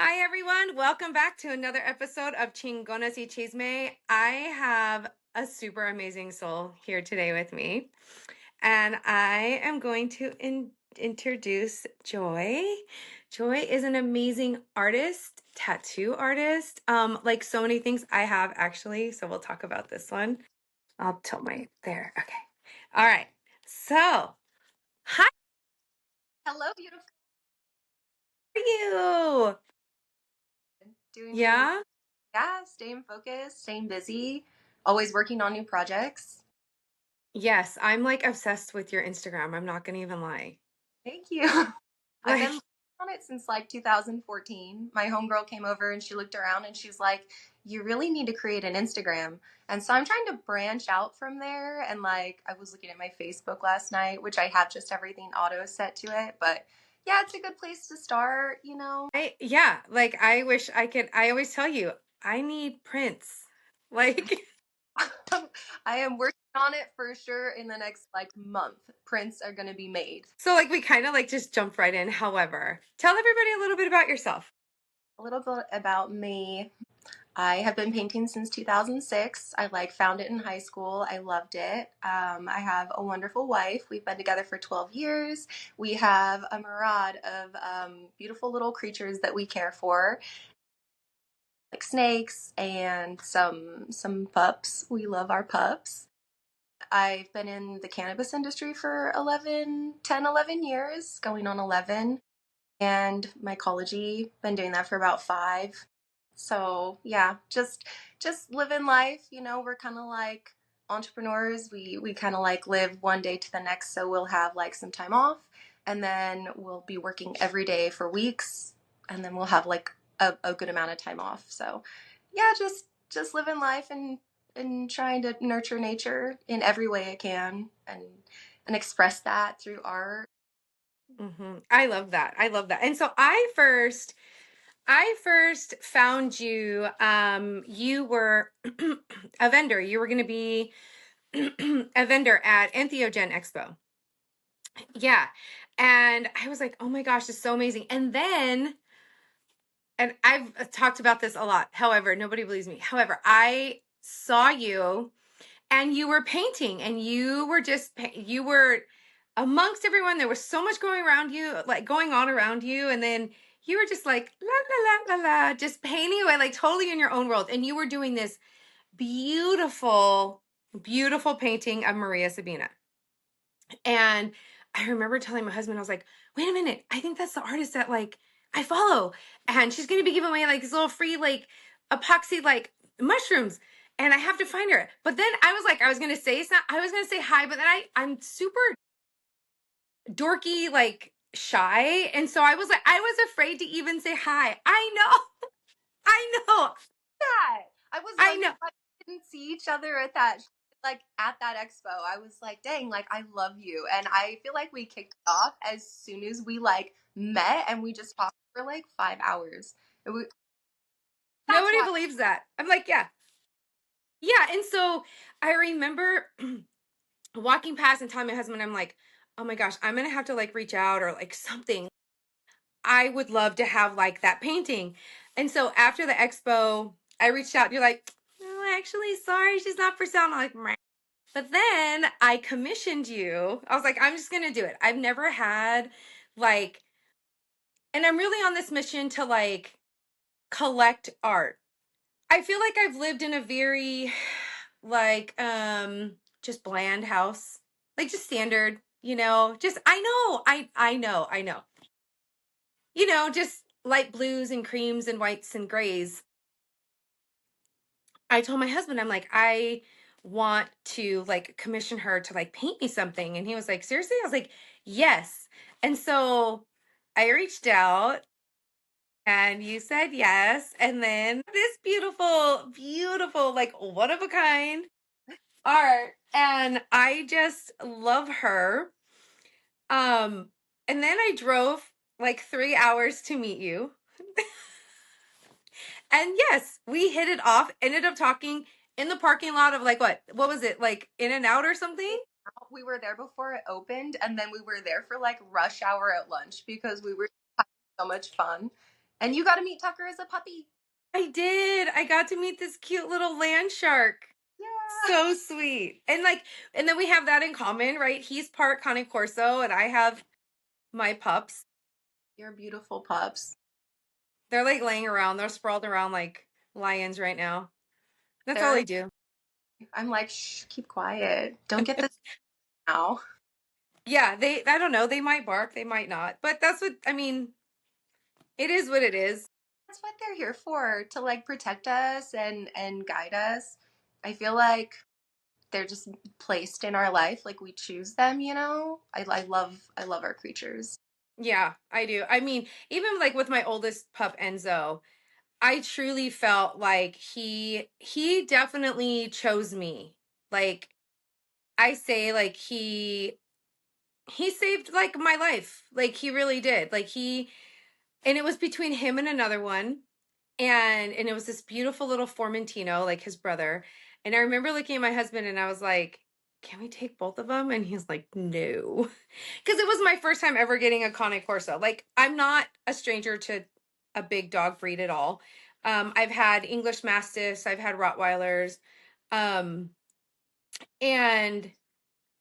Hi, everyone. Welcome back to another episode of Chingonas y Chisme. I have a super amazing soul here today with me, and I am going to introduce Joy. Joy is an amazing artist, tattoo artist, like so many things I have actually. So we'll talk about this one. I'll tilt my there. Okay. All right. So, hi, Hello, beautiful. how are you? Doing really, Yeah? yeah, staying focused, staying busy, always working on new projects. Yes, I'm like obsessed with your Instagram. I'm not gonna even lie. Thank you. I've been Like, on it since like 2014. My homegirl came over and she looked around and she's like, "You really need to create an Instagram." And so I'm trying to branch out from there. And like, I was looking at my Facebook last night, which I have just everything auto set to it. But yeah, it's a good place to start. yeah, like I wish I could. I always tell you, I need prints. Like, I am working on it for sure in the next like month. Prints are going to be made. so like we kind of like just jump right in. However, tell everybody a little bit about yourself. A little bit about me. I have been painting since 2006. I like found it in high school. I loved it. I have a wonderful wife. We've been together for 12 years. We have a myriad of beautiful little creatures that we care for, like snakes and some pups. We love our pups. I've been in the cannabis industry for 11 years, going on 11. And mycology, been doing that for about 5. So yeah, just living life. We're kind of like entrepreneurs. We kind of like live one day to the next. So we'll have like some time off, and then we'll be working every day for weeks, and then we'll have like a good amount of time off. So yeah, just living life and trying to nurture nature in every way I can, and express that through art. I love that. I love that. And so I first found you. You were a vendor. You were going to be a vendor at Entheogen Expo. Yeah. And I was like, oh my gosh, this is so amazing. And I've talked about this a lot. However, nobody believes me. However, I saw you and you were painting and you were amongst everyone. There was so much going around you, like going on around you. And then you were just like, la, la, la, la, la, just painting away, like totally in your own world. And you were doing this beautiful, beautiful painting of Maria Sabina. And I remember telling my husband, I was like, wait a minute, I think that's the artist that like I follow. And she's gonna be giving away like these little free like epoxy like mushrooms. And I have to find her. But then I was like, I was gonna say it's not, I was gonna say hi, but then I'm super dorky, like shy. And so I was like, I was afraid to even say hi. I know, I know, That. I was I wondering know. why we didn't see each other at that expo. I was like, dang, like I love you. And I feel like we kicked off as soon as we like met and we just talked for like 5 hours. That's Nobody why. believes that. I'm like, yeah. Yeah. And so I remember walking past and telling my husband, I'm like, oh my gosh, I'm gonna have to like reach out or like something. I would love to have like that painting. And so after the expo, I reached out. You're like, no, actually, sorry, she's not for sale. And I'm like, meh. But then I commissioned you. I was like, I'm just gonna do it. I've never had like, and I'm really on this mission to like collect art. I feel like I've lived in a very like just bland house. Like just standard, just I know. Just light blues and creams and whites and grays. I told my husband, I'm like, I want to like commission her to like paint me something. And he was like, seriously? I was like, yes. And so I reached out and you said yes. And then this beautiful, beautiful, like one of a kind art. And I just love her. Um, and then I drove like 3 hours to meet you. And yes, we hit it off, ended up talking in the parking lot of like what was it? Like In and Out or something? We were there before it opened and then we were there for like rush hour at lunch because we were having so much fun. And you got to meet Tucker as a puppy. I did. I got to meet this cute little land shark. Yeah. So sweet. And like, and then we have that in common, right? He's part Cane Corso and I have my pups. You're beautiful pups. They're like laying around, they're sprawled around like lions right now. That's all They're, I do. I'm like, shh, keep quiet. Don't get this now. Yeah, I don't know, they might bark, they might not. But that's what I mean, it is what it is. That's what they're here for, to like protect us and guide us. I feel like they're just placed in our life, like we choose them, you know. I love our creatures. Yeah, I do. I mean, even like with my oldest pup Enzo, I truly felt like he definitely chose me. Like I say like he saved like my life. Like he really did. Like he and it was between him and another one and it was this beautiful little Formentino, like his brother. And I remember looking at my husband and I was like, "Can we take both of them?" And he's like, "No." Cuz it was my first time ever getting a Cane Corso. Like I'm not a stranger to a big dog breed at all. I've had English Mastiffs, I've had Rottweilers. Um and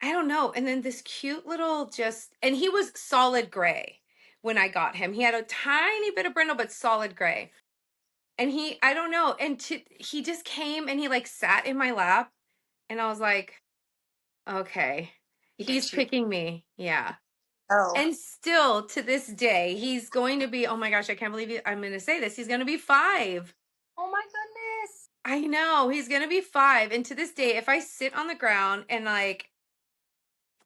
I don't know. And then this cute little just, and he was solid gray when I got him. He had a tiny bit of brindle, but solid gray. And I don't know. He just came and he like sat in my lap. And I was like, okay, He he's gets you. picking me. Yeah. Oh, And still to this day, he's going to be, oh my gosh, I can't believe I'm going to say this. He's going to be 5. oh my goodness. I know he's going to be 5. And to this day, if I sit on the ground and like,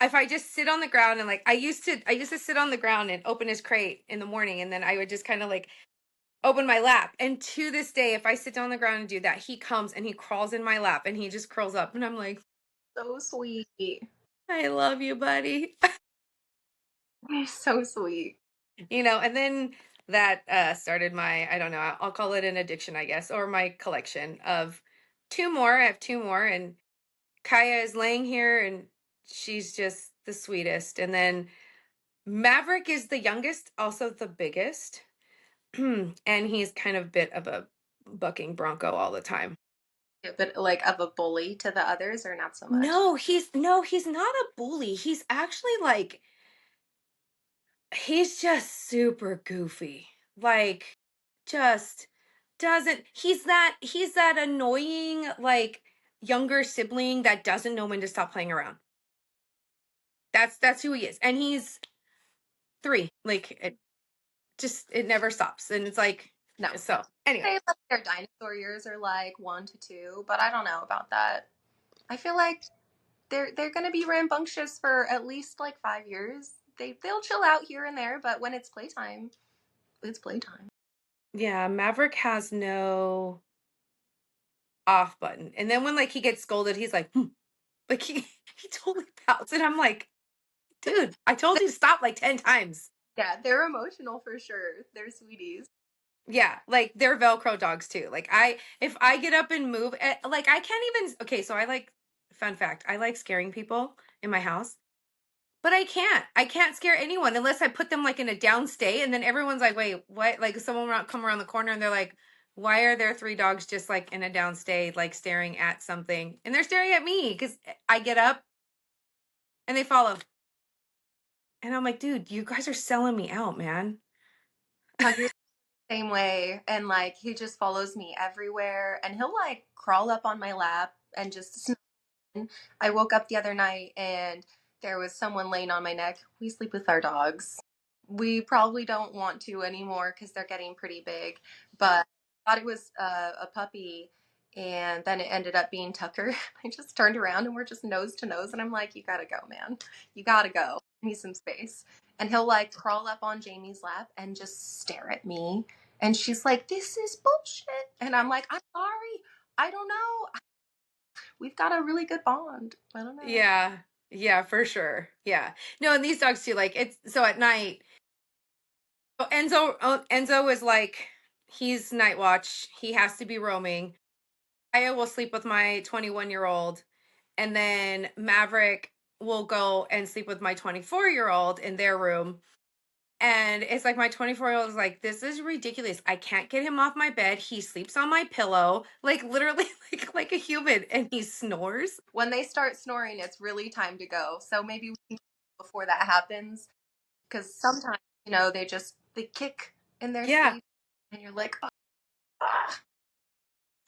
if I just sit on the ground and like I used to sit on the ground and open his crate in the morning and then I would just kind of like open my lap. And to this day, if I sit down on the ground and do that, he comes and he crawls in my lap and he just curls up and I'm like, So sweet. I love you, buddy. You're so sweet. And then that started my, I don't know, I'll call it an addiction, I guess, or my collection of 2 more. I have 2 more and Kaya is laying here and she's just the sweetest. And then Maverick is the youngest, also the biggest. And he's kind of bit of a bucking bronco all the time. A bit like of a bully to the others, or not so much. No, he's not a bully. He's actually like he's just super goofy. Like just doesn't he's that annoying like younger sibling that doesn't know when to stop playing around. That's who he is. And he's 3. Like it never stops. And it's like No. so anyway. Say like their dinosaur years are like 1 to 2, but I don't know about that. I feel like they're gonna be rambunctious for at least like 5 years. They'll chill out here and there, but when it's playtime, it's playtime. Yeah, Maverick has no off button. And then when like he gets scolded, he's like, "Hmm." Like he totally pouts. And I'm like, dude, I told you to stop like 10 times. Yeah, they're emotional for sure. They're sweeties. Yeah, like they're Velcro dogs too. Like if I get up and move, like I can't even, okay, so fun fact, I like scaring people in my house, but I can't scare anyone unless I put them like in a down state. And then everyone's like, wait, what? Like someone come around the corner and they're like, why are there 3 dogs just like in a down state, like staring at something? And they're staring at me because I get up and they follow. And I'm like, dude, you guys are selling me out, man. Tucker's the same way, and like he just follows me everywhere, and he'll like crawl up on my lap and just. I woke up the other night and there was someone laying on my neck. We sleep with our dogs. We probably don't want to anymore because they're getting pretty big, but I thought it was a puppy, and then it ended up being Tucker. I just turned around and we're just nose to nose, and I'm like, you gotta go, man. You gotta go. Give me some space. And he'll like crawl up on Jamie's lap and just stare at me. And she's like, this is bullshit. And I'm like, I'm sorry. I don't know. We've got a really good bond. I don't know. Yeah. Yeah, for sure. Yeah. No, and these dogs too, like it's so at night. Enzo is like he's night watch. He has to be roaming. Aya will sleep with my 21-year-old, and then Maverick will go and sleep with my 24-year-old in their room. And it's like my 24-year-old is like, this is ridiculous. I can't get him off my bed. He sleeps on my pillow, like literally like a human, and he snores. When they start snoring, it's really time to go. So maybe we can before that happens, because sometimes they kick in their Yeah. sleep, and you're like, ah.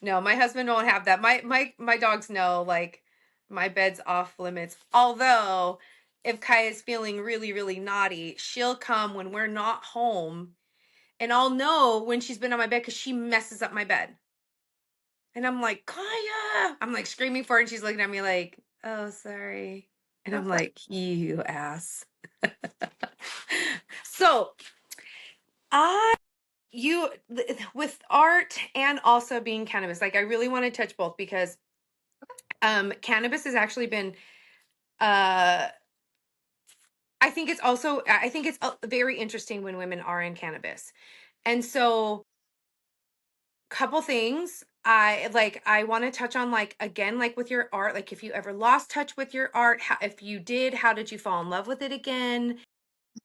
No, my husband won't have that. My dogs know like my bed's off limits. Although if Kai is feeling really, really naughty, she'll come when we're not home, and I'll know when she's been on my bed because she messes up my bed. And I'm like, Kaya! I'm like screaming for her, and she's looking at me like, oh, sorry. And I'm like, you ass. So I you with art and also being cannabis, like I really want to touch both because cannabis has actually been uh I think it's very interesting when women are in cannabis. And so couple things I want to touch on, like again, like with your art, like if you ever lost touch with your art, if you did, how did you fall in love with it again?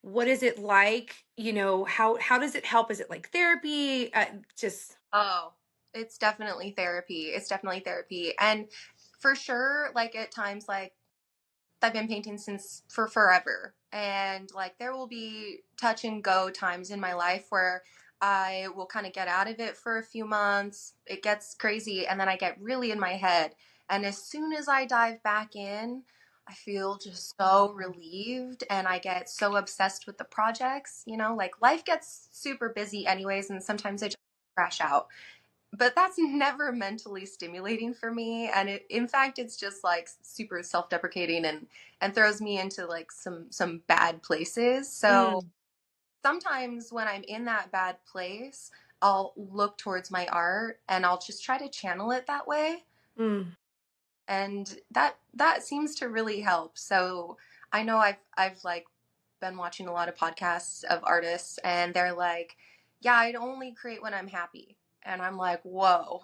What is it like? How does it help? Is it like therapy? Just Oh, it's definitely therapy. It's definitely therapy. And for sure, like at times, like I've been painting since for forever. And like there will be touch and go times in my life where I will kind of get out of it for a few months. It gets crazy and then I get really in my head. And as soon as I dive back in, I feel just so relieved and I get so obsessed with the projects, like life gets super busy anyways and sometimes I just crash out, but that's never mentally stimulating for me, and in fact it's just like super self-deprecating and throws me into like some bad places. So mm, sometimes when I'm in that bad place, I'll look towards my art and I'll just try to channel it that way, mm, and that seems to really help. So I know I've like been watching a lot of podcasts of artists and they're like, yeah, I'd only create when I'm happy, and I'm like, whoa,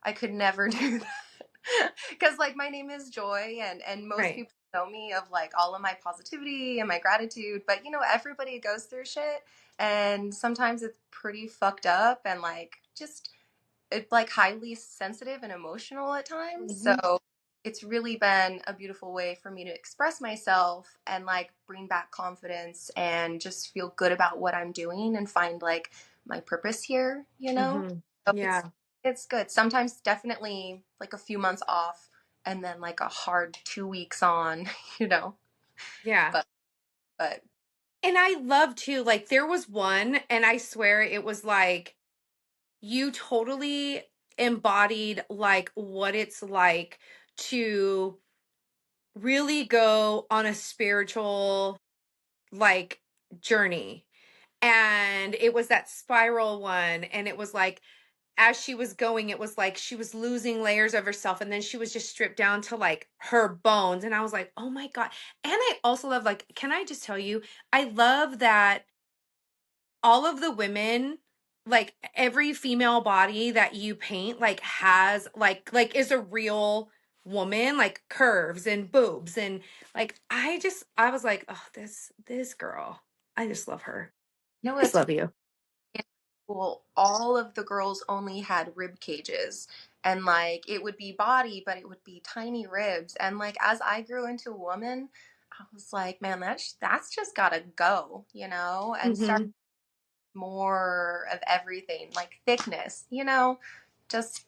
I could never do that. Because like my name is Joy and most right. people know me of like all of my positivity and my gratitude, but everybody goes through shit and sometimes it's pretty fucked up and like just it's like highly sensitive and emotional at times. Hmm. So it's really been a beautiful way for me to express myself and like bring back confidence and just feel good about what I'm doing and find like my purpose here. Hmm. So Yeah. it's good. Sometimes definitely like a few months off and then like a hard 2 weeks on, you know. Yeah. But but And I love too, like there was one, and I swear it was like you totally embodied like what it's like to really go on a spiritual like journey. And it was that spiral one, and it was like as she was going, it was like she was losing layers of herself, and then she was just stripped down to like her bones. And I was like, oh my God. And I also love, like, can I just tell you, I love that all of the women, like every female body that you paint like has like is a real woman, like curves and boobs, and like I was like, oh, this girl, I just love her. I just it's love you. in school, all of the girls only had rib cages. And like it would be body, but it would be tiny ribs. And like as I grew into a woman, I was like, man, that's just gotta go, and start Hmm. more of everything, like thickness. Just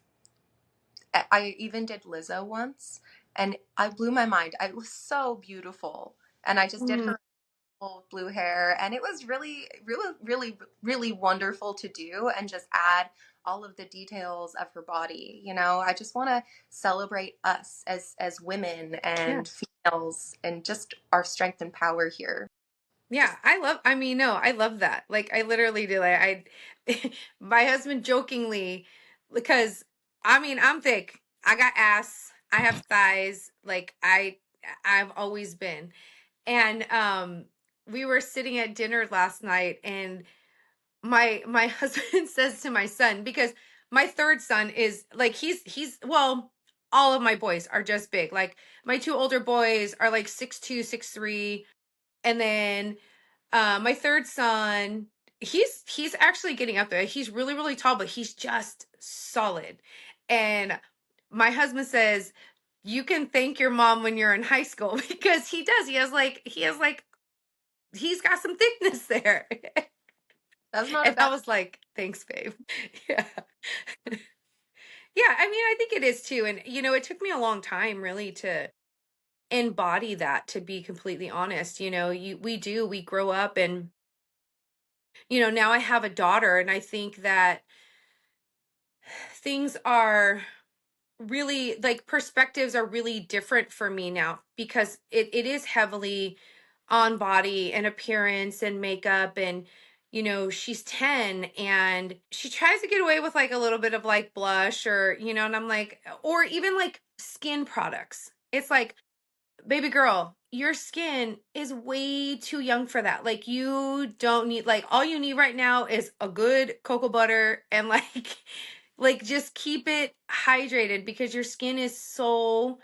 I even did Lizzo once and I blew my mind. It was so beautiful. And I just did Mm, her blue hair and it was really really really really wonderful to do and just add all of the details of her body. I just want to celebrate us as women yeah. and females and just our strength and power here. Yeah, Just I mean, no, I love that. Like I literally do. My husband jokingly, because I mean, I'm thick. I got ass. I have thighs. Like I've always been. And we were sitting at dinner last night, and my husband says to my son, because my third son is like he's well, all of my boys are just big. Like my two older boys are like 6'2", 6'3", and then My third son, he's actually getting up there. He's really, really tall, but he's just solid. And my husband says, you can thank your mom when you're in high school because he does. He's got some thickness there. That's not a And I bad. was like, thanks, babe. Yeah. Yeah, I mean, I think it is too. And it took me a long time really to embody that, to be completely honest. We grow up, and now I have a daughter, and I think that things are really, like, perspectives are really different for me now, because it is heavily on body and appearance and makeup. And she's 10, and she tries to get away with like a little bit of like blush, or and I'm like, or even like skin products. It's like, baby girl, your skin is way too young for that. Like, you don't need, like, all you need right now is a good cocoa butter, and like like just keep it hydrated, because your skin is so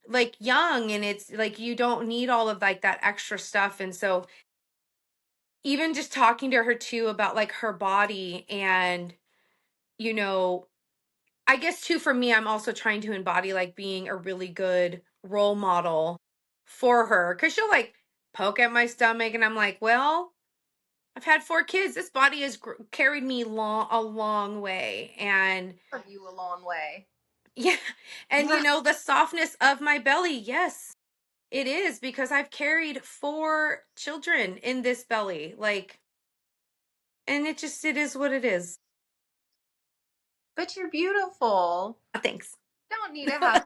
like young, and it's like you don't need all of like that extra stuff. And so even just talking to her too about like her body, and you know I guess too, for me, I'm also trying to embody like being a really good role model for her, because she'll like poke at my stomach, and I'm like, well, I've had 4 kids. This body has carried me a long way. And Of you a long way. yeah, and Yeah. the softness of my belly, yes, it is, because I've carried 4 children in this belly. Like, and it is what it is. But you're beautiful. Thanks. Don't need to have a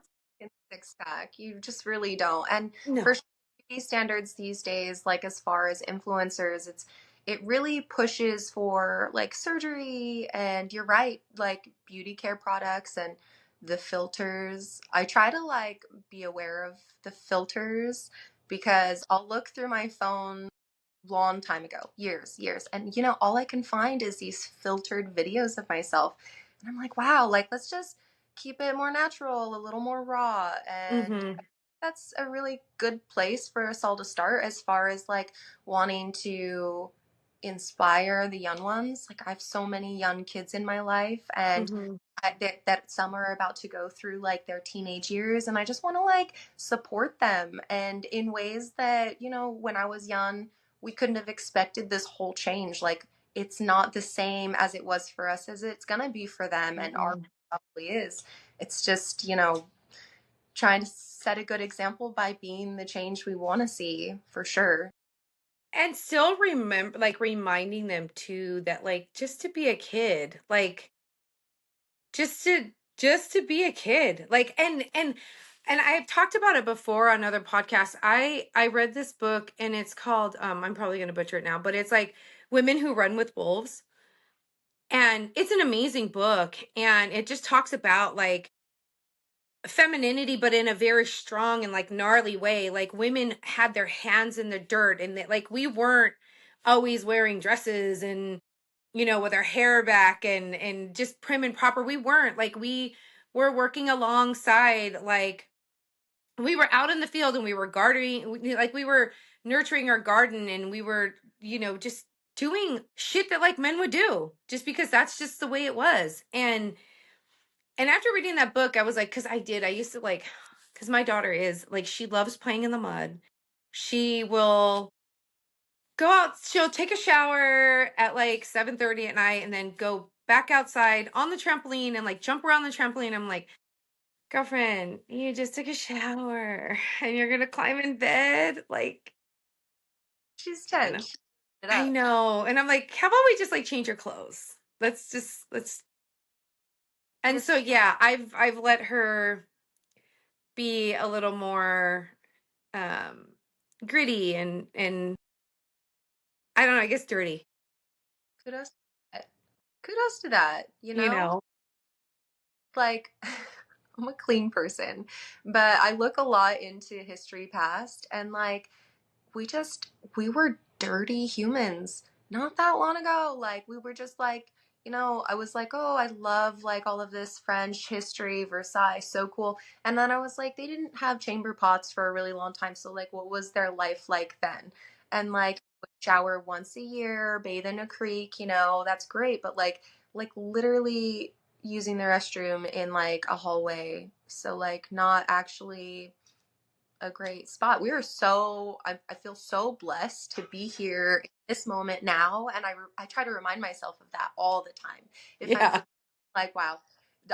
six pack. You just really don't. And for No. sure, beauty standards these days, like as far as influencers, it really pushes for like surgery, and you're right, like beauty care products and the filters. I try to like be aware of the filters because I'll look through my phone long time ago, years. And all I can find is these filtered videos of myself. And I'm like, wow, like let's just keep it more natural, a little more raw. And Mm-hmm. that's a really good place for us all to start as far as like wanting to inspire the young ones. Like I have so many young kids in my life, and Mm-hmm. that some are about to go through like their teenage years, and I just want to like support them and in ways that when I was young we couldn't have expected this whole change. Like it's not the same as it was for us as it's gonna be for them, and our Mm-mm. probably is. It's just trying to set a good example by being the change we want to see for sure. And still remember, like, reminding them too that, like, just to be a kid, like, just to be a kid, like, and I've talked about it before on other podcasts. I read this book, and it's called, I'm probably going to butcher it now, but it's like Women Who Run with Wolves. And it's an amazing book, and it just talks about like femininity, but in a very strong and like gnarly way. Like, women had their hands in the dirt, and that, like, we weren't always wearing dresses, and with our hair back, and just prim and proper. We weren't, like, we were working alongside, like, we were out in the field, and we were gardening, like we were nurturing our garden, and we were just doing shit that like men would do, just because that's just the way it was. And after reading that book, I was like, I used to like, because my daughter is like, she loves playing in the mud. She will go out, she'll take a shower at like 7:30 at night, and then go back outside on the trampoline and like jump around the trampoline. I'm like, girlfriend, you just took a shower and you're gonna climb in bed? Like, She's I 10. know. She it I up. know. And I'm like, how about we just like change your clothes? Let's and Just so yeah, I've let her be a little more um gritty, and I don't know, I guess dirty, kudos to that. Kudos to that, you know. like I'm a clean person, but I look a lot into history past, and like we were dirty humans not that long ago. Like we were just like, I was like, oh, I love like all of this French history, Versailles, so cool. And then I was like, they didn't have chamber pots for a really long time. So like what was their life like then? And like shower once a year, bathe in a creek, that's great. But like literally using the restroom in like a hallway. So like not actually a great spot. I feel so blessed to be here in this moment now. And I try to remind myself of that all the time. If I'm Yeah. feeling like, wow,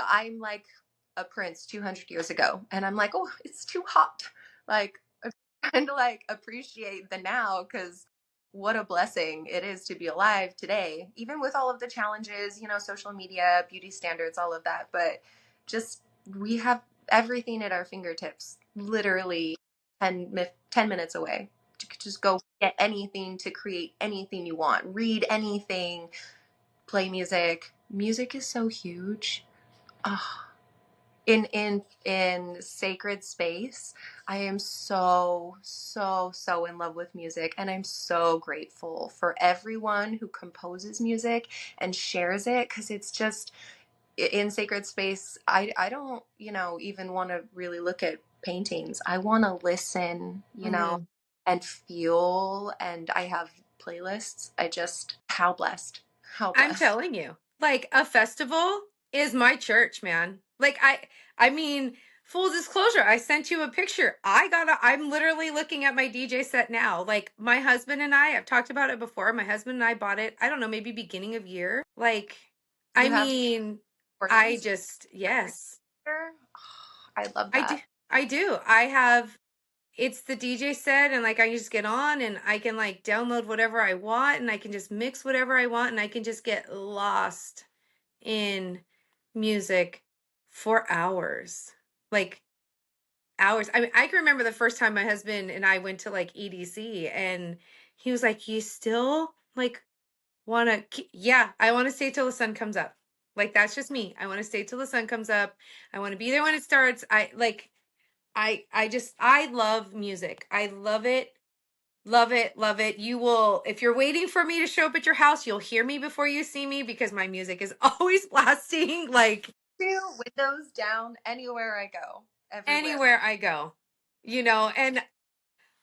I'm like a prince 200 years ago. And I'm like, oh, it's too hot. Like, I'm trying to like appreciate the now because what a blessing it is to be alive today, even with all of the challenges, social media, beauty standards, all of that. But just we have everything at our fingertips, literally 10 minutes away. You could just go get anything to create anything you want, read anything, play music. Music is so huge. Oh, in sacred space, I am so in love with music, and I'm so grateful for everyone who composes music and shares it, because it's just in sacred space. I don't even want to really look at paintings. I want to listen, Hmm. and feel, and I have playlists. I just how I'm blessed. telling you, like a festival is my church, man. Like I mean, full disclosure, I sent you a picture. I'm literally looking at my DJ set now. Like my husband and I've talked about it before. My husband and I bought it, I don't know, maybe beginning of year. Like, I You have mean, I recordings just, of yes, your I love I do. that. I do. I have, it's the DJ set, and like I just get on and I can like download whatever I want and I can just mix whatever I want and I can just get lost in music for hours. Like hours. I mean, I can remember the first time my husband and I went to like EDC, and he was like, "You still like want to yeah, I want to stay till the sun comes up." Like that's just me. I want to stay till the sun comes up. I want to be there when it starts. I love music. I love it. Love it, love it. You will, if you're waiting for me to show up at your house, you'll hear me before you see me because my music is always blasting like Windows down anywhere I go, everywhere. anywhere I go. And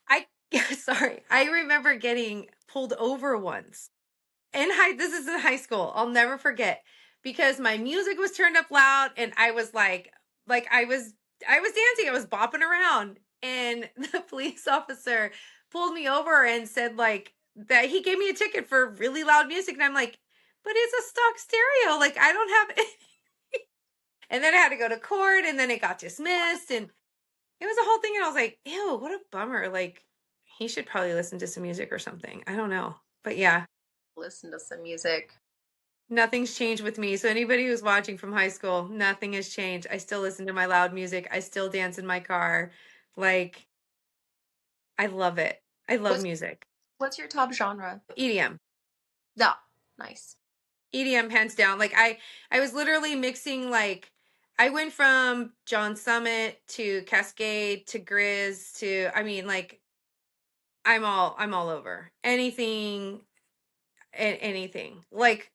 I sorry, I remember getting pulled over once. This is in high school. I'll never forget because my music was turned up loud and I was like I was dancing, I was bopping around, and the police officer pulled me over and said like that he gave me a ticket for really loud music, and I'm like, but it's a stock stereo, like I don't have and then I had to go to court, and then it got dismissed, and it was a whole thing, and I was like, ew, what a bummer. Like he should probably listen to some music or something. I don't know. But yeah, Listen to some music. nothing's changed with me. So anybody who's watching from high school, nothing has changed. I still listen to my loud music. I still dance in my car. Like I love it. I love What's music. what's your top genre? EDM. Yeah, nice. EDM hands down. Like I was literally mixing like I went from John Summit to Cascade to Grizz to, I mean, like I'm all over. Anything and anything. Like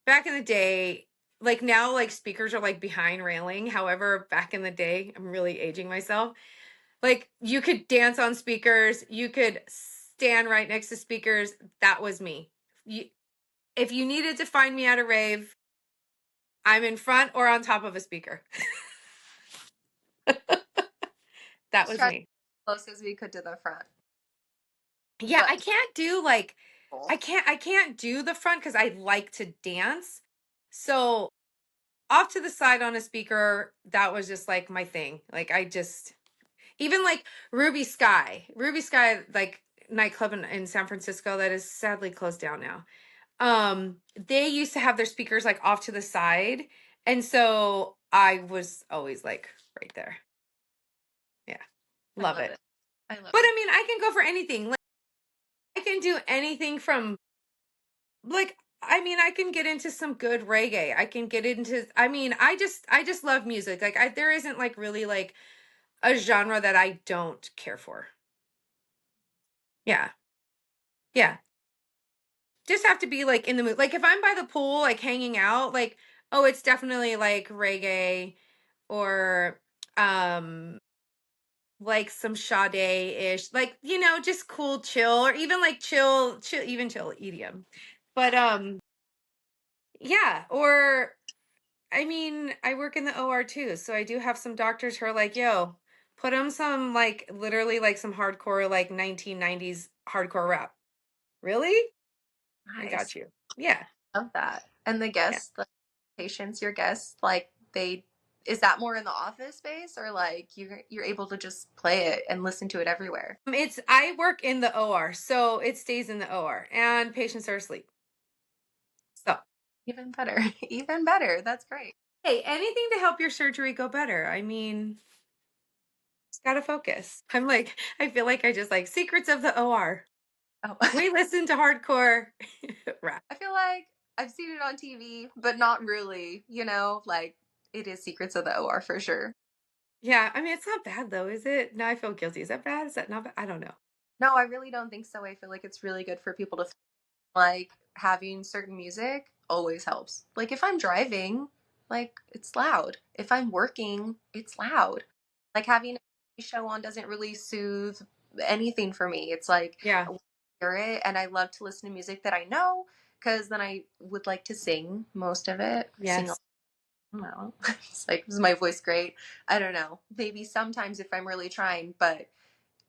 back in the day, like now, like speakers are like behind railing. However, back in the day, I'm really aging myself. Like you could dance on speakers, you could stand right next to speakers. That was me. You, if you needed to find me at a rave, I'm in front or on top of a speaker. That Just was try as me. close as we could to the front. Yeah, I But can't do like cool. I can't do the front because I like to dance. So off to the side on a speaker, that was just like my thing. Like I just, even like Ruby Sky, like nightclub in San Francisco that is sadly closed down now. They used to have their speakers like off to the side, and so I was always like right there. Yeah, I love love it. it. I love But it. I mean, I can go for anything. Like I can do anything from like, I mean, I can get into some good reggae. I can get into, I mean, I just love music. Like there isn't like really like a genre that I don't care for. Yeah. Yeah. Just have to be like in the mood. Like if I'm by the pool, like hanging out, like, oh, it's definitely like reggae or um like some Sade-ish, like, just cool, chill, or even like chill EDM. But yeah, or I mean, I work in the OR too, so I do have some doctors who are like, "Yo, put them some like literally like some hardcore like 1990s hardcore rap." Really? I Nice. got you. Yeah. Love that. And the Yeah. guests, like patients, your guests, like they is that more in the office space or like you're able to just play it and listen to it everywhere? It's I work in the OR, so it stays in the OR and patients are asleep. So, Even better. Even better. That's great. hey, anything to help your surgery go better. I mean, just gotta focus. I feel like I just like secrets of the OR. Oh, We listen to hardcore rap. I feel like I've seen it on TV, but not really, like it is Secrets of the OR for sure. Yeah, I mean, it's not bad though, is it? Now I feel guilty. Is that bad? Is that not bad? I don't know. No, I really don't think so. I feel like it's really good for people to like having certain music always helps. Like if I'm driving, like it's loud. If I'm working, it's loud. Like having a show on doesn't really soothe anything for me. It's like Yeah. I want to hear it and I love to listen to music that I know because then I would like to sing most of it. I sing Yes. I don't know. It's like, is my voice great? I don't know. Maybe sometimes if I'm really trying, but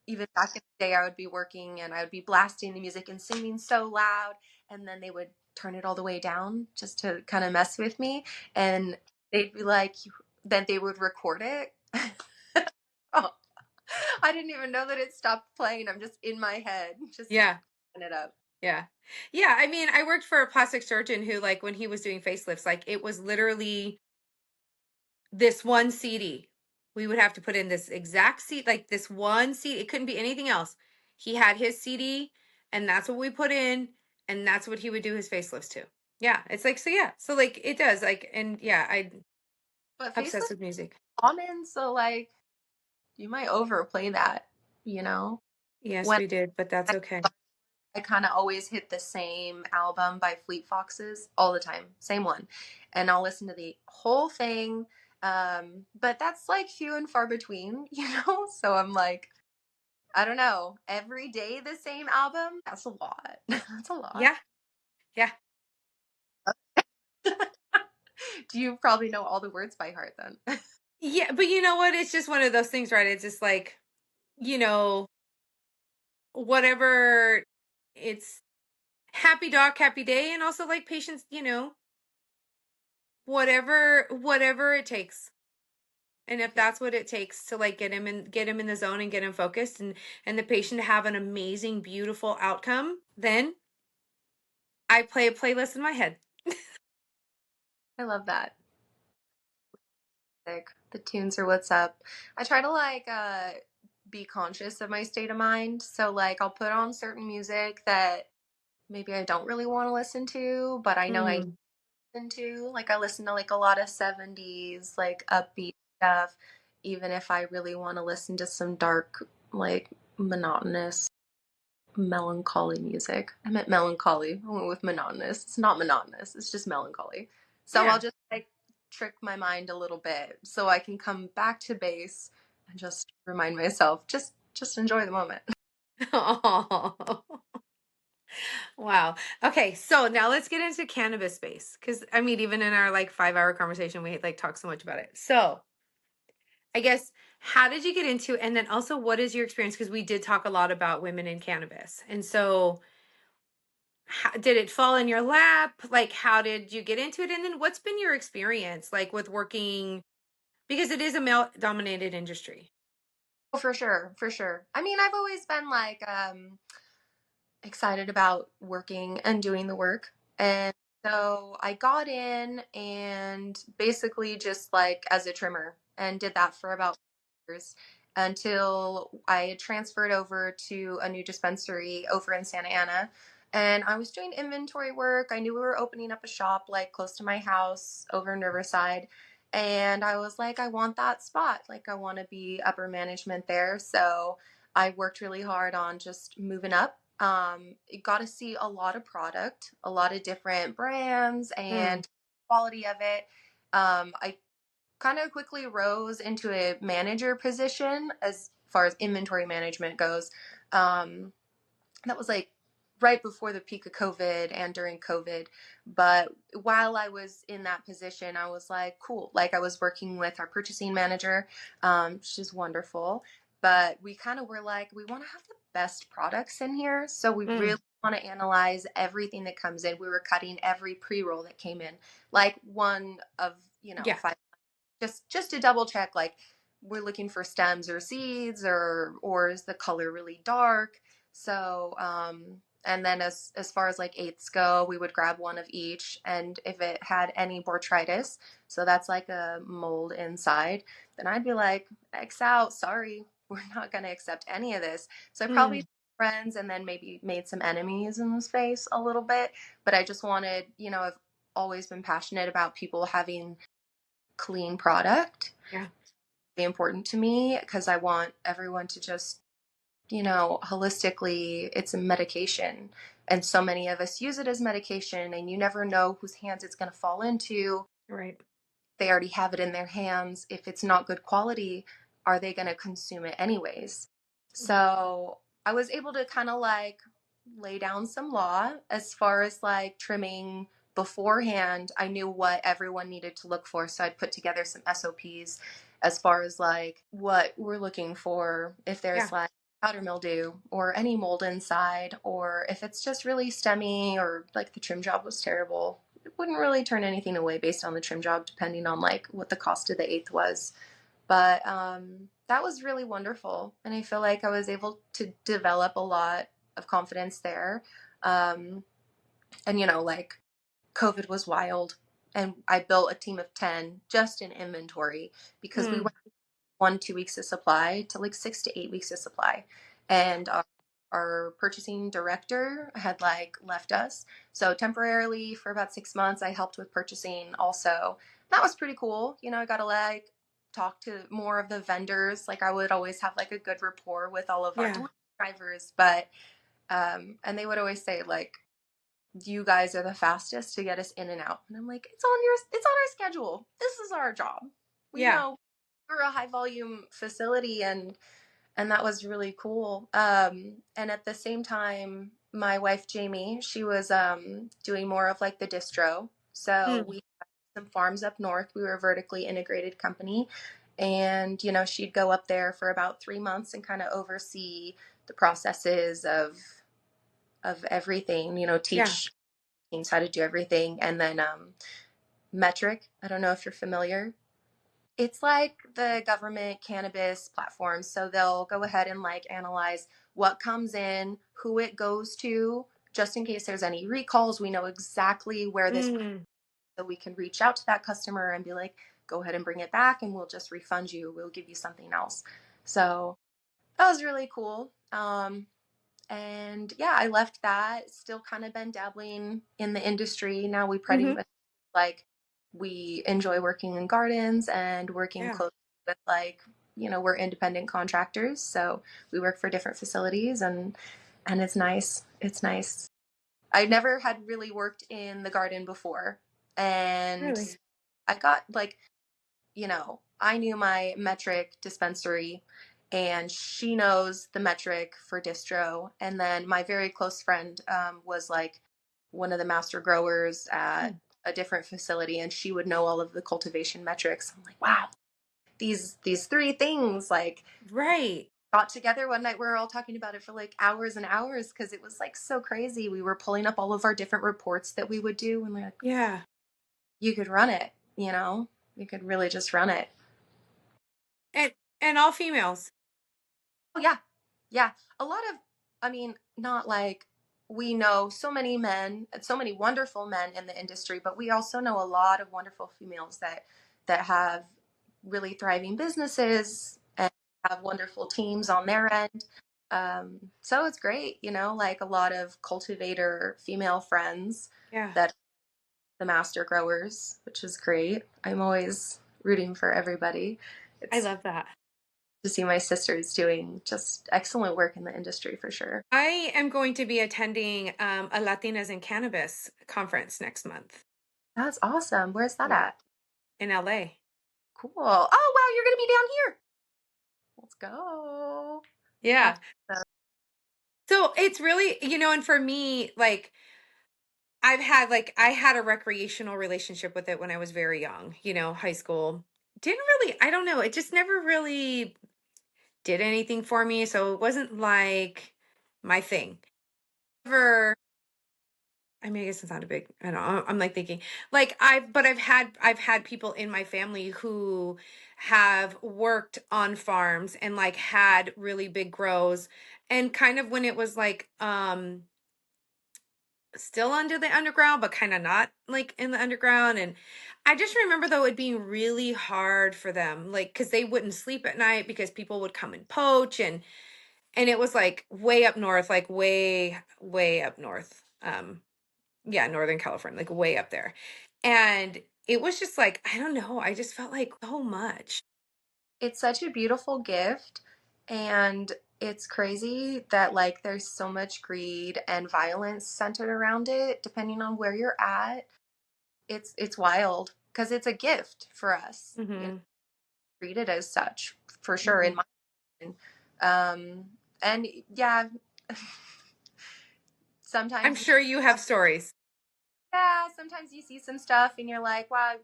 even back in the day, I would be working and I would be blasting the music and singing so loud, and then they would turn it all the way down just to kind of mess with me, and they'd be like, then they would record it. Oh, I didn't even know that it stopped playing. I'm just in my head, just Yeah. it up. Yeah. Yeah. I mean, I worked for a plastic surgeon who, like, when he was doing facelifts, like, it was literally this one CD. We would have to put in this exact seat, like this one seat. It couldn't be anything else. He had his CD, and that's what we put in, and that's what he would do his facelifts to. Yeah. It's like, so yeah. So, like, it does. Like, and yeah, I'm But obsessed Faceless with music. common, so like you might overplay that, you know. Yes, When we did, but that's okay. I kind of always hit the same album by Fleet Foxes all the time, same one. And I'll listen to the whole thing. But that's like few and far between, So I'm like, I don't know, every day the same album? That's a lot. That's a lot. Yeah. Yeah. Do you probably know all the words by heart then? Yeah. But you know what? It's just one of those things, right? It's just like, you know, whatever it's happy doc, happy day, and also like patience, whatever it takes. And if Yeah, that's what it takes to like get him in the zone and get him focused and the patient to have an amazing, beautiful outcome, then I play a playlist in my head. I love that. The tunes are what's up. I try to like be conscious of my state of mind. So like I'll put on certain music that maybe I don't really want to listen to, but I know I Mm, listen to. Like I listen to like a lot of 70s, like upbeat stuff, even if I really want to listen to some dark, like monotonous, melancholy music. I meant melancholy. I went with monotonous. It's not monotonous, it's just melancholy. So I'll yeah. just like trick my mind a little bit so I can come back to base and just remind myself, just enjoy the moment. Oh, wow. Okay, so now let's get into cannabis space because I mean, even in our like 5 hour conversation, we like talk so much about it. So I guess how did you get into, and then also what is your experience? Because we did talk a lot about women in cannabis, and so how, did it fall in your lap? Like, how did you get into it? And then what's been your experience like with working because it is a male dominated industry? Oh, for sure, for sure. I mean, I've always been like excited about working and doing the work. And so I got in and basically just like as a trimmer and did that for about 4 years until I had transferred over to a new dispensary over in Santa Ana. And I was doing inventory work. I knew we were opening up a shop like close to my house over in Riverside. And I was like, I want that spot. Like, I want to be upper management there. So I worked really hard on just moving up. Got to see a lot of product, a lot of different brands Mm, and quality of it. I kind of quickly rose into a manager position as far as inventory management goes. Um, that was like right before the peak of COVID and during COVID. But while I was in that position, I was like, cool. Like I was working with our purchasing manager. She's wonderful. But we kind of were like, we want to have the best products in here. So we Mm. really want to analyze everything that comes in. We were cutting every pre-roll that came in, like one of, Yeah. five, just to double check, like we're looking for stems or seeds, or is the color really dark. So and then as far as like eighths go, we would grab one of each, and if it had any botrytis, so that's like a mold inside, then I'd be like, X out, sorry, we're not going to accept any of this. So I probably Mm. friends, and then maybe made some enemies in the space a little bit. But I just wanted, I've always been passionate about people having clean product. Yeah. Really important to me because I want everyone to just, holistically, it's a medication. And so many of us use it as medication, and you never know whose hands it's going to fall into. Right. They already have it in their hands. If it's not good quality, are they going to consume it anyways? So I was able to kind of like lay down some law as far as like trimming beforehand. I knew what everyone needed to look for. So I'd put together some SOPs as far as like what we're looking for, if Yeah. there's like powder mildew or any mold inside, or if it's just really stemmy or like the trim job was terrible. It wouldn't really turn anything away based on the trim job, depending on like what the cost of the eighth was. But that was really wonderful. And I feel like I was able to develop a lot of confidence there. Um, and, like COVID was wild. And I built a team of 10 just in inventory because we Mm. went 1-2 weeks of supply to like 6 to 8 weeks of supply. And our purchasing director had like left us. So temporarily for about 6 months, I helped with purchasing also. That was pretty cool. I got to like talk to more of the vendors. Like I would always have like a good rapport with all of our Yeah. delivery drivers, but and they would always say like, you guys are the fastest to get us in and out. And I'm like, it's on our schedule. This is our job. We Yeah. know we're a high volume facility, and that was really cool. And at the same time, my wife Jamie, she was doing more of like the distro. So Mm. we had some farms up north. We were a vertically integrated company, and she'd go up there for about 3 months and kind of oversee the processes of everything. Yeah. Teach teams how to do everything, and then Metric. I don't know if you're familiar. It's like the government cannabis platform. So they'll go ahead and like analyze what comes in, who it goes to, just in case there's any recalls. We know exactly where this, Mm. so we can reach out to that customer and be like, go ahead and bring it back, and we'll just refund you. We'll give you something else. So that was really cool. And yeah, I left that. Still kind of been dabbling in the industry. Now we pretty Mm-hmm. much like we enjoy working in gardens and working Yeah. closely with like, we're independent contractors, so we work for different facilities, and it's nice. It's nice. I never had really worked in the garden before. And Really. I got like, I knew my metric dispensary, and she knows the metric for distro. And then my very close friend was like one of the master growers at Mm. a different facility, and she would know all of the cultivation metrics. I'm like, wow, these three things like Right. got together one night. We were all talking about it for like hours and hours because it was like so crazy. We were pulling up all of our different reports that we would do, and we're like, Yeah. you could run it, you could really just run it. And all females. Oh yeah. Yeah. A lot of, I mean, not like we know so many men, so many wonderful men in the industry, but we also know a lot of wonderful females that have really thriving businesses and have wonderful teams on their end. So it's great, like a lot of cultivator female friends Yeah. that the master growers, which is great. I'm always rooting for everybody. I It's love that. to see my sisters doing just excellent work in the industry for sure. I am going to be attending a Latinas in Cannabis conference next month. That's awesome. Where's that Yeah. at? In LA. Cool. Oh, wow, you're going to be down here. Let's go. Yeah. Awesome. So it's really, and for me, like I had a recreational relationship with it when I was very young, high school. Didn't really, I don't know, it just never really did anything for me, so it wasn't like my thing. Ever I mean, I guess it's not a big, I don't know. I'm like thinking like but I've had people in my family who have worked on farms and like had really big grows, and kind of when it was like still under the underground but kind of not like in the underground. And I just remember though it being really hard for them, like because they wouldn't sleep at night because people would come and poach. And it was like way up north, like way up north. Yeah, Northern California, like way up there. And it was just like, I don't know, I just felt like so much. It's such a beautiful gift, and it's crazy that like there's so much greed and violence centered around it depending on where you're at. It's wild because it's a gift for us. You know, Hmm. treat it as such for sure Hmm. in my opinion. And yeah, I'm sometimes sure you have stories. yeah, sometimes you see some stuff and you're like, wow,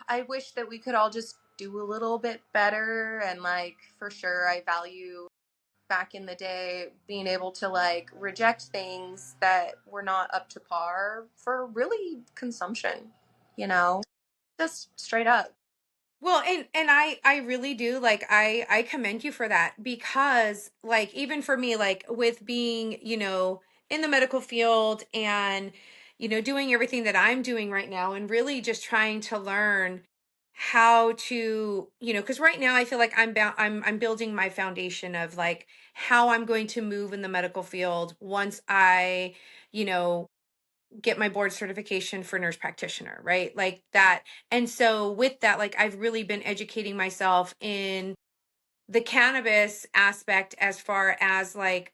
I wish that we could all just do a little bit better. And like, for sure, I value back in the day being able to like reject things that were not up to par for really consumption, you know, just straight up. Well, and I really do, like I commend you for that, because like even for me, like with being, in the medical field and doing everything that I'm doing right now and really just trying to learn how to, cuz right now I feel like I'm building my foundation of like how I'm going to move in the medical field once I, you know, get my board certification for nurse practitioner, right? Like that. And so with that, like I've really been educating myself in the cannabis aspect as far as like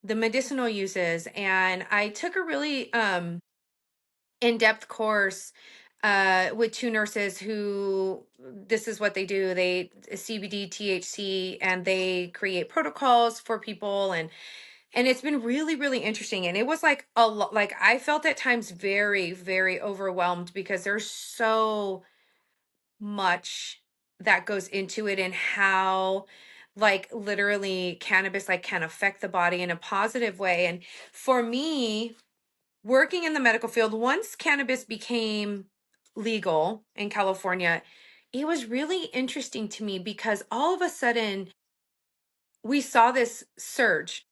the medicinal uses. And I took a really in-depth course with two nurses who this is what they do. They CBD, THC, and they create protocols for people. And it's been really really interesting, and it was like a lot, like I felt at times very very overwhelmed because there's so much that goes into it, and how like literally cannabis like can affect the body in a positive way. And for me, working in the medical field, once cannabis became legal in California, it was really interesting to me because all of a sudden we saw this surge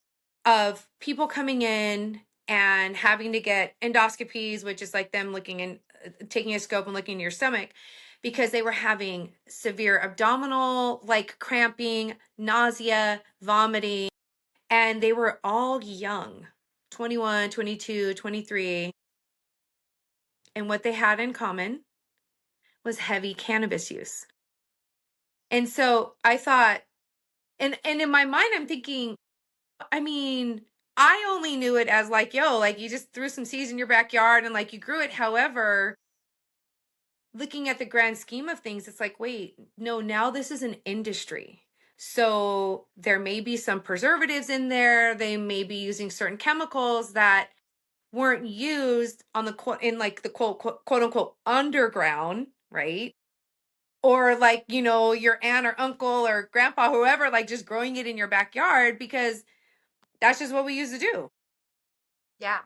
of people coming in and having to get endoscopies, which is like them looking in, taking a scope and looking in your stomach, because they were having severe abdominal, like cramping, nausea, vomiting, and they were all young, 21, 22, 23. And what they had in common was heavy cannabis use. And so I thought, and in my mind, I'm thinking, I mean, I only knew it as like, yo, like you just threw some seeds in your backyard and like you grew it. However, looking at the grand scheme of things, it's like, wait, no, now this is an industry. So there may be some preservatives in there. They may be using certain chemicals that weren't used on the quote in like the quote unquote underground, right? Or like, your aunt or uncle or grandpa, whoever, like just growing it in your backyard because that's just what we used to do. Yeah.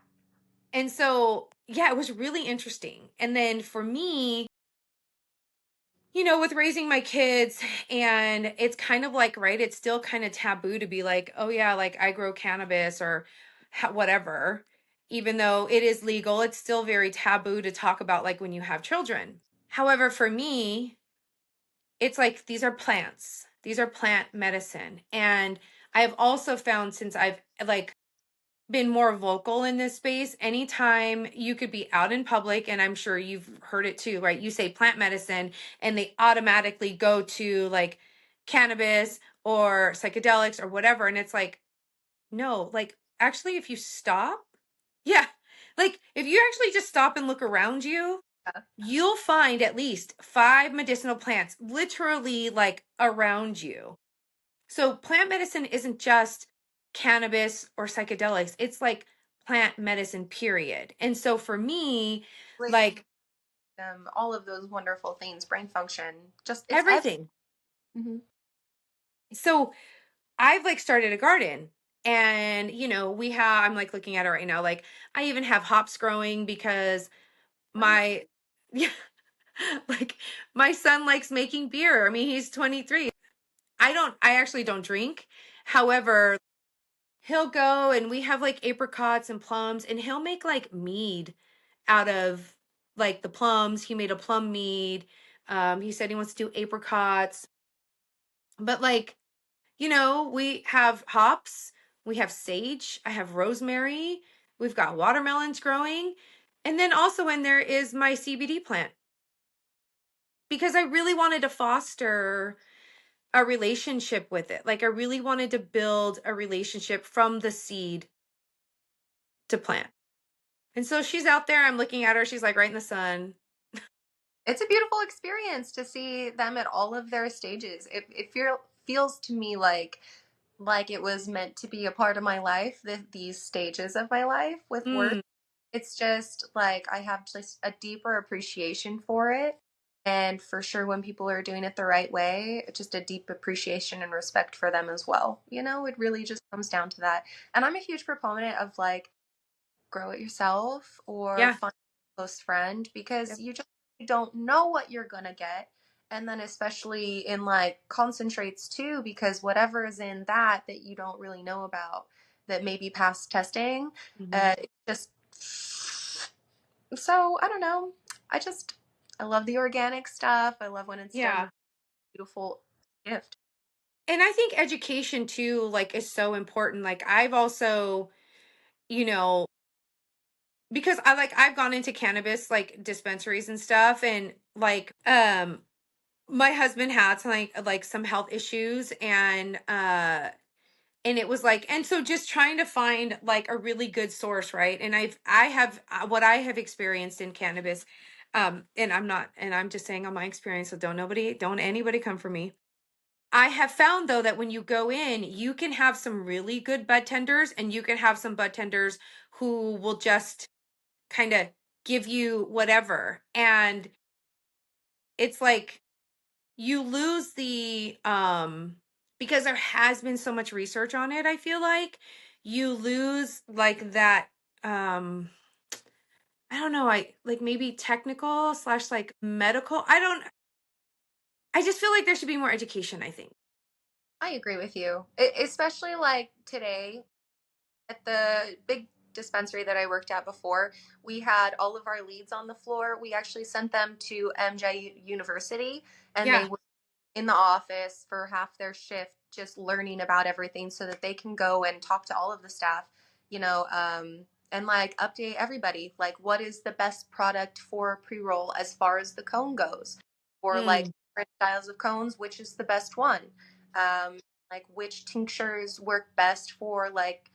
And so, yeah, it was really interesting. And then for me, with raising my kids, and it's kind of like, right, it's still kind of taboo to be like, oh, yeah, like I grow cannabis or whatever. Even though it is legal, it's still very taboo to talk about like when you have children. However, for me, it's like these are plants, these are plant medicine. And I've also found, since I've like been more vocal in this space, anytime you could be out in public, and I'm sure you've heard it too, right? You say plant medicine and they automatically go to like cannabis or psychedelics or whatever. And it's like, no, like actually, if you stop, yeah, like if you actually just stop and look around you, Yeah. you'll find at least five medicinal plants literally like around you. So plant medicine isn't just cannabis or psychedelics. It's like plant medicine period. And so for me, Like like all of those wonderful things, brain function, just it's everything. everything. Hmm. So I've like started a garden, and we have, I'm like looking at it right now. Like I even have hops growing because What? my yeah, like my son likes making beer. I mean, he's 23. I actually don't drink. However, he'll go and we have like apricots and plums, and he'll make like mead out of like the plums. He made a plum mead. He said he wants to do apricots, but like, we have hops, we have sage, I have rosemary, we've got watermelons growing. And then also in there is my CBD plant because I really wanted to foster a relationship with it. Like I really wanted to build a relationship from the seed to plant. And so she's out there, I'm looking at her, she's like right in the sun. It's a beautiful experience to see them at all of their stages. It feels to me like it was meant to be a part of my life, these stages of my life with work. Mm, It's just like I have just a deeper appreciation for it. And for sure, when people are doing it the right way, just a deep appreciation and respect for them as well. It really just comes down to that. And I'm a huge proponent of like grow it yourself or yeah. find a close friend because Yep. you just don't know what you're gonna get. And then especially in like concentrates too, because whatever is in that you don't really know about that may be past testing, Mhm. it's just so I don't know. I just I love the organic stuff. I love when it's done Yeah. with a beautiful gift. And I think education too, like, is so important. Like I've also, you know, because I've gone into cannabis like dispensaries and stuff, and like my husband had some like some health issues, and it was like, and so just trying to find like a really good source, right? And I have what I have experienced in cannabis, and I'm just saying on my experience, so don't anybody come for me. I have found though that when you go in, you can have some really good bud tenders, and you can have some bud tenders who will just kind of give you whatever. And it's like you lose the because there has been so much research on it, I feel like you lose like that I don't know, I like maybe technical slash like medical. I just feel like there should be more education, I think. I agree with you. Especially like today at the big dispensary that I worked at before, we had all of our leads on the floor. We actually sent them to MJ University and they Yeah. were in the office for half their shift just learning about everything so that they can go and talk to all of the staff, you know, and like update everybody like what is the best product for pre-roll as far as the cone goes or like Mm, different styles of cones, which is the best one, like which tinctures work best for like,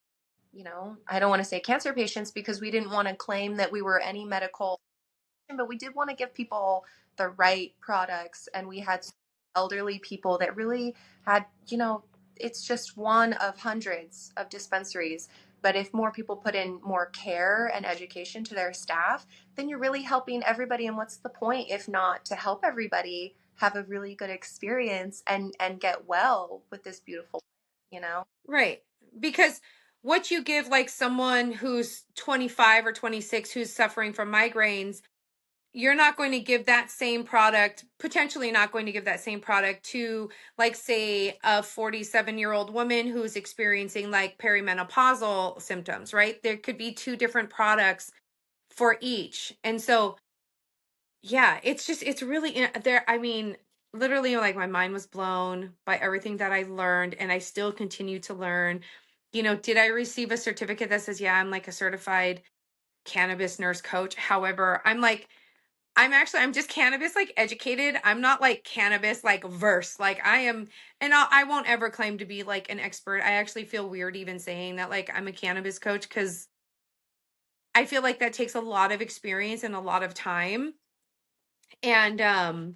I don't want to say cancer patients because we didn't want to claim that we were any medical, but we did want to give people the right products. And we had elderly people that really had, it's just one of hundreds of dispensaries. But if more people put in more care and education to their staff, then you're really helping everybody. And what's the point if not to help everybody have a really good experience and get well with this beautiful, you know? right. Because what you give like someone who's 25 or 26 who's suffering from migraines, you're not going to give that same product, potentially not going to give that same product to, like, say, a 47-year-old woman who's experiencing like perimenopausal symptoms, right? There could be two different products for each. And so, yeah, it's really there. I mean, literally, like, my mind was blown by everything that I learned, and I still continue to learn. Did I receive a certificate that says, yeah, I'm like a certified cannabis nurse coach? However, I'm just cannabis like educated. I'm not like cannabis like verse. Like I am, and I won't ever claim to be like an expert. I actually feel weird even saying that like I'm a cannabis coach because I feel like that takes a lot of experience and a lot of time. And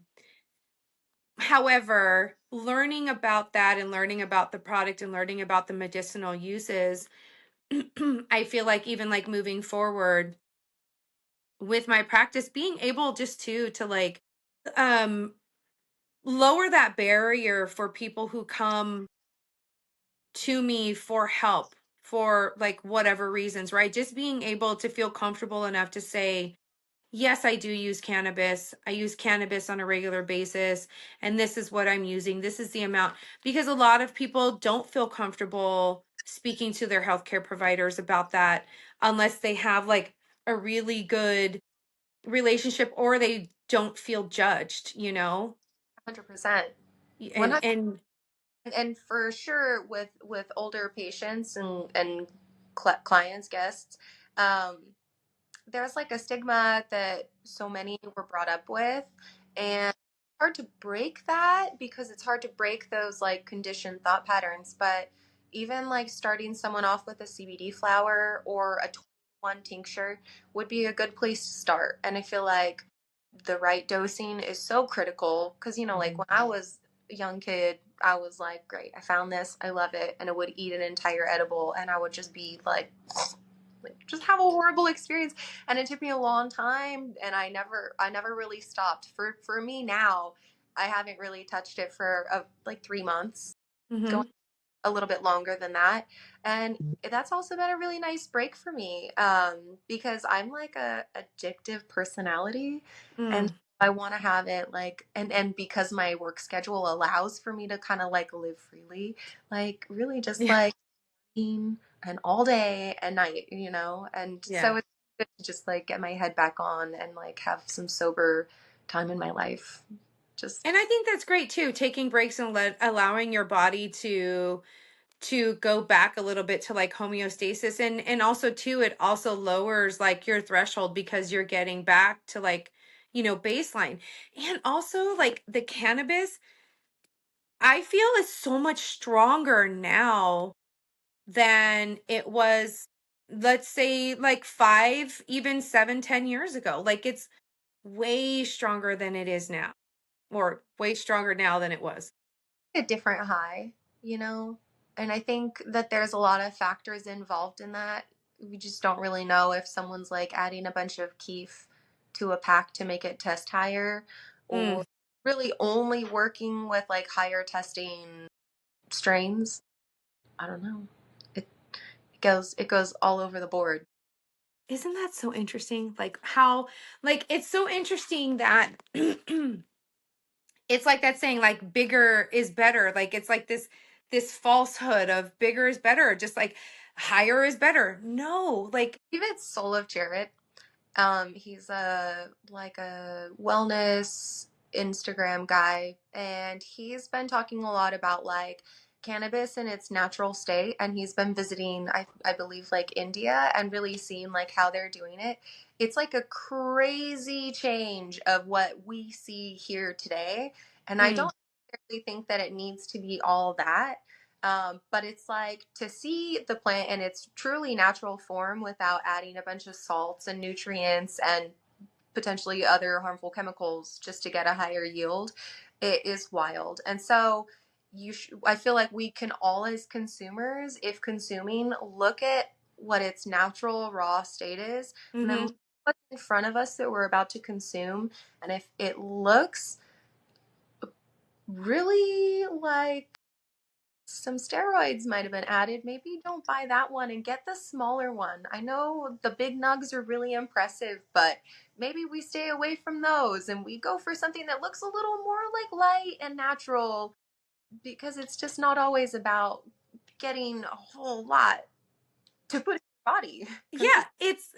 however, learning about that and learning about the product and learning about the medicinal uses, I feel like even like moving forward with my practice, being able just to like um lower that barrier for people who come to me for help for like whatever reasons, right? Just being able to feel comfortable enough to say, yes, I do use cannabis. I use cannabis on a regular basis, and this is what I'm using. This is the amount. Because a lot of people don't feel comfortable speaking to their healthcare providers about that unless they have like a really good relationship or they don't feel judged, you know? 100%. And 100. And for sure with older patients and clients, guests, um there's like a stigma that so many were brought up with, and it's hard to break that because it's hard to break those like conditioned thought patterns. But even like starting someone off with a CBD flower or a 21 tincture would be a good place to start. And I feel like the right dosing is so critical because, you know, like Mhm. when I was a young kid, I was like, great, I found this, I love it, and I would eat an entire edible, and I would just be like just have a horrible experience. And it took me a long time, and I never really stopped. For me now, I haven't really touched it for like 3 months, going Mhm. a little bit longer than that. And that's also been a really nice break for me, because I'm like a addictive personality, and Mm. I want to have it like, and because my work schedule allows for me to kind of like live freely, like really just Yeah. like and all day and night, you know? And Yeah. so it's good to just like get my head back on and like have some sober time in my life. Just And I think that's great too, taking breaks and allowing your body to go back a little bit to like homeostasis, and also too it also lowers like your threshold because you're getting back to like, baseline. And also like the cannabis, I feel is so much stronger now than it was, let's say like 5, even 7, 10 years ago. Like it's way stronger than it is now, or way stronger now than it was. a different high, you know? And I think that there's a lot of factors involved in that. We just don't really know if someone's like adding a bunch of keef to a pack to make it test higher, or Mm. really only working with like higher testing strains. I don't know. It goes all over the board. Isn't that so interesting? Like how, like it's so interesting that it's like that saying like bigger is better. Like it's like this falsehood of bigger is better, just like higher is better. No, like Even Soul of Jared. He's a like a wellness Instagram guy, and he's been talking a lot about like cannabis in its natural state, and he's been visiting, I believe, like India, and really seeing like how they're doing it. It's like a crazy change of what we see here today, and I mm, don't necessarily think that it needs to be all that. But it's like to see the plant in its truly natural form without adding a bunch of salts and nutrients and potentially other harmful chemicals just to get a higher yield. It is wild. And so I feel like we can all as consumers, if consuming, look at what its natural raw state is, and then mm-hmm. look what's in front of us that we're about to consume. And if it looks really like some steroids might have been added, maybe don't buy that one and get the smaller one. I know the big nugs are really impressive, but maybe we stay away from those and we go for something that looks a little more like light and natural, because it's just not always about getting a whole lot to put in your body. Because Yeah, it's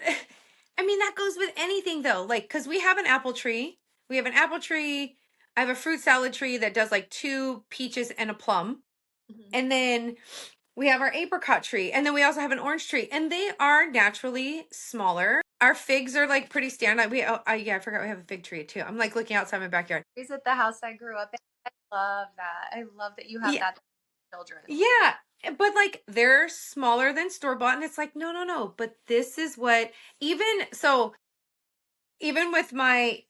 I mean that goes with anything though. Like cuz we have an apple tree. We have an apple tree. I have a fruit salad tree that does like two peaches and a plum. And then we have our apricot tree, and then we also have an orange tree, and they are naturally smaller. Our figs are like pretty standard. Yeah, I forgot we have a fig tree too. I'm like looking outside my backyard. trees at the house I grew up in, I love that. I love that you have Yeah, that for children. yeah, but like they're smaller than store bought, and it's like no, no, no. But this is what even so even with my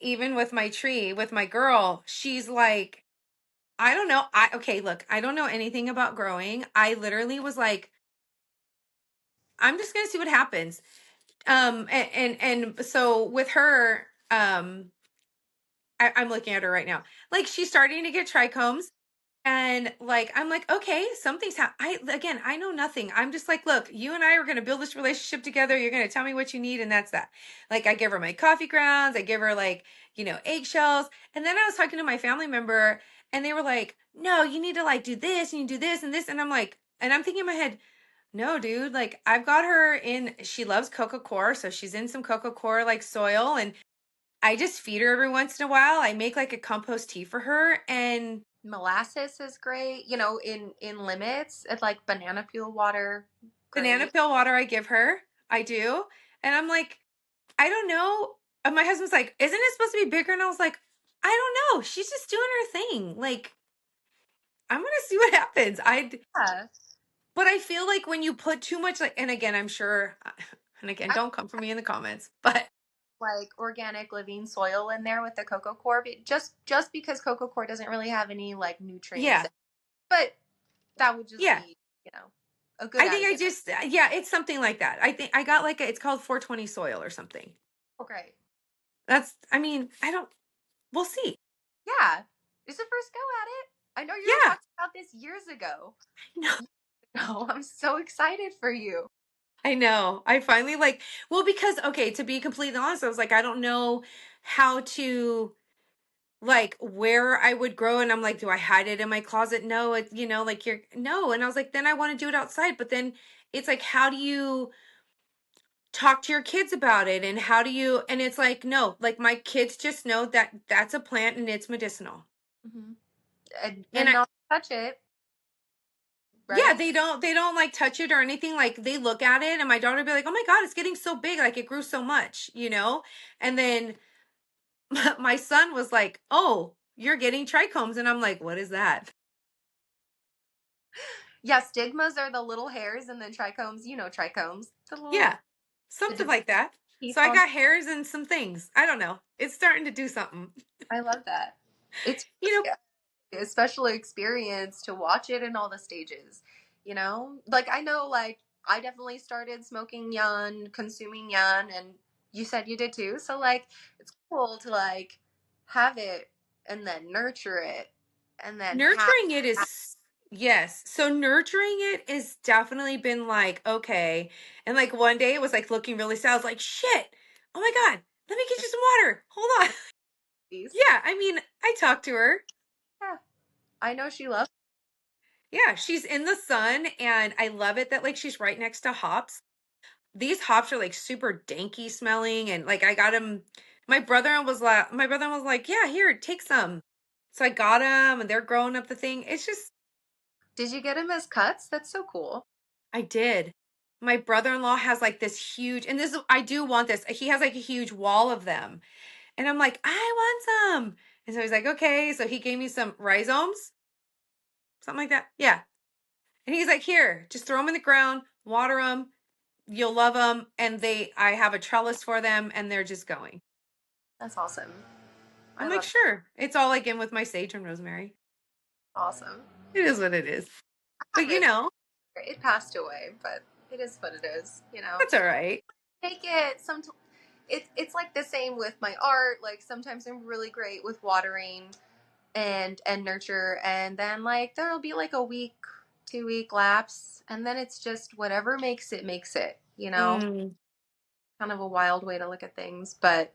tree with my girl, she's like I don't know. Okay, look, I don't know anything about growing. I literally was like, I'm just gonna see what happens. And so with her, I'm looking at her right now. Like she's starting to get trichomes. And like I'm like, okay, something's again, I know nothing. I'm just like, look, you and I are gonna build this relationship together. You're gonna tell me what you need, and that's that. Like I give her my coffee grounds, I give her like, eggshells. And then I was talking to my family member and they were like, no, you need to like do this and you do this and this. And I'm like, and I'm thinking in my head, no, dude, like I've got her in, she loves coca coir, so she's in some coca coir like soil, and I just feed her every once in a while. I make like a compost tea for her, and Molasses is great, in limits. It's like banana peel water, banana great. peel water I give her. I do. And I'm like, I don't know. And my husband's like, isn't it supposed to be bigger? And I was like, I don't know. She's just doing her thing. Like, I'm gonna see what happens. Yeah. But I feel like when you put too much, like, and again, I'm sure, and again, I don't come for me in the comments, but like organic living soil in there with the coco coir, just because coco coir doesn't really have any like nutrients. yeah, But that would just yeah. be, a good I think I additive. just, yeah, it's something like that. I think I got like it's called 420 soil or something. Oh, great. I mean, I don't, we'll see. Yeah. It's the first go at it. I know you were Yeah. talking about this years ago. No. No, I'm so excited for you. I know. I finally like, well, because okay, to be completely honest, I was like, I don't know how to like where I would grow. And I'm like, do I hide it in my closet? No, it, like you're no. And I was like, then I want to do it outside. But then it's like, how do you talk to your kids about it? And how do you, and it's like, no, like my kids just know that that's a plant and it's medicinal. Hmm. And And not touch it, yeah, right? they don't like touch it or anything. Like they look at it and my daughter would be like, oh my God, it's getting so big. Like it grew so much. And then my son was like, "Oh, you're getting trichomes," and I'm like, "What is that?" Yeah, stigmas are the little hairs, and then trichomes, trichomes, the Yeah, little the something different like that. teeth So I on. got hairs and some things. I don't know. It's starting to do something. I love that. It's You know, really a special experience to watch it in all the stages. Like I know, like I definitely started smoking young, consuming young, and you said you did too. So like, it's cool to like have it and then nurture it, and then have. nurturing it is yes. So nurturing it is definitely been like okay, and like one day it was like looking really sad. I was like, "Shit! Oh my God! Let me get you some water. Hold on." These. Yeah, I mean, I talked to her. Yeah, I know she loves. Yeah, she's in the sun, and I love it that like she's right next to hops. These hops are like super danky smelling, and like I got them. My brother was like, yeah, here, take some. So I got them, and they're growing up the thing. It's just Did you get him as cuts? That's so cool. I did. My brother-in-law has like this huge, and this is I do want this. He has like a huge wall of them, and I'm like, I want some. And so he's like, okay. So he gave me some rhizomes, something like that. Yeah. And he's like, here, just throw them in the ground, water them. You'll love them. And I have a trellis for them, and they're just going. That's awesome. I'm I like, love sure. It's all like in with my sage and rosemary. awesome. It is what it is. I But have it. It passed away, but it is what it is. that's all right. Take it. It's like the same with my art. Like sometimes I'm really great with watering and nurture, and then like there'll be like a week, 2 week lapse, and then it's just whatever makes it. Mm. Kind of a wild way to look at things, but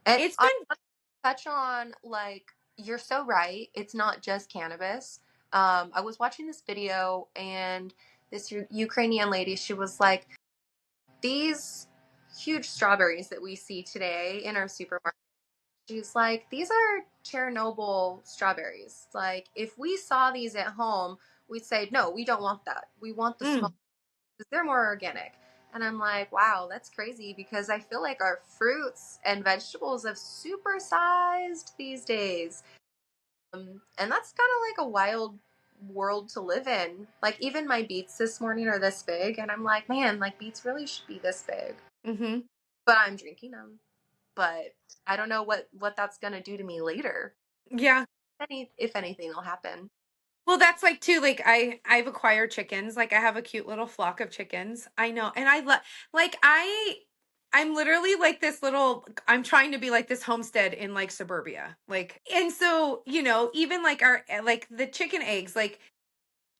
and It's I been, want to touch on like you're so right. It's not just cannabis. I was watching this video and this Ukrainian lady, she was like, these huge strawberries that we see today in our supermarket. She's like, these are Chernobyl strawberries. Like, if we saw these at home, we'd say, no, we don't want that. We want the small mm, because they're more organic. And I'm like, wow, that's crazy because I feel like our fruits and vegetables have supersized these days. And that's kind of like a wild world to live in. Like, even my beets this morning are this big. And I'm like, man, like, beets really should be this big. mm-hmm. But I'm drinking them. But I don't know what that's going to do to me later. Yeah. if anything will happen. Well, that's like too, like I've acquired chickens. Like I have a cute little flock of chickens. I know. And I love like I'm literally like this little I'm trying to be like this homestead in like suburbia. Like and so, even like our like the chicken eggs, like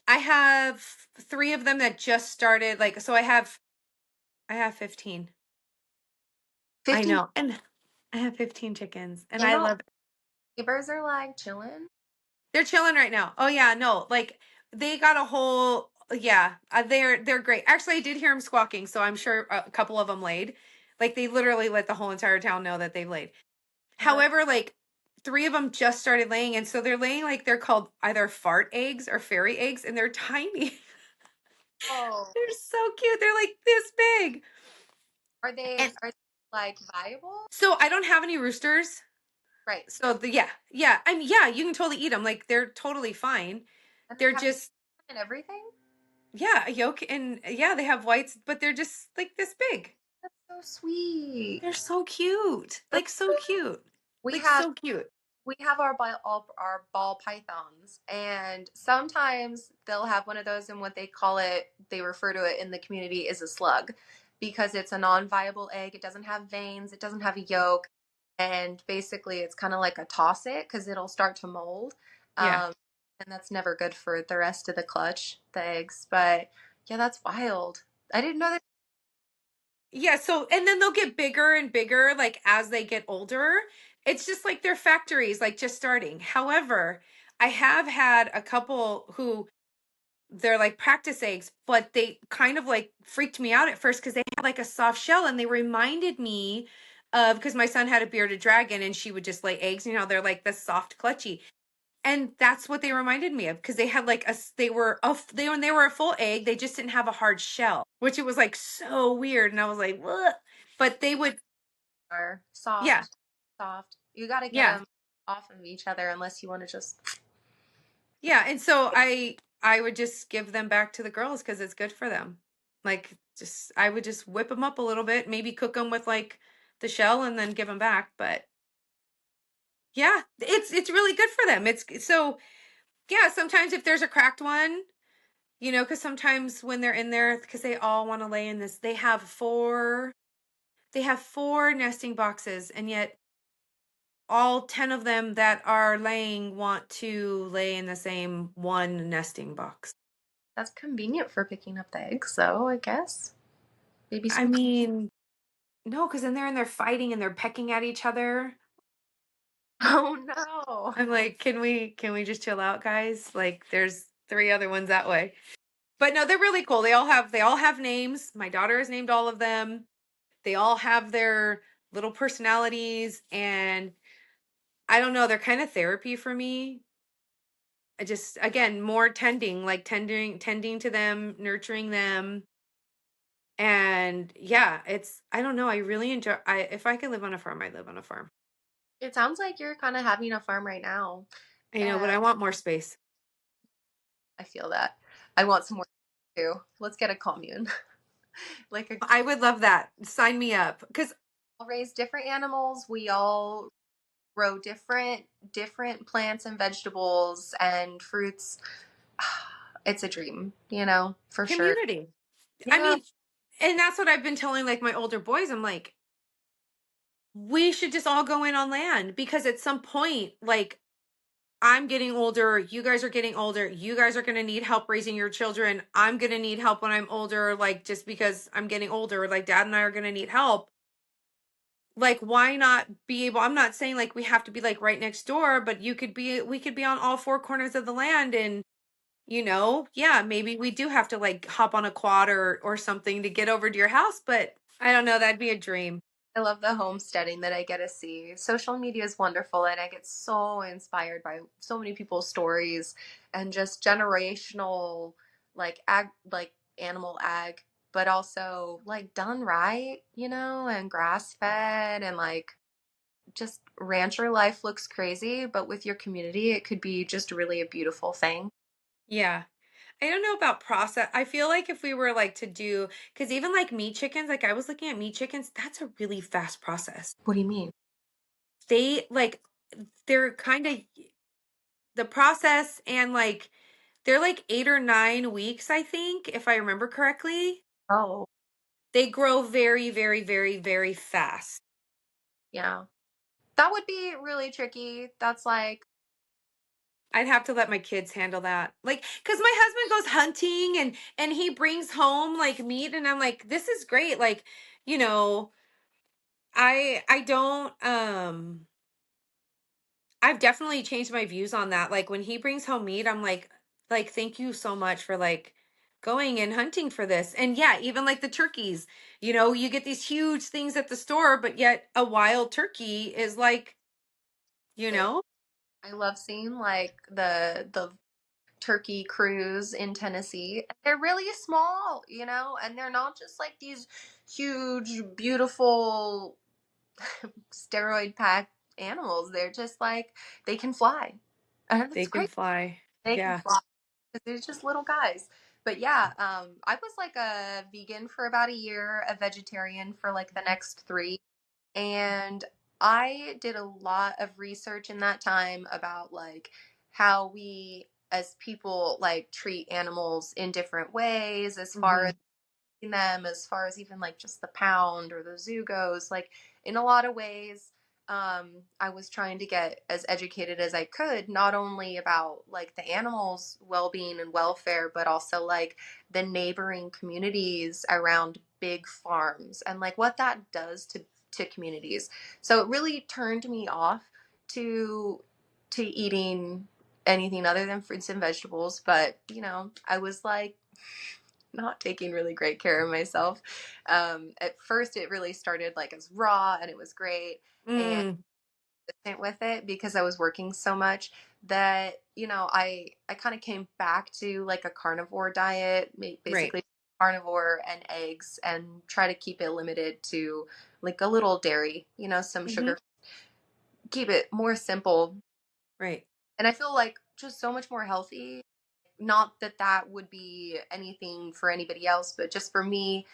I have 3 of them that just started like so I have 15. I 15, know. And I have 15 chickens and and I all love neighbors are like chilling. they're chilling right now. Oh yeah, no, like they got a whole yeah. They're great. Actually, I did hear them squawking, so I'm sure a couple of them laid. Like they literally let the whole entire town know that they've laid. Oh, that's However, like 3 of them just started laying, and so they're laying like they're called either fart eggs or fairy eggs, and they're tiny. oh, They're so cute. They're like this big. And are they like viable? so I don't have any roosters. Right. So yeah. I mean, yeah, you can totally eat them. Like they're totally fine. And they They're have just and everything? yeah, a yolk and yeah, they have whites, but they're just like this big. That's so sweet. They're so cute. So Like so good. cute. We Like have so cute. we have our ball pythons, and sometimes they'll have one of those, and what they refer to it in the community is a slug, because it's a non-viable egg. It doesn't have veins, it doesn't have a yolk, and basically it's kind of like a toss it because it'll start to mold. Yeah. um, and that's never good for the rest of the clutch, the eggs. But yeah, that's wild. I didn't know that. Yeah, so and then they'll get bigger and bigger like as they get older. It's just like their factories like just starting. However, I have had a couple who they're like practice eggs, but they kind of like freaked me out at first because they had like a soft shell and they reminded me of because my son had a bearded dragon and she would just lay eggs, they're like the soft clutchy. And that's what they reminded me of because they had like when they were a full egg, they just didn't have a hard shell, which it was like so weird. And I was like, what? But they would, Are yeah, soft. You got to get yeah, them off of each other unless you want to just. yeah. And so I would just give them back to the girls because it's good for them. Like just I would just whip them up a little bit, maybe cook them with like the shell and then give them back. But yeah, it's really good for them. It's so yeah. Sometimes if there's a cracked one. Because sometimes when they're in there, because they all want to lay in this, they have four nesting boxes, and yet all 10 of them that are laying want to lay in the same one nesting box. That's convenient for picking up the eggs, though, I guess. Maybe I some. mean, no, because then they're in there fighting and they're pecking at each other. Oh no. I'm like, can we just chill out, guys? Like, there's 3 other ones that way. But no, they're really cool. They all have names. My daughter has named all of them. They all have their little personalities and I don't know, they're kind of therapy for me. I just again, more tending, like tending to them, nurturing them. And yeah, I don't know, I really enjoy if I could live on a farm, I'd live on a farm. It sounds like you're kind of having a farm right now. But I And want more space. I feel that. I want some more too. Let's get a commune. Like a I would love that. Sign me up. Cause all raise different animals. We all grow different plants and vegetables and fruits. It's a dream, for sure. community. I Yeah. mean, and that's what I've been telling like my older boys. I'm like, we should just all go in on land because at some point, like I'm getting older. You guys are getting older. You guys are going to need help raising your children. I'm going to need help when I'm older, like just because I'm getting older. Like dad and I are going to need help. Like, why not be able? I'm not saying like we have to be like right next door, but we could be on all 4 corners of the land. And, yeah, maybe we do have to like hop on a quad or something to get over to your house. But I don't know. That'd be a dream. I love the homesteading that I get to see. Social media is wonderful, and I get so inspired by so many people's stories and just generational, like animal ag, but also like done right, and grass fed, and like just rancher life looks crazy, but with your community, it could be just really a beautiful thing. Yeah. I don't know about process. I feel like if we were like to do, because even like meat chickens, like I was looking at meat chickens, that's a really fast process. What do you mean? They like, they're kind of, the process and like they're like 8 or 9 weeks, I think, if I remember correctly. Oh, They grow very, very, very, very fast. yeah. That would be really tricky. That's like, I'd have to let my kids handle that. Like, cause my husband goes hunting and he brings home like meat and I'm like, this is great. Like, you know, I don't I've definitely changed my views on that. Like when he brings home meat, I'm like, thank you so much for like going and hunting for this. And yeah, even like the turkeys, you know, you get these huge things at the store, but yet a wild turkey is like, you it. know, I love seeing like the turkey crews in Tennessee. They're really small, you know, and they're not just like these huge, beautiful steroid packed animals. They're just like they can fly. And they it's can great. fly. They can Yeah. fly because they're just little guys. But yeah, I was like a vegan for about a year, a vegetarian for like the next three. And I did a lot of research in that time about like how we as people like treat animals in different ways as far as Mhm. them, as far as even like just the pound or the zoo goes. Like in a lot of ways, I was trying to get as educated as I could, not only about like the animals' well-being and welfare, but also like the neighboring communities around big farms and like what that does to communities. So it really turned me off to eating anything other than fruits and vegetables. But you know, I was like not taking really great care of myself. At first, it really started like as raw, and it was great, and Mm, consistent with it because I was working so much that you know I kind of came back to like a carnivore diet, right. basically carnivore and eggs, and try to keep it limited to like a little dairy, you know, some Mhm. sugar, keep it more simple, Right. and I feel like just so much more healthy. Not that that would be anything for anybody else, but just for me,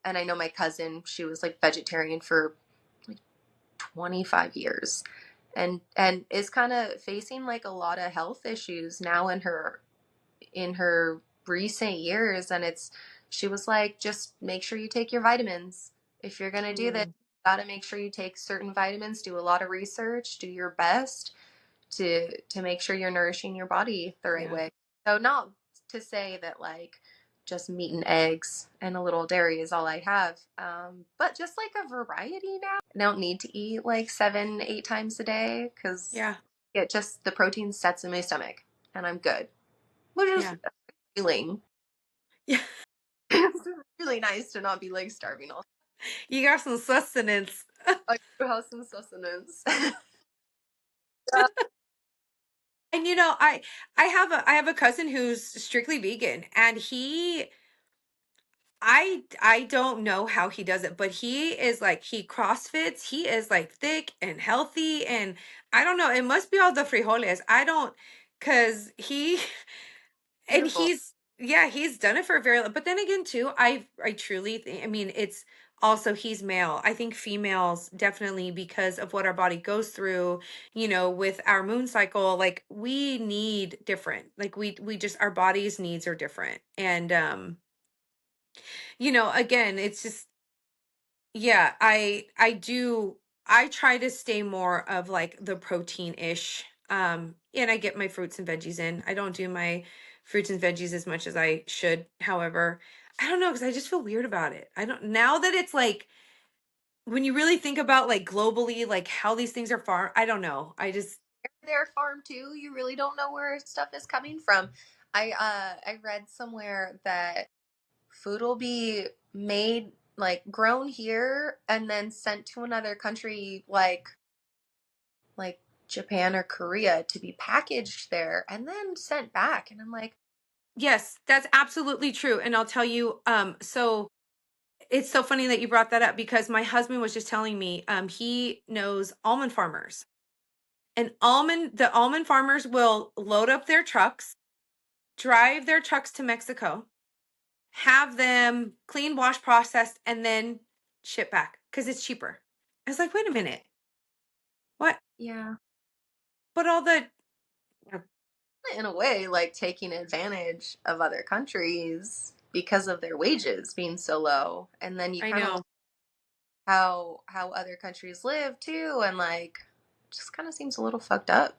and I know my cousin, she was like vegetarian for like 25 years and is kind of facing like a lot of health issues now in her recent years, and it's she was like, just make sure you take your vitamins. If you're going to do this, Mm, you got to make sure you take certain vitamins, do a lot of research, do your best to make sure you're nourishing your body the right yeah. way. So not to say that like just meat and eggs and a little dairy is all I have, but just like a variety now. I don't need to eat like 7, 8 times a day because Yeah. it just the protein sets in my stomach and I'm good, which is Yeah. feeling. Yeah. It's really nice to not be like starving all. You got some sustenance. I do have some sustenance. And you know, I have a cousin who's strictly vegan and I don't know how he does it, but he is like he CrossFits. He is like thick and healthy and I don't know, it must be all the frijoles. I don't cuz he and Beautiful. he's yeah, he's done it for a very but then again too, I truly think I mean, it's also he's male. I think females definitely because of what our body goes through, you know, with our moon cycle, like we need different. Like we just our bodies needs are different. And you know, again, it's just yeah, I try to stay more of like the protein-ish. And I get my fruits and veggies in. I don't do my fruits and veggies as much as I should. However, I don't know because I just feel weird about it. I don't now that it's like when you really think about like globally, like how these things are far, I don't know. I just Their farm too. You really don't know where stuff is coming from. I read somewhere that food will be made like grown here and then sent to another country like Japan or Korea to be packaged there and then sent back. And I'm like, yes, that's absolutely true. And I'll tell you, so it's so funny that you brought that up because my husband was just telling me, he knows almond farmers. And the almond farmers will load up their trucks, drive their trucks to Mexico, have them clean, wash, processed, and then ship back because it's cheaper. I was like, wait a minute, what? yeah, But all the Yeah, In a way, like taking advantage of other countries because of their wages being so low. And then you I kind of know. how other countries live too, and like just kind of seems a little fucked up.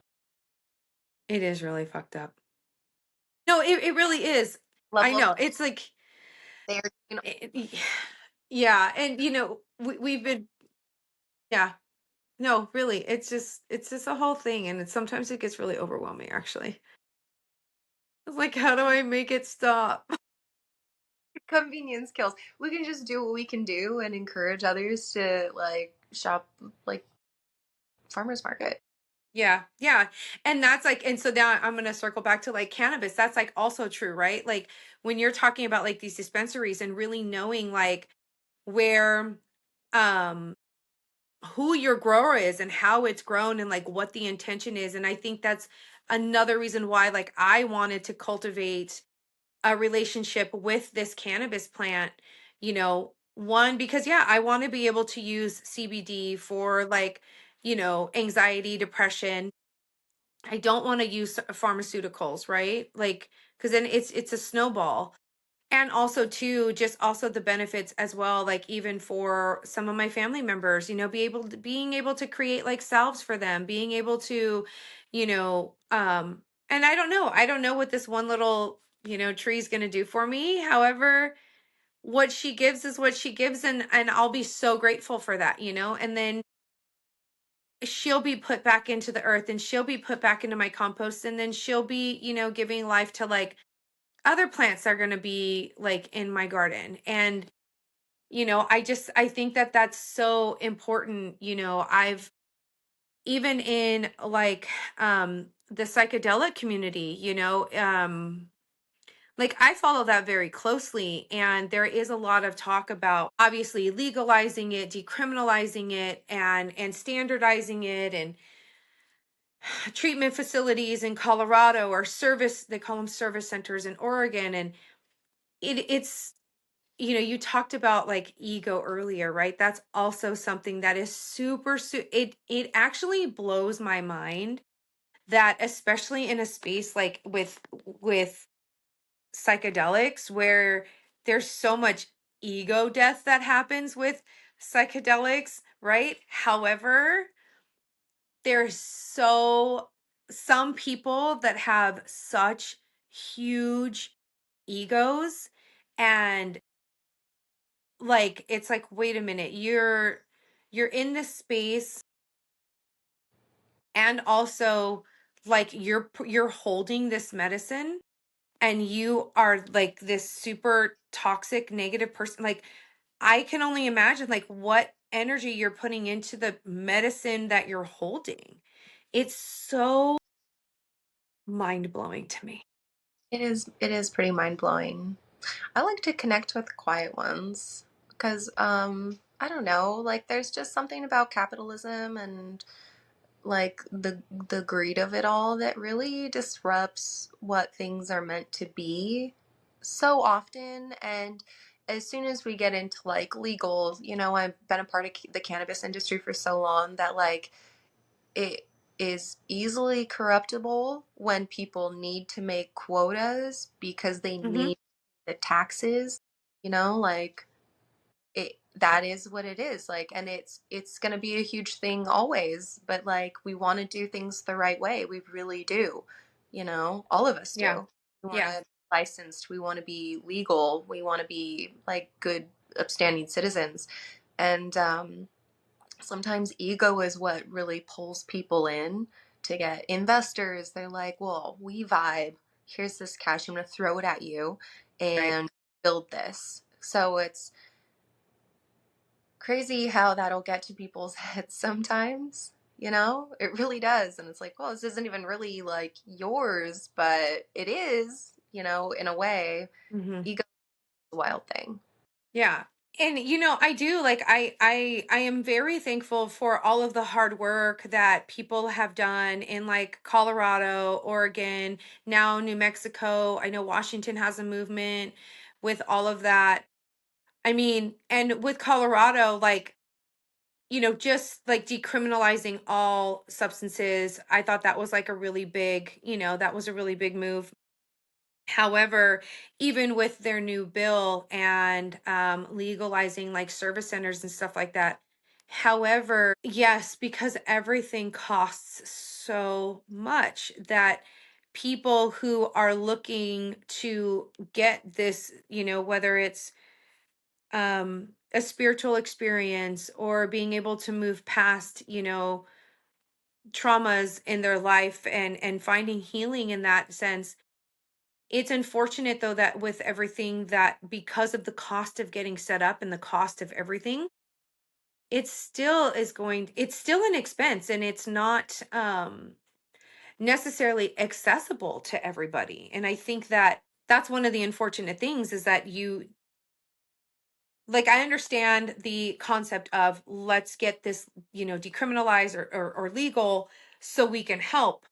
It is really fucked up. No, it really is. I Level of know. It's like, they're doing yeah, and we've been, yeah. No, really, it's just a whole thing, and sometimes it gets really overwhelming. Actually, it's like, how do I make it stop? convenience kills. We can just do what we can do and encourage others to like shop like farmers market. Yeah, yeah. And that's like, and so now I'm going to circle back to like cannabis. That's like also true, right? Like when you're talking about like these dispensaries and really knowing like where, um, who your grower is and how it's grown and like what the intention is. And I think that's another reason why like I wanted to cultivate a relationship with this cannabis plant, one, because yeah, I want to be able to use CBD for like, anxiety, depression. I don't want to use pharmaceuticals, right? Like, because then it's a snowball. And also too, just also the benefits as well, like even for some of my family members, being able to create like salves for them, being able to, and I don't know what this one little, tree is going to do for me. However, what she gives is what she gives, and I'll be so grateful for that, and then she'll be put back into the earth, and she'll be put back into my compost, and then she'll be, giving life to like other plants that are going to be like in my garden. And I think that that's so important. I've even in like the psychedelic community, like I follow that very closely, and there is a lot of talk about obviously legalizing it, decriminalizing it, and standardizing it, and treatment facilities in Colorado, or service, they call them service centers in Oregon. And it's you talked about like ego earlier, right? That's also something that is it actually blows my mind that, especially in a space like with psychedelics, where there's so much ego death that happens with psychedelics, right? However, there's some people that have such huge egos, and like it's like, wait a minute, you're in this space, and also like you're holding this medicine, and you are like this super toxic negative person. Like I can only imagine like what energy you're putting into the medicine that you're holding. It's so mind-blowing to me. It is pretty mind blowing. I like to connect with quiet ones because I don't know, like there's just something about capitalism and like the greed of it all that really disrupts what things are meant to be so often. And as soon as we get into like legal, I've been a part of the cannabis industry for so long that like it is easily corruptible when people need to make quotas because they Hmm. need the taxes, like it that is what it is, like, and it's going to be a huge thing always, but like we want to do things the right way, we really do, all of us Yeah. do. We want Yeah. to be licensed, we want to be legal, we want to be like good upstanding citizens. And sometimes ego is what really pulls people in to get investors. They're like, well, we vibe, here's this cash, I'm going to throw it at you Right. and build this. So it's crazy how that'll get to people's heads sometimes. It really does. And it's like, well, this isn't even really like yours, but it is, in a way. Hmm. Ego is a wild thing. Yeah. And I do like, I am very thankful for all of the hard work that people have done in like Colorado, Oregon, now New Mexico. I know Washington has a movement with all of that. I mean, and with Colorado, like, just like decriminalizing all substances. I thought that was like a really big, that was a really big move. However, even with their new bill and legalizing like service centers and stuff like that, however, yes, because everything costs so much that people who are looking to get this, whether it's a spiritual experience or being able to move past, traumas in their life and finding healing in that sense. It's unfortunate though that with everything, that because of the cost of getting set up and the cost of everything, it's still an expense, and it's not necessarily accessible to everybody. And I think that that's one of the unfortunate things, is that I understand the concept of, let's get this, decriminalized or legal so we can help.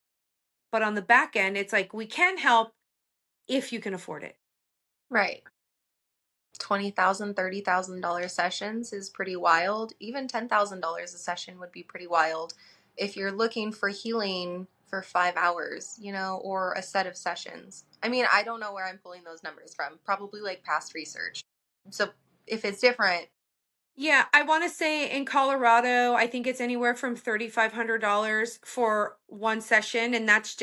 But on the back end, it's like, we can help if you can afford it. Right. $20,000, $30,000 sessions is pretty wild. Even $10,000 a session would be pretty wild if you're looking for healing for 5 hours, or a set of sessions. I mean, I don't know where I'm pulling those numbers from. Probably like past research. So if it's different, Yeah, I want to say in Colorado, I think it's anywhere from $3,500 for one session, and that's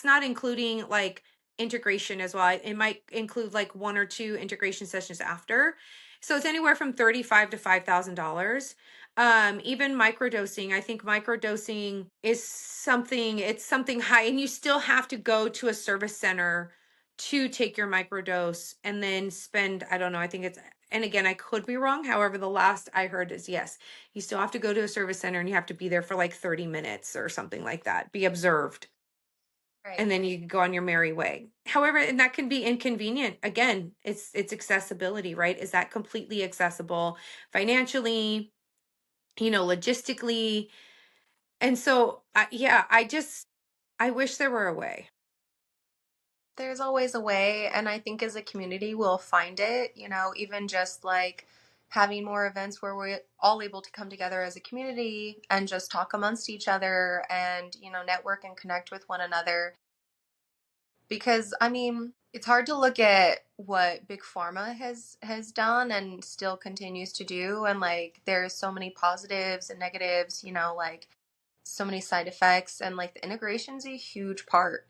not including like integration as well. It might include like one or two integration sessions after. So it's anywhere from 35 to $5,000. Even microdosing, I think microdosing is something high, and you still have to go to a service center to take your microdose and then spend, I don't know, I think it's, and again, I could be wrong. However, the last I heard is yes, you still have to go to a service center and you have to be there for like 30 minutes or something like that, be observed, and right. then you can go on your merry way. However, and that can be inconvenient. Again, it's accessibility, right? Is that completely accessible financially, logistically? And so, yeah, I wish there were a way. There's always a way, and I think as a community we'll find it, even just like having more events where we're all able to come together as a community and just talk amongst each other and, network and connect with one another. Because I mean, it's hard to look at what big pharma has done and still continues to do, and like there's so many positives and negatives, like so many side effects, and like the integration's a huge part,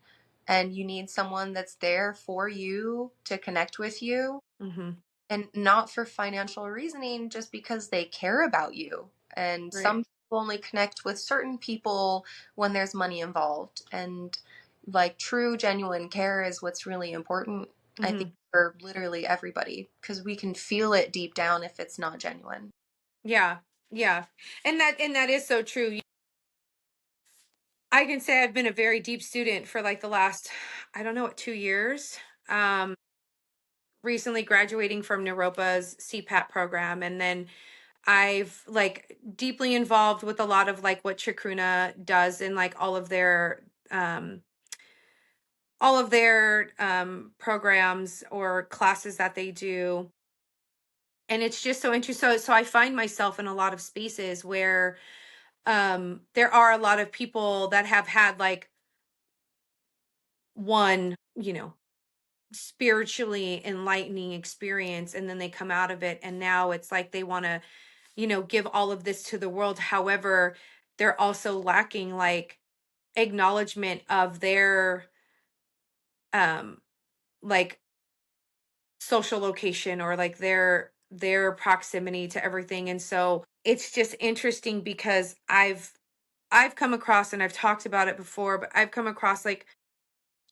and you need someone that's there for you to connect with you, Hmm. and not for financial reasoning, just because they care about you. And some Right. people only connect with certain people when there's money involved, and like true genuine care is what's really important, I think, Hmm. for literally everybody, because we can feel it deep down if it's not genuine. Yeah. Yeah. And that is so true. I can say I've been a very deep student for like the last, I don't know, 2 years. Um, Recently graduating from Naropa's CPAP program, and then I've like deeply involved with a lot of like what Chacruna does in like um programs or classes that they do. And it's just so interesting. So I find myself in a lot of spaces where there are a lot of people that have had like one, spiritually enlightening experience, and then they come out of it and now it's like they want to, give all of this to the world. However, they're also lacking like acknowledgement of their um like social location, or like their proximity to everything. And so it's just interesting because I've come across, and I've talked about it before, but I've come across like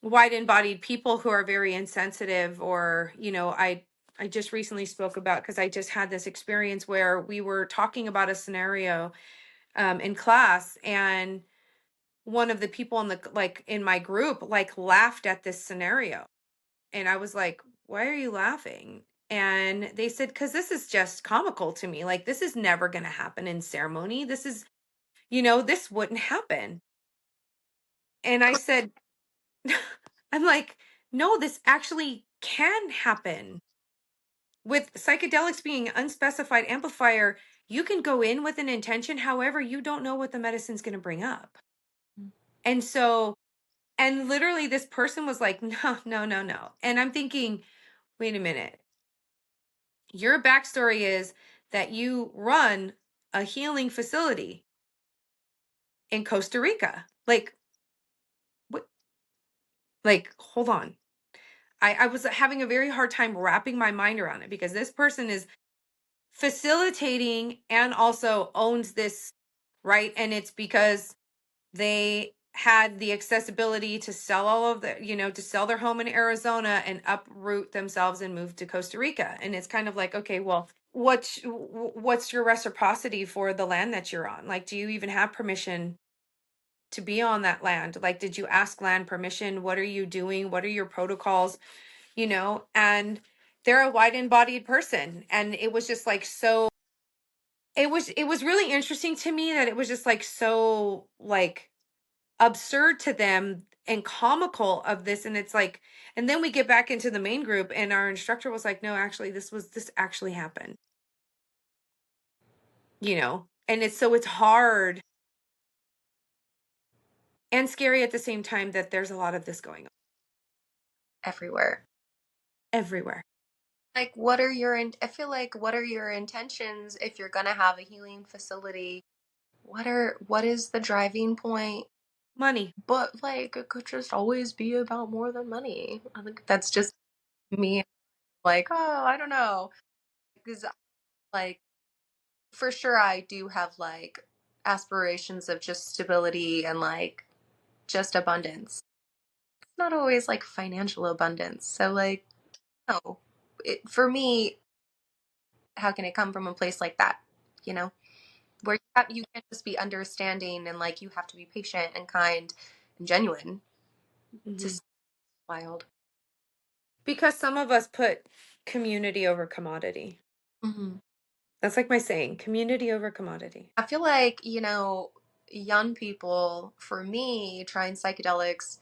wide embodied people who are very insensitive, or I just recently spoke about, because I just had this experience where we were talking about a scenario in class, and one of the people in the like in my group like laughed at this scenario, and I was like, why are you laughing? And they said, because this is just comical to me, like this is never going to happen in ceremony, this is, this wouldn't happen. And I said, I'm like, no, this actually can happen. With psychedelics being unspecified amplifier, you can go in with an intention, however, you don't know what the medicine's going to bring up. And so, and literally this person was like, no, no, no, no. And I'm thinking, wait a minute. Your backstory is that you run a healing facility in Costa Rica. What, like, hold on. I was having a very hard time wrapping my mind around it because this person is facilitating and also owns this, right? And it's because they had the accessibility to sell all of the, to sell their home in Arizona and uproot themselves and move to Costa Rica. And it's kind of like, okay, well, what's your reciprocity for the land that you're on? Like, do you even have permission to be on that land? Like, did you ask land permission? What are you doing? What are your protocols? And they're a wide embodied person. And it was just like, so it was really interesting to me that it was just like so like absurd to them and comical of this. And it's like, and then we get back into the main group and our instructor was like, no, actually this actually happened, and it's hard and scary at the same time that there's a lot of this going on Everywhere. everywhere. Like, what are your, I feel like, what are your intentions if you're gonna have a healing facility? What is the driving point? Money. But like, it could just always be about more than money. I think that's just me. Like, oh, I don't know. Because, like, for sure, I do have like aspirations of just stability and like just abundance. It's not always like financial abundance. So, like, no, for me, how can it come from a place like that? You know, where you can't just be understanding and like you have to be patient and kind and genuine. Hmm. Just wild. Because some of us put community over commodity. Hmm. That's like my saying, community over commodity. I feel like, young people, for me, trying psychedelics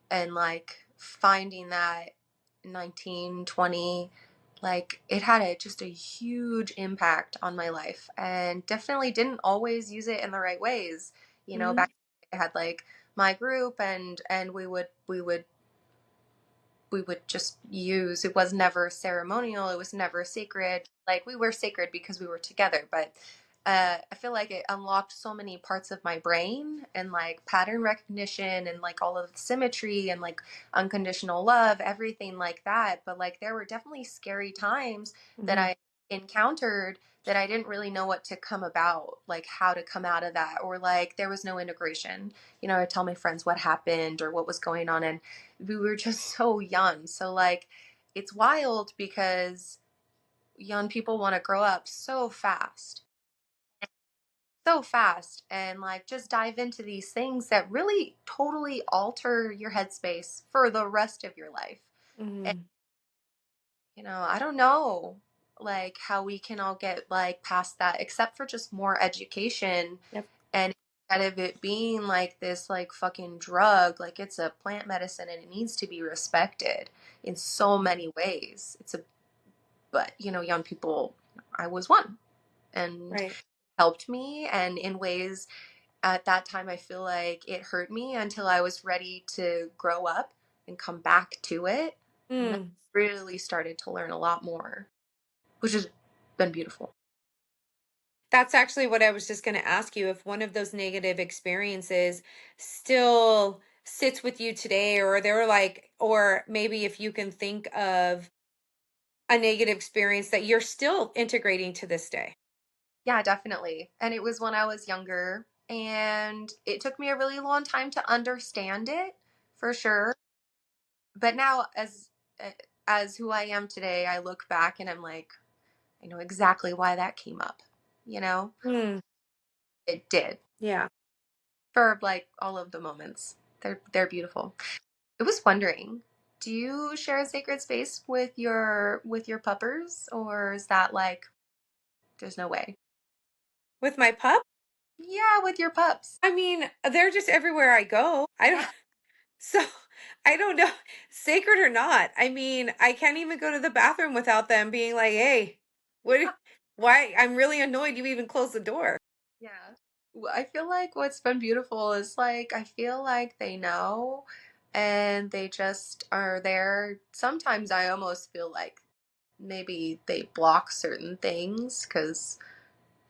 and like finding that 19, 20, like it had just a huge impact on my life and definitely didn't always use it in the right ways. Hmm. Back I had like my group and we would just use, it was never ceremonial, it was never sacred. Like we were sacred because we were together, but I feel like it unlocked so many parts of my brain and like pattern recognition and like all of the symmetry and like unconditional love, everything like that. But like there were definitely scary times that Hmm. I encountered that I didn't really know what to come about, like how to come out of that, or like there was no integration. I tell my friends what happened or what was going on, and we were just so young. So like it's wild because young people want to grow up so fast and like just dive into these things that really totally alter your headspace for the rest of your life. And Hmm. I don't know like how we can all get like past that except for just more education. Yep. And instead of it being like this like fucking drug, like it's a plant medicine and it needs to be respected in so many ways. But young people, I was one and Right. helped me. And in ways at that time, I feel like it hurt me until I was ready to grow up and come back to it. And then Mm. I really started to learn a lot more, which has been beautiful. That's actually what I was just going to ask you. If one of those negative experiences still sits with you today, or they're like, or maybe if you can think of a negative experience that you're still integrating to this day. Yeah, definitely. And it was when I was younger, and it took me a really long time to understand it, for sure. But now, as who I am today, I look back and I'm like, I know exactly why that came up. You know, Mm. it did Yeah. for like all of the moments. They're beautiful. I was wondering, do you share a sacred space with your puppers, or is that like there's no way? With my pup, Yeah, with your pups. I mean, they're just everywhere I go. I don't, Yeah. so I don't know, sacred or not. I mean, I can't even go to the bathroom without them being like, hey, what? Why? I'm really annoyed you even closed the door. Yeah. I feel like what's been beautiful is like I feel like they know and they just are there. Sometimes I almost feel like maybe they block certain things because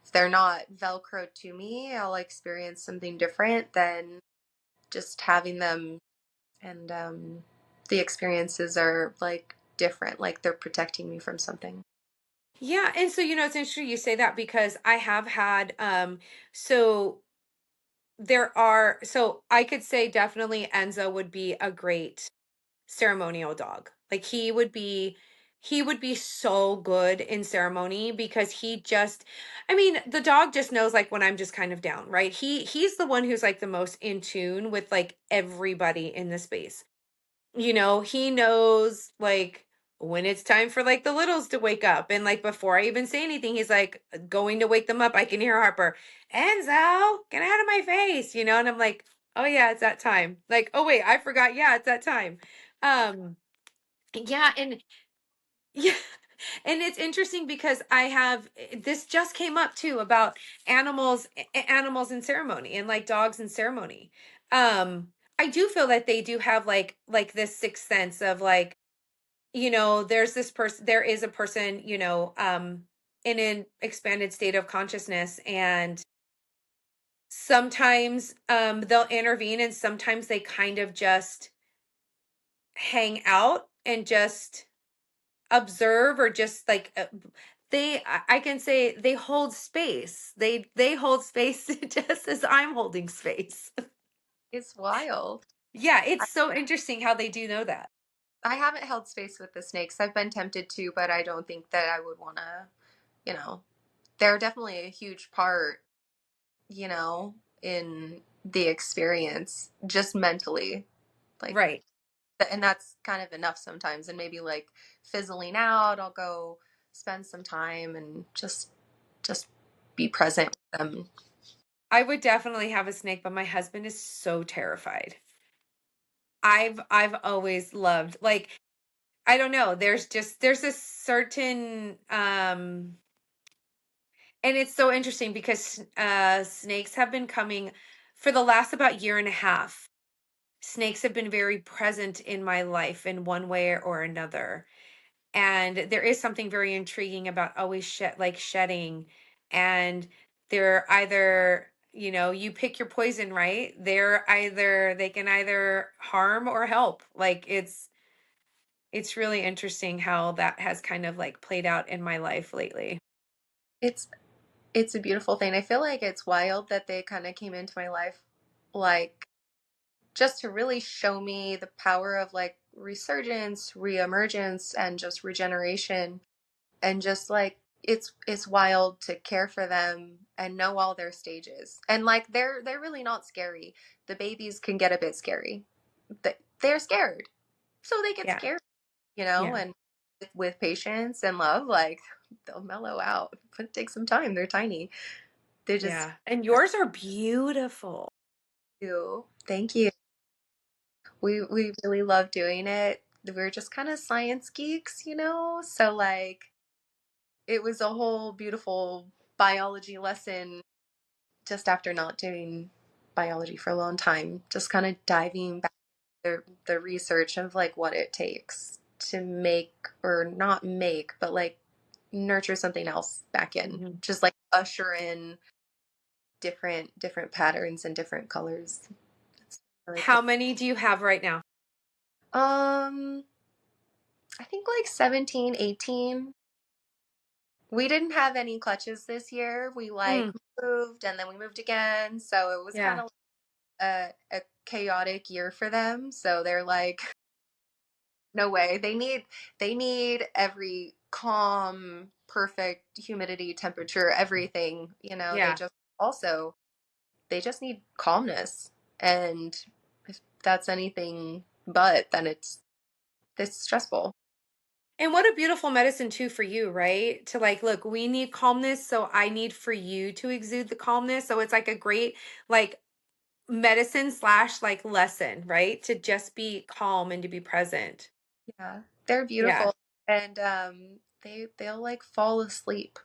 if they're not Velcro to me, I'll experience something different than just having them. And the experiences are like different, like they're protecting me from something. Yeah, and so it's interesting you say that because I have had so so I could say definitely Enzo would be a great ceremonial dog. Like he would be so good in ceremony because I mean, the dog just knows like when I'm just kind of down, right? He's the one who's like the most in tune with like everybody in the space. He knows like when it's time for like the littles to wake up. And like before I even say anything, he's like going to wake them up. I can hear Harper, Enzo, get out of my face, and I'm like, oh yeah, it's that time. Like, oh wait, I forgot. Yeah, it's that time. Um, yeah, and yeah, and it's interesting because this just came up too about animals in ceremony and like dogs in ceremony. Um, I do feel that they do have like this sixth sense of like, there is a person, in an expanded state of consciousness, and sometimes they'll intervene and sometimes they kind of just hang out and just observe, or just like I can say they hold space. They hold space just as I'm holding space. It's wild. Yeah, it's so interesting how they do know that. I haven't held space with the snakes. I've been tempted to, but I don't think that I would want to, you know, they're definitely a huge part, you know, in the experience, just mentally. Like, Right. and that's kind of enough sometimes. And maybe like fizzling out, I'll go spend some time and just be present with them. I would definitely have a snake, but my husband is so terrified. I've always loved, like, I don't know, there's a certain and it's so interesting because snakes have been coming for the last about year and a half. Snakes have been very present in my life in one way or another. And there is something very intriguing about always shedding. And they're either, you pick your poison, right? They can either harm or help. Like it's really interesting how that has kind of like played out in my life lately. It's it's a beautiful thing. I feel like it's wild that they kind of came into my life like just to really show me the power of like resurgence, reemergence, and just regeneration. And just like it's wild to care for them and know all their stages. And like they're really not scary. The babies can get a bit scary. They're scared. So they get Yeah. scared, you know, Yeah. and with patience and love, like they'll mellow out. But it takes some time. They're tiny. They just Yeah. And yours are beautiful. do. Thank you. We really love doing it. We're just kind of science geeks, you know? So like it was a whole beautiful biology lesson just after not doing biology for a long time, just kind of diving back into the research of like what it takes to make or not make, but like nurture something else back in. Mhm. Just like usher in different patterns and different colors. It's really cool. How many do you have right now? Um I think like 17, 18. We didn't have any clutches this year. We like Mm, moved and then we moved again. So it was kind yeah. of a chaotic year for them. So they're like, no way. They need every calm, perfect humidity, temperature, everything. You know, Yeah. they just need calmness. And if that's anything but, then it's stressful. And what a beautiful medicine too for you, right? To like, look, we need calmness, so I need for you to exude the calmness. So it's like a great like medicine slash like lesson, right? To just be calm and to be present. Yeah. They're Yeah. beautiful. And they'll like fall asleep.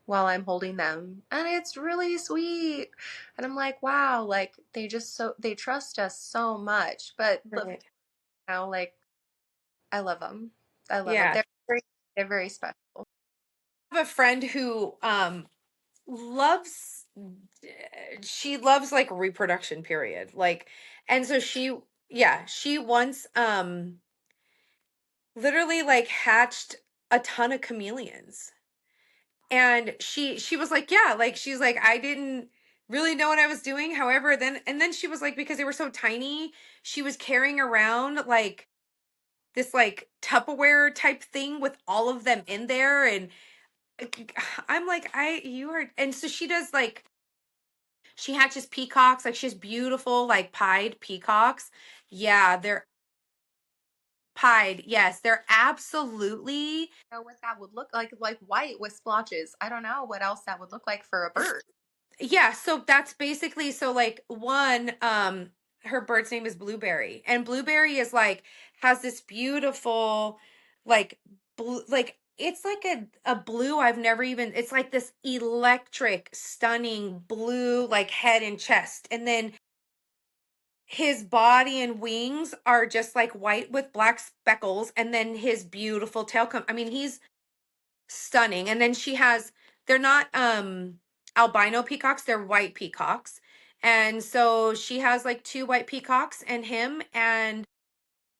while I'm holding them. And it's really sweet. And I'm like, wow, like they trust us so much. But Right. now, like, I love them. I love them. Yeah. They're very special. I have a friend who loves she loves like reproduction period. Like, and so she once literally like hatched a ton of chameleons. And she was like, yeah, like she's like, I didn't really know what I was doing. However, then she was like, because they were so tiny, she was carrying around like this like Tupperware type thing with all of them in there. And I'm like, you are, and so she does like, she hatches peacocks, like she has beautiful like pied peacocks. Yeah, they're pied. Yes, they're absolutely. Know what that would look like white with splotches. I don't know what else that would look like for a bird. Yeah, so that's basically, so like one her bird's name is Blueberry, and Blueberry is like has this beautiful like blue, like it's like a blue I've never even, it's like this electric stunning blue like head and chest, and then his body and wings are just like white with black speckles, and then his beautiful tail come, I mean he's stunning. And then she has, they're not albino peacocks, they're white peacocks. And so she has like two white peacocks and him. And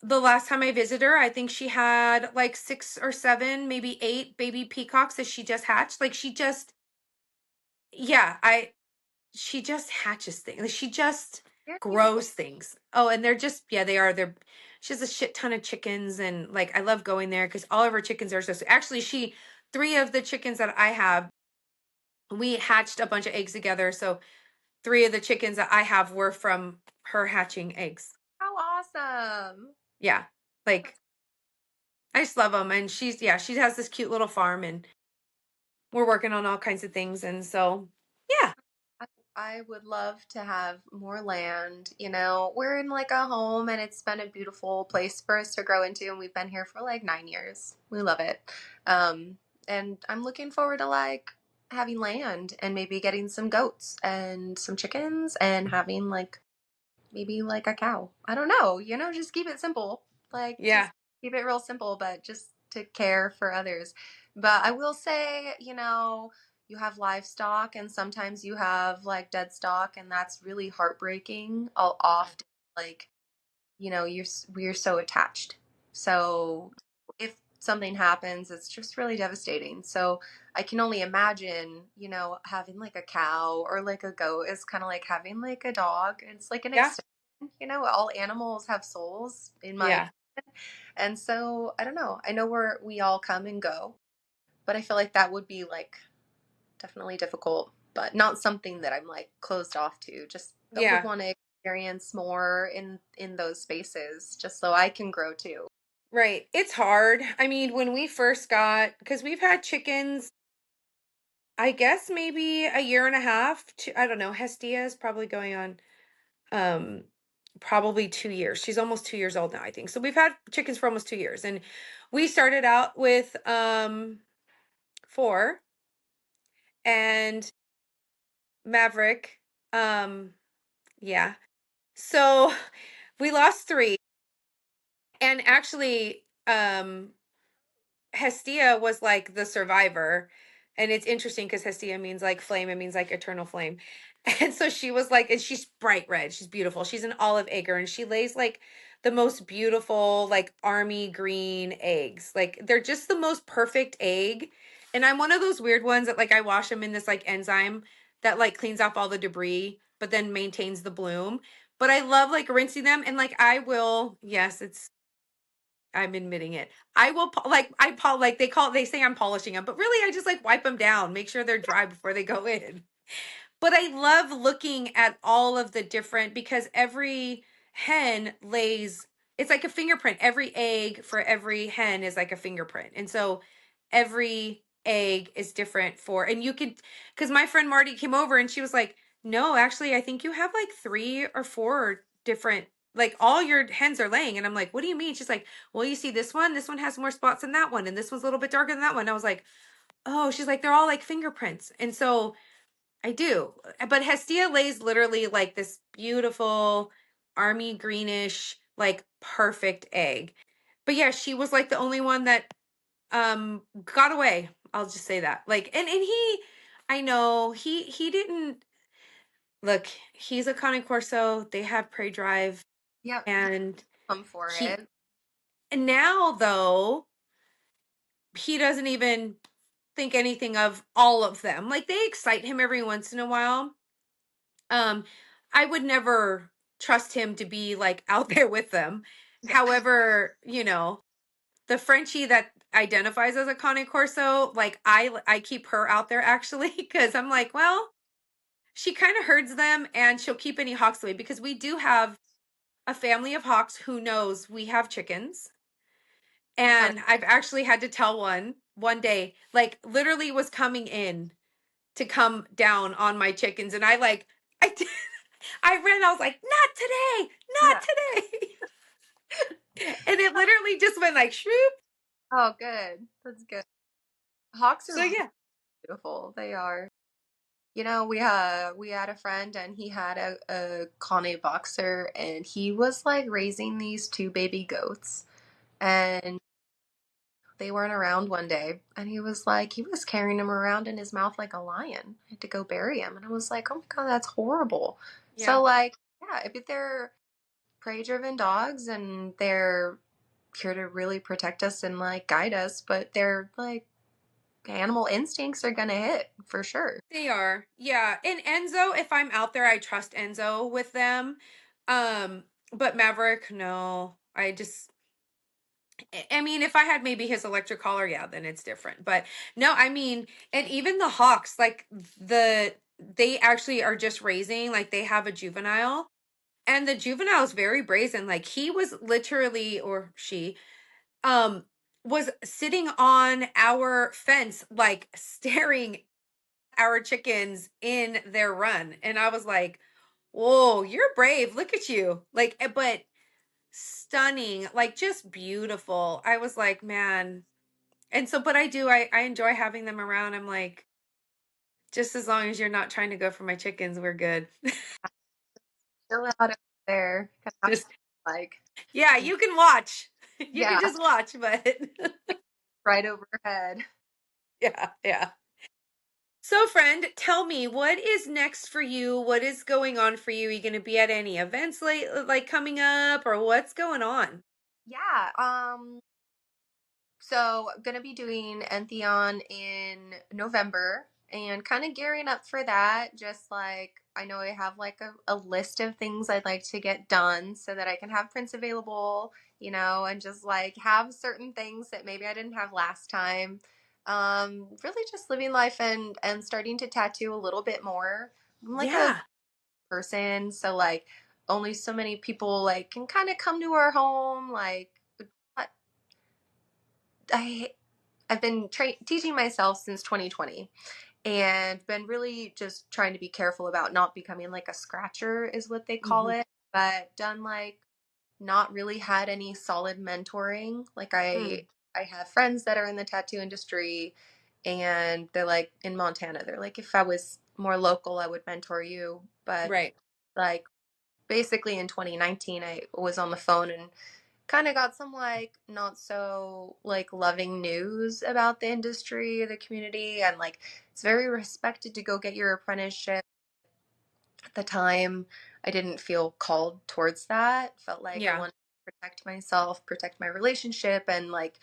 the last time I visited her, I think she had like six or seven, maybe eight baby peacocks that she just hatched. Like she just, yeah, she just hatches things. Like, she just Very beautiful. grows things. Oh, and they're just, yeah, they are. She has a shit ton of chickens, and like I love going there because all of her chickens are just actually three of the chickens that I have, we hatched a bunch of eggs together. So three of the chickens that I have were from her hatching eggs. How awesome. Yeah. Like I just love them. And yeah, she has this cute little farm, and we're working on all kinds of things. And so, yeah. I, I would love to have more land. You know, we're in like a home and it's been a beautiful place for us to grow into, and we've been here for like 9 years. We love it. Um, and I'm looking forward to like having land and maybe getting some goats and some chickens and having like maybe like a cow. I don't know, just keep it simple. Like Yeah. just keep it real simple, but just to care for others. But I will say, you have livestock and sometimes you have like dead stock, and that's really heartbreaking. I'll often like, we're so attached. So if something happens, it's just really devastating. So I can only imagine, having like a cow or like a goat is kind of like having like a dog. It's like an Yeah. extension. All animals have souls, in my Yeah. opinion. And so I don't know. I know we all come and go, but I feel like that would be like definitely difficult, but not something that I'm like closed off to. Just would Yeah. want to experience more in those spaces, just so I can grow too. Right. It's hard. I mean, when we first got, because we've had chickens, I guess maybe a year and a half. I don't know. Hestia is probably going on um probably 2 years. She's almost 2 years old now, I think. So we've had chickens for almost 2 years. And we started out with four, and Maverick. Yeah. So we lost three. And actually, Hestia was like the survivor. And it's interesting because Hestia means like flame, it means like eternal flame. And so she was like, and she's bright red, she's beautiful. She's an olive egger, and she lays like the most beautiful, like army green eggs. Like they're just the most perfect egg. And I'm one of those weird ones that like I wash them in this like enzyme that like cleans off all the debris, but then maintains the bloom. But I love like rinsing them, and like I will, yes, I'm admitting it. I will like like they say I'm polishing them, but really I just like wipe them down, make sure they're dry before they go in. But I love looking at all of the different, because every hen lays, it's like a fingerprint. Every egg for every hen is like a fingerprint. And so every egg is different for, and you could, because my friend Marty came over and she was like, no, actually, I think you have like three or four different, like all your hens are laying. And I'm like, what do you mean? She's like, well, you see this one has more spots than that one. And this one's a little bit darker than that one. I was like, oh, she's like, they're all like fingerprints. And so I do. But Hestia lays literally like this beautiful army greenish, like perfect egg. But yeah, she was like the only one that got away. I'll just say that. Like and he I know he didn't look, he's a Cane Corso, they have prey drive Yep, he and come for he it. and now though he doesn't even think anything of all of them. Like they excite him every once in a while. Um, I would never trust him to be like out there with them. Yeah, However, the Frenchie that identifies as a Cane Corso, like I keep her out there actually because I'm like, well, she kind of herds them and she'll keep any hawks away because we do have a family of hawks who knows we have chickens. got And I've actually had to tell one day, like literally was coming in to come down on my chickens. And I like, I did, I ran, I was like, not today, yeah. not today. And it literally just went like, shroop. Oh, good. That's good. Hawks So are yeah, beautiful. They are. We had a friend and he had a Connie boxer and he was like raising these two baby goats and they weren't around one day and he was carrying them around in his mouth like a lion. I had to go bury him and I was like, oh my God, that's horrible. yeah, So like, yeah, if they're prey driven dogs and they're here to really protect us and like guide us, but they're like animal instincts are gonna hit for sure. they are. Yeah. And Enzo, if I'm out there, I trust Enzo with them. Um, but Maverick, no. I mean, if I had maybe his electric collar, yeah, then it's different. But no, I mean, and even the Hawks, like they actually are just raising, like they have a juvenile, and the juvenile is very brazen. Like he was literally, or she, um, was sitting on our fence, like staring at our chickens in their run, and I was like, "Whoa, you're brave! Look at you!" Like, but stunning, like just beautiful. I was like, man. And so, but I enjoy having them around. I'm like, just as long as you're not trying to go for my chickens, we're good. Chill out over there. Just, Like, yeah, you can watch. You can yeah, just watch, but right overhead. yeah, yeah. So, friend, tell me what is next for you? What is going on for you? Are you going to be at any events like coming up, or what's going on? Yeah, so gonna be doing Entheon in November and kind of gearing up for that. Just like I know I have like a list of things I'd like to get done so that I can have prints available, and just like have certain things that maybe I didn't have last time. Really just living life and starting to tattoo a little bit more. I'm like a Yeah, person, so like only so many people like can kind of come to our home like I I've been teaching myself since 2020 and been really just trying to be careful about not becoming like a scratcher is what they call hmm, it, but done like not really had any solid mentoring. Like mm, I have friends that are in the tattoo industry and they're like in Montana. They're like if I was more local I would mentor you, but right. like basically in 2019 I was on the phone and kind of got some like not so like loving news about the industry, the community, and like it's very respected to go get your apprenticeship. At the time, I didn't feel called towards that. Felt like I Yeah. wanted to protect myself, protect my relationship, and like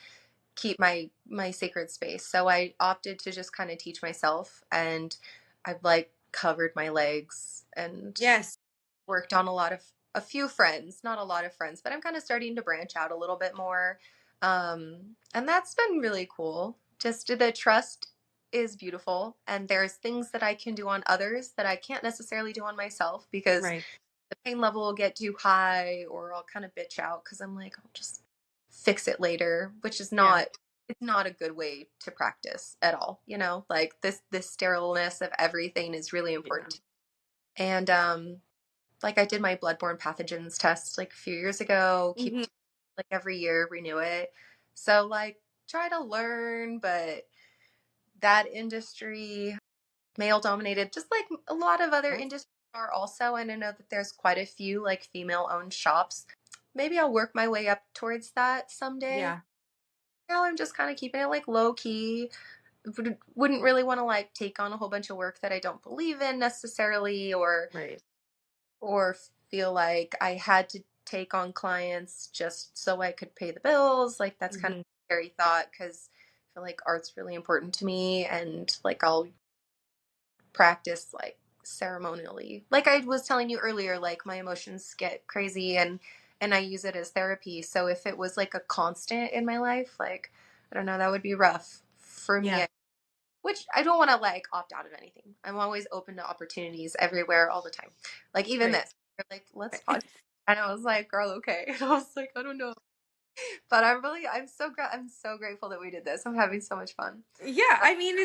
keep my sacred space. So I opted to just kind of teach myself, and I've like covered my legs and Yes. worked on a few friends, not a lot of friends, but I'm kind of starting to branch out a little bit more. And that's been really cool. Just the trust is beautiful. And there's things that I can do on others that I can't necessarily do on myself because Right. the pain level will get too high or I'll kind of bitch out because I'm like, I'll just fix it later, which is Yeah. not it's not a good way to practice at all. Like this sterileness of everything is really Yeah. important. And like I did my bloodborne pathogens test like a few years ago, keep Hmm. like every year renew it. So like try to learn, but that industry, male dominated, just like a lot of other Right. industries are also. And I know that there's quite a few like female owned shops. Maybe I'll work my way up towards that someday. Yeah. Now I'm just kind of keeping it like low key. Wouldn't really want to like take on a whole bunch of work that I don't believe in necessarily, Right. or feel like I had to take on clients just so I could pay the bills. Like that's kind of Hmm. a scary thought because I feel like art's really important to me, and like I'll practice like ceremonially. Like I was telling you earlier, like my emotions get crazy, and I use it as therapy. So if it was like a constant in my life, like I don't know, that would be rough for Yeah. me. Which I don't want to like opt out of anything. I'm always open to opportunities everywhere all the time. Like even Right. this. They're like, let's Right. podcast. And I was like, girl, okay. And I was like, I don't know. But I'm so grateful that we did this. I'm having so much fun. Yeah, I mean,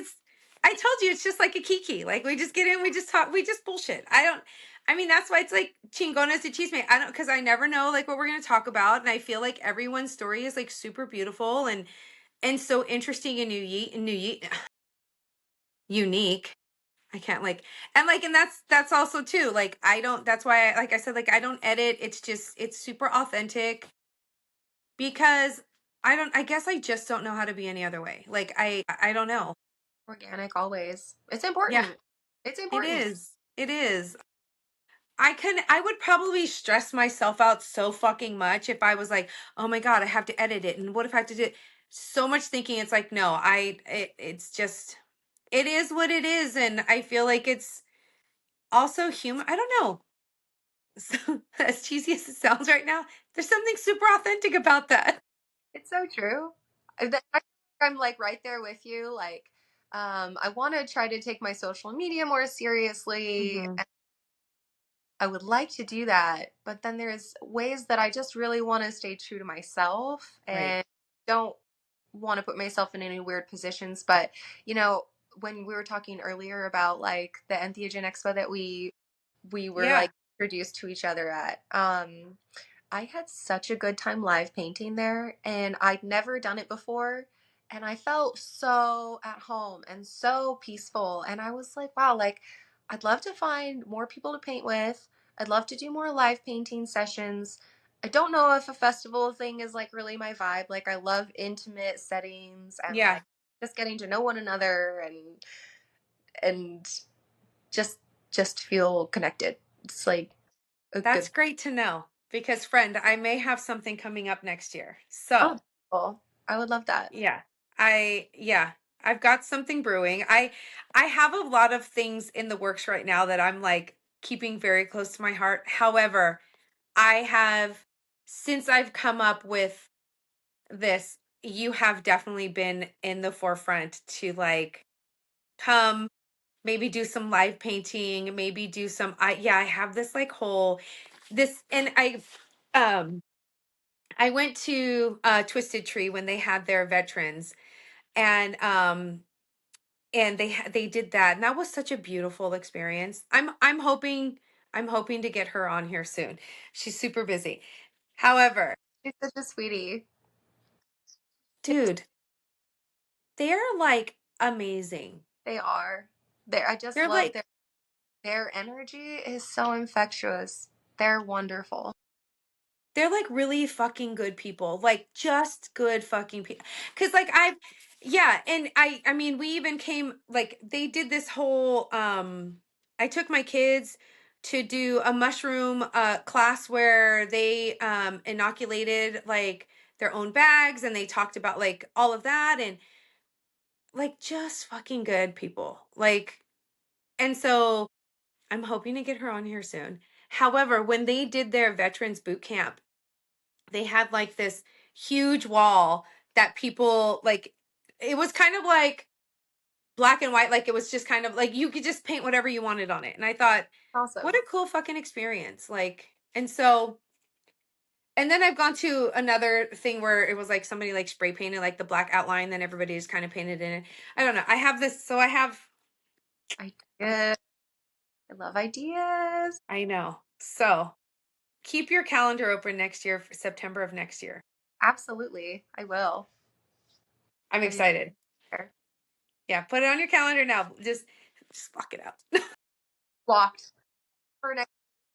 I told you it's just like a kiki. Like we just get in, we just talk, we just bullshit. I mean, that's why it's like chingonas de chisme. I don't, because I never know like what we're going to talk about. And I feel like everyone's story is like super beautiful and so interesting and unique. I can't like, and that's also too, like, I don't, that's why like I said, like, I don't edit. It's just, it's super authentic because I guess I just don't know how to be any other way. Like, I don't know. Organic always. It's Yeah, important. It's it important. is. It is. I would probably stress myself out so fucking much if I was like, "Oh my God, I have to edit it." And what if I have to do it? So much thinking. It's like, no, it's just, it is what it is. And I feel like it's also human. I don't know. So, as cheesy as it sounds right now, there's something super authentic about that. It's so true. I feel like I'm like right there with you. Like, I want to try to take my social media more seriously. Hmm. I would like to do that, but then there's ways that I just really want to stay true to myself Right. and don't want to put myself in any weird positions. But, you know, when we were talking earlier about like the Entheogen Expo that we were Yeah. like introduced to each other at, I had such a good time live painting there, and I'd never done it before. And I felt so at home and so peaceful. And I was like, wow, like I'd love to find more people to paint with. I'd love to do more live painting sessions. I don't know if a festival thing is like really my vibe. Like I love intimate settings and Yeah. like just getting to know one another and just just feel connected. It's like a That's good. great to know because, friend, I may have something coming up next year. Oh, So, cool. I would love that. yeah. Yeah, I've got something brewing. I have a lot of things in the works right now that I'm like keeping very close to my heart. However, I have since I've come up with this, you have definitely been in the forefront to like come maybe do some live painting, maybe do some I have this like whole this and um I went to Twisted Tree when they had their veterans and they did that and that was such a beautiful experience. I'm hoping to get her on here soon. She's super busy. However, She's such a sweetie. dude, they're like amazing. They are. I just They're love like their energy is so infectious. They're wonderful. they're like really fucking good people. Like just good fucking people. Cuz like I've yeah, and I mean we even came like they did this whole I took my kids to do a mushroom class where they inoculated like their own bags and they talked about like all of that and like just fucking good people. Like and so I'm hoping to get her on here soon. However, when they did their veterans boot camp, they had like this huge wall that people like it was kind of like black and white, like it was just kind of like you could just paint whatever you wanted on it. And I thought, what Awesome. a cool fucking experience. Like, and so and then I've gone to another thing where it was like somebody like spray painted like the black outline, then everybody just kind of painted in it. I don't know. I have this, so Ideas. I love ideas. I know. So keep your calendar open next year for September of next year. Absolutely. I will. I'm I'll be excited. there. Yeah, put it on your calendar now. Just block it out. Blocked for next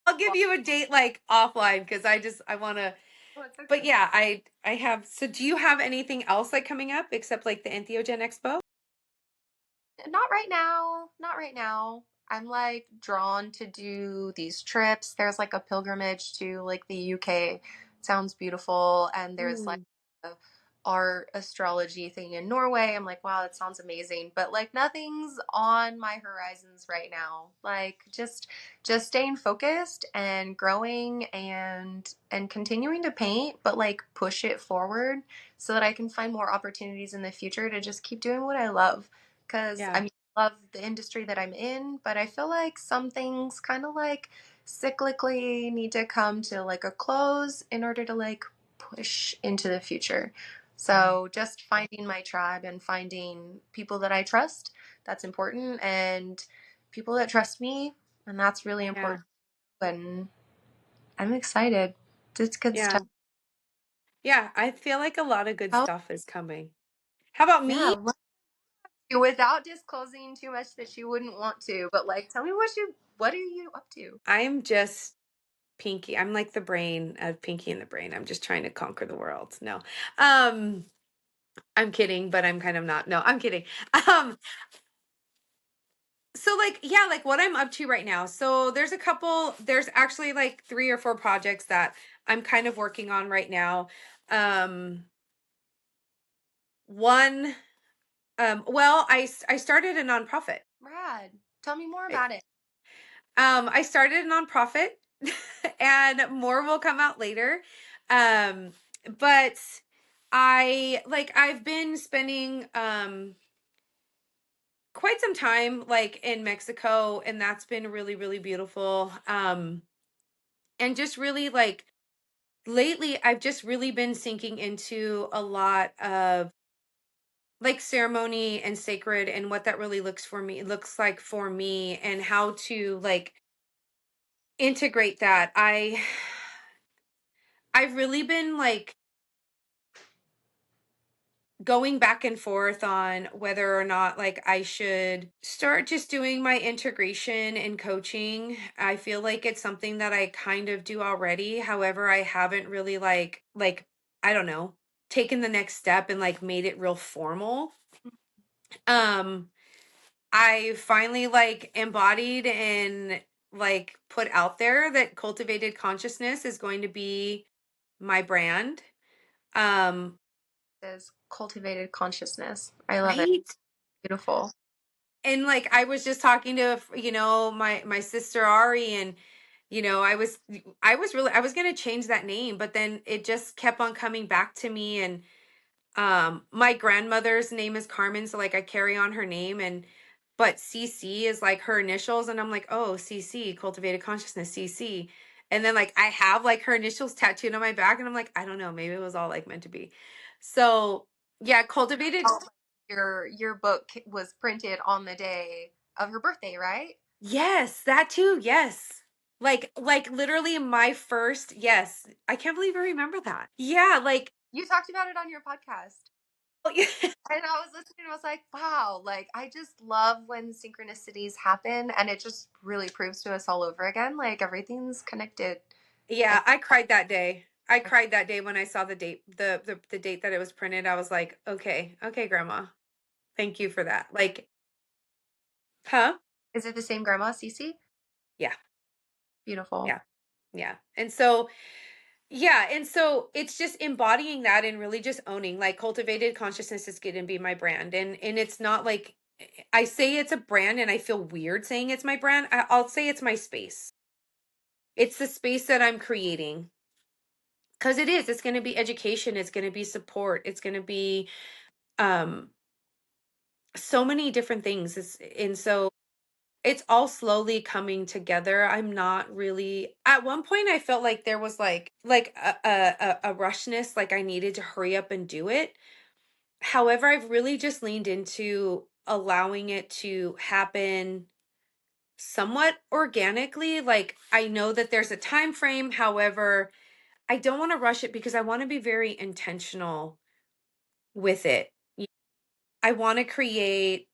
I'll give month. you a date like offline because I want to. Oh, it's But okay. yeah, I have. So do you have anything else like coming up except like the Entheogen Expo? Not right now. Not right now. I'm like drawn to do these trips. There's like a pilgrimage to like the UK. Sounds beautiful. And there's like Ooh, a art astrology thing in Norway. I'm like, wow, that sounds amazing. But like nothing's on my horizons right now. Like just staying focused and growing and continuing to paint, but like push it forward so that I can find more opportunities in the future to just keep doing what I love. Because I yeah, mean, I love the industry that I'm in, but I feel like some things kind of like cyclically need to come to like a close in order to like push into the future. yeah, So just finding my tribe and finding people that I trust, that's important, and people that trust me, and that's really yeah, important. And I'm excited. It's good yeah, stuff. yeah. I feel like a lot of good Oh, stuff is coming. How about me? yeah, without disclosing too much that you wouldn't want to, but like tell me what are you up to? I'm just Pinky. I'm like the brain of Pinky and the Brain. I'm just trying to conquer the world. No. Um, I'm kidding, but I'm kind of not. No, I'm kidding. Um, so like yeah, like what I'm up to right now. So there's actually like 3 or 4 projects that I'm kind of working on right now. Um, one well, I started a nonprofit. Rad. Tell me more Right? about it. I started a nonprofit and more will come out later. Um, but I've been spending quite some time like in Mexico, and that's been really, really beautiful. And just really like lately I've just really been sinking into a lot of like ceremony and sacred and what that really looks like for me and how to like integrate that. I've really been like going back and forth on whether or not like I should start just doing my integration and coaching. I feel like it's something that I kind of do already. However, I haven't really like I don't know, taken the next step and like made it real formal. Um I finally like embodied and like put out there that cultivated consciousness is going to be my brand. Um Is cultivated consciousness. I love it. right? Beautiful. And like I was just talking to my sister Ari, and I was going to change that name, but then it just kept on coming back to me. And my grandmother's name is Carmen, so like I carry on her name, and but CC is like her initials, and I'm like, oh, CC, cultivated consciousness, CC. And then like I have like her initials tattooed on my back, and I'm like, I don't know, maybe it was all like meant to be. So yeah, cultivated. Oh, your book was printed on the day of her birthday, right? Yes, that too. Yes. Like literally my first, yes. I can't believe I remember that. Yeah, like You talked about it on your podcast. oh, yeah. And I was listening and I was like, wow, like I just love when synchronicities happen and it just really proves to us all over again like everything's connected. And Yeah, I cried that day. I cried that day when I saw the date, the date that it was printed. I was like, okay, okay, grandma. Thank you for that. Like, huh? is it the same grandma, Cece? Yeah, Beautiful. yeah, yeah. And so it's just embodying that and really just owning like cultivated consciousness is going to be my brand. And it's not like I say it's a brand and I feel weird saying it's my brand. I'll say it's my space. It's the space that I'm creating. Cuz it's going to be education, it's going to be support, it's going to be um so many different things. And so it's all slowly coming together. I'm not really at one point I felt like there was like a rushness, like I needed to hurry up and do it. However, I've really just leaned into allowing it to happen somewhat organically. Like I know that there's a time frame, however, I don't want to rush it because I want to be very intentional with it. I want to create.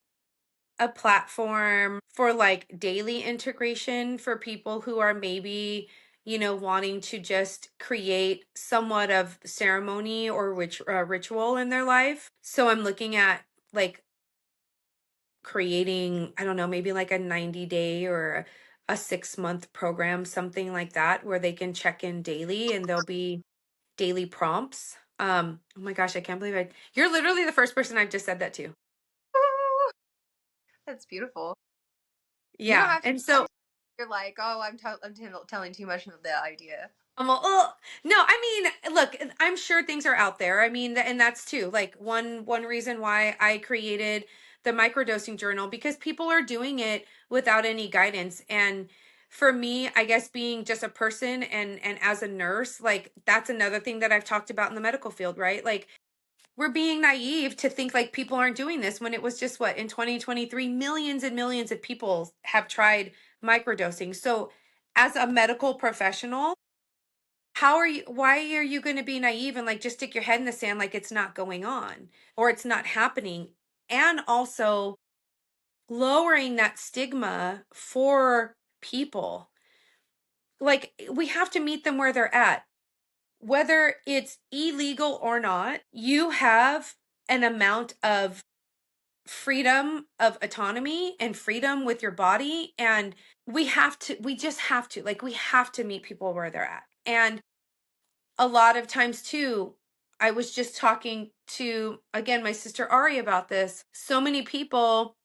a platform for like daily integration for people who are maybe, wanting to just create somewhat of ceremony or ritual in their life. So I'm looking at like creating, I don't know, maybe like a 90-day or a 6-month program, something like that, where they can check in daily and there'll be daily prompts. Oh my gosh, I can't believe you're literally the first person I've just said that to. That's beautiful. You don't Yeah. have to And tell so me you're like, oh, I'm telling too much of the idea. I'm all, ugh. No, I mean, look, I'm sure things are out there. I mean, and that's too like one reason why I created the microdosing journal, because people are doing it without any guidance. And for me, I guess being just a person and as a nurse, like that's another thing that I've talked about in the medical field, right? Like we're being naive to think like people aren't doing this when it was just what in 2023 millions and millions of people have tried microdosing. So as a medical professional, why are you going to be naive and like just stick your head in the sand like it's not going on or it's not happening? And also lowering that stigma for people. Like we have to meet them where they're at. Whether it's illegal or not, you have an amount of freedom of autonomy and freedom with your body, and we just have to, like, we have to meet people where they're at. And a lot of times too, I was just talking to, again, my sister Ari about this. So many people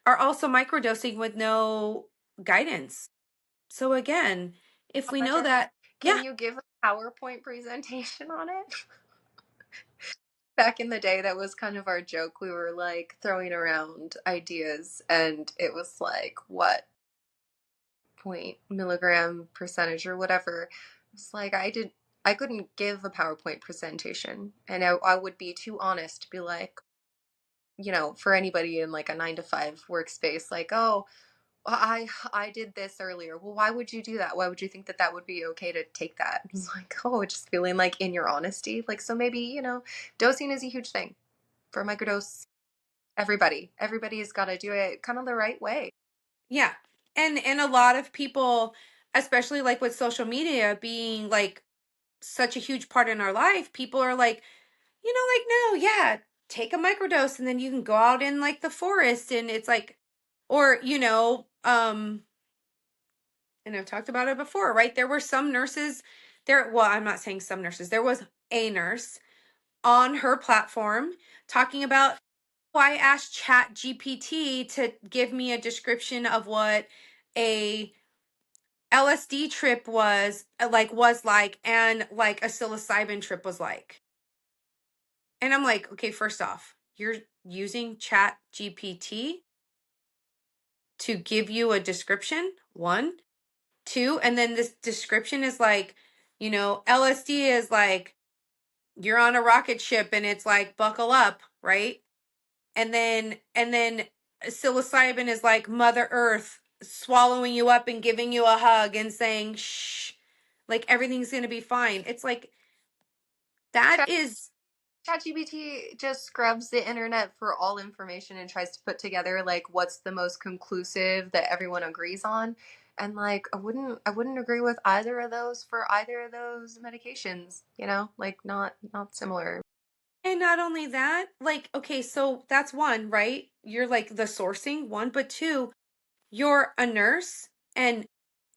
are also microdosing with no guidance. So again, if Oh we my know God. that, Can yeah, you give a PowerPoint presentation on it? Back in the day, that was kind of our joke. We were like throwing around ideas, and it was like, what point milligram percentage or whatever. It's like I couldn't give a PowerPoint presentation, and I would be too honest to be like, for anybody in like a 9 to 5 workspace, like, oh, I did this earlier. Well, why would you do that? Why would you think that that would be okay to take that? It's like, oh, just feeling like in your honesty. Like, so maybe, dosing is a huge thing for microdose. Everybody's got to do it kind of the right way. yeah. And a lot of people, especially like with social media being like such a huge part in our life, people are like, like, no, yeah, take a microdose and then you can go out in like the forest and it's like, or, and I've talked about it before, right? There were some nurses there. Well, I'm not saying some nurses. There was a nurse on her platform talking about, "Oh, I asked Chat GPT to give me a description of what a LSD trip was like, and like a psilocybin trip was like." And I'm like, okay, first off, you're using Chat GPT to give you a description, one. Two, and then this description is like, LSD is like you're on a rocket ship and it's like buckle up, right? And then psilocybin is like Mother Earth swallowing you up and giving you a hug and saying shh, like everything's gonna be fine. It's like that is ChatGPT just scrubs the internet for all information and tries to put together like what's the most conclusive that everyone agrees on. And like I wouldn't agree with either of those for either of those medications, like not similar. and not only that, like, okay, so that's one, right? You're like the sourcing one, but two, you're a nurse, and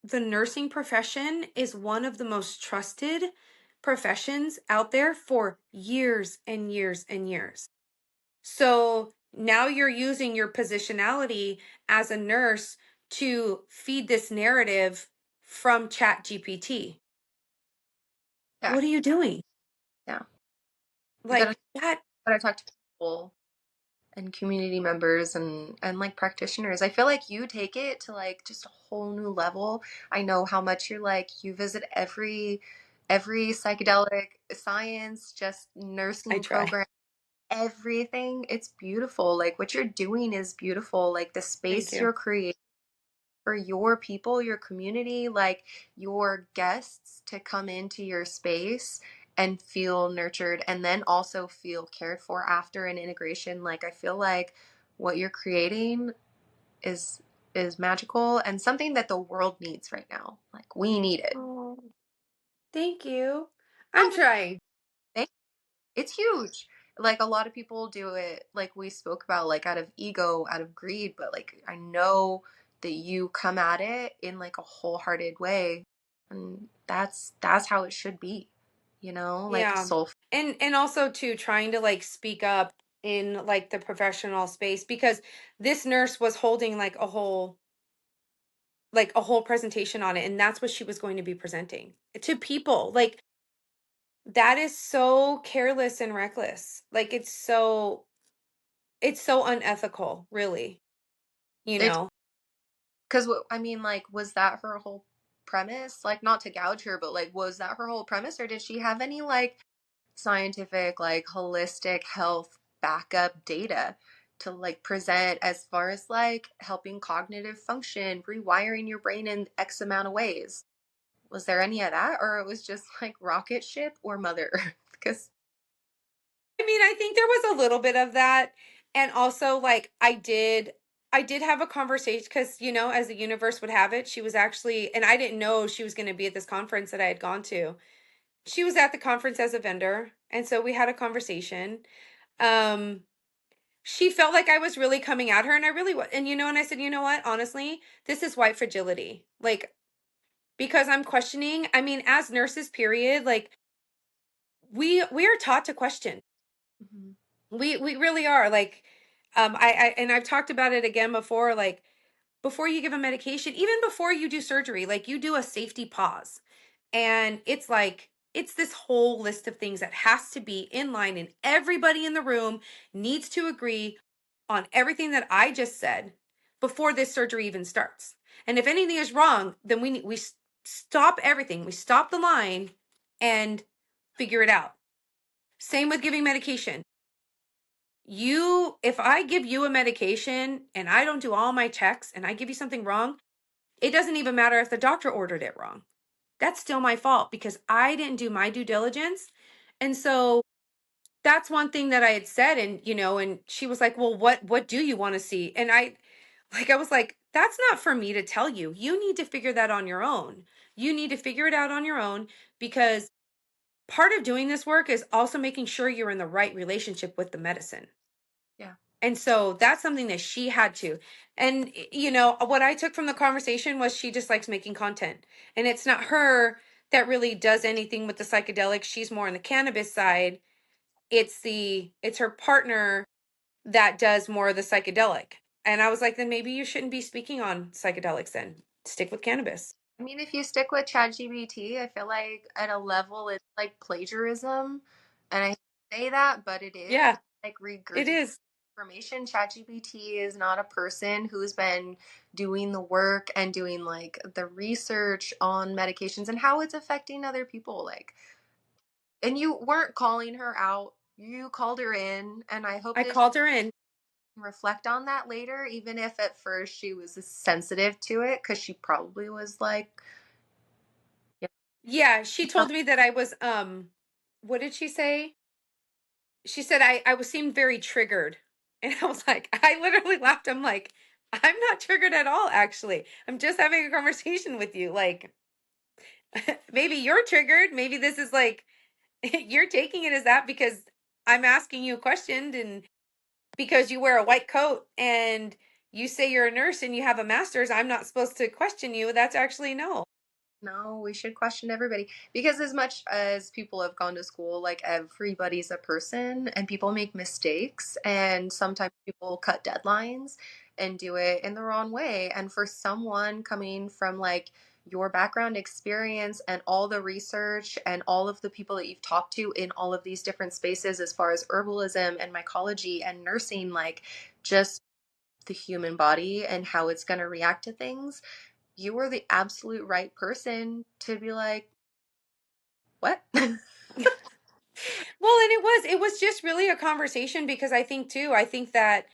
the nursing profession is one of the most trusted professions out there for years and years and years. So now you're using your positionality as a nurse to feed this narrative from Chat GPT. Yeah. What are you doing? Yeah. You gotta Like that. gotta talk to people and community members and like practitioners. I feel like you take it to like just a whole new level. I know how much you're like you visit every psychedelic science, just I nursing try. program, everything. It's beautiful. Like what you're doing is beautiful. Like the Thank space you. you're creating for your people, your community, like your guests to come into your space and feel nurtured and then also feel cared for after an integration. Like I feel like what you're creating is is magical and something that the world needs right now. Like we need it. Oh, thank you. I'm Oh, trying. it's huge. Like a lot of people do it, like we spoke about, like out of ego, out of greed, but like I know that you come at it in like a wholehearted way, and that's how it should be, like Yeah. soul. And also too trying to like speak up in like the professional space because this nurse was holding like a whole presentation on it and that's what she was going to be presenting to people. Like that is so careless and reckless. Like it's so unethical, really, you It's know. because I mean, like, was that her whole premise? Like, not to gouge her, but like, was that her whole premise, or did she have any like scientific, like holistic health backup data to like present as far as like helping cognitive function, rewiring your brain in X amount of ways? Was there any of that, or it was just like rocket ship or Mother Earth? Because I mean, I think there was a little bit of that. And also like I did have a conversation because, as the universe would have it, she was actually, and I didn't know she was going to be at this conference that I had gone to. She was at the conference as a vendor. And so we had a conversation. Um, she felt like I was really coming at her and I really was. And I said, you know what? Honestly, this is white fragility. Like, because I'm questioning, I mean, as nurses, period, like we are taught to question. Mhm. We really are. Like, I and I've talked about it again before, like before you give a medication, even before you do surgery, like you do a safety pause. And it's like it's this whole list of things that has to be in line and everybody in the room needs to agree on everything that I just said before this surgery even starts. And if anything is wrong, then stop everything. We stop the line and figure it out. Same with giving medication. If I give you a medication and I don't do all my checks and I give you something wrong, it doesn't even matter if the doctor ordered it wrong. That's still my fault because I didn't do my due diligence. And so that's one thing that I had said. And she was like, well, what do you want to see? And I was like, that's not for me to tell you. You need to figure that on your own. You need to figure it out on your own because part of doing this work is also making sure you're in the right relationship with the medicine. Yeah. And so that's something that she had to. And, what I took from the conversation was she just likes making content. And it's not her that really does anything with the psychedelics. She's more on the cannabis side. It's her partner that does more of the psychedelic. And I was like, then maybe you shouldn't be speaking on psychedelics then. Stick with cannabis. I mean, if you stick with ChatGPT, I feel like at a level it's like plagiarism. And I say that, but it is Yeah, like it regurgitating is. information. ChatGPT is not a person who's been doing the work and doing like the research on medications and how it's affecting other people. Like, and you weren't calling her out. You called her in, and I hope I that she called her in. can reflect on that later, even if at first she was sensitive to it, because she probably was like, Yeah, she yeah. told me that I was what did she say? She said I was seemed very triggered. And I was like, I literally laughed. I'm like, I'm not triggered at all, actually. I'm just having a conversation with you. Like, maybe you're triggered. Maybe this is like you're taking it as that because I'm asking you a question and because you wear a white coat and you say you're a nurse and you have a master's, I'm not supposed to question you. That's actually no. No, we should question everybody because as much as people have gone to school, like everybody's a person and people make mistakes and sometimes people cut deadlines and do it in the wrong way. And for someone coming from like your background experience and all the research and all of the people that you've talked to in all of these different spaces as far as herbalism and mycology and nursing, like just the human body and how it's going to react to things, you were the absolute right person to be like, what? Well, and it was just really a conversation because I think that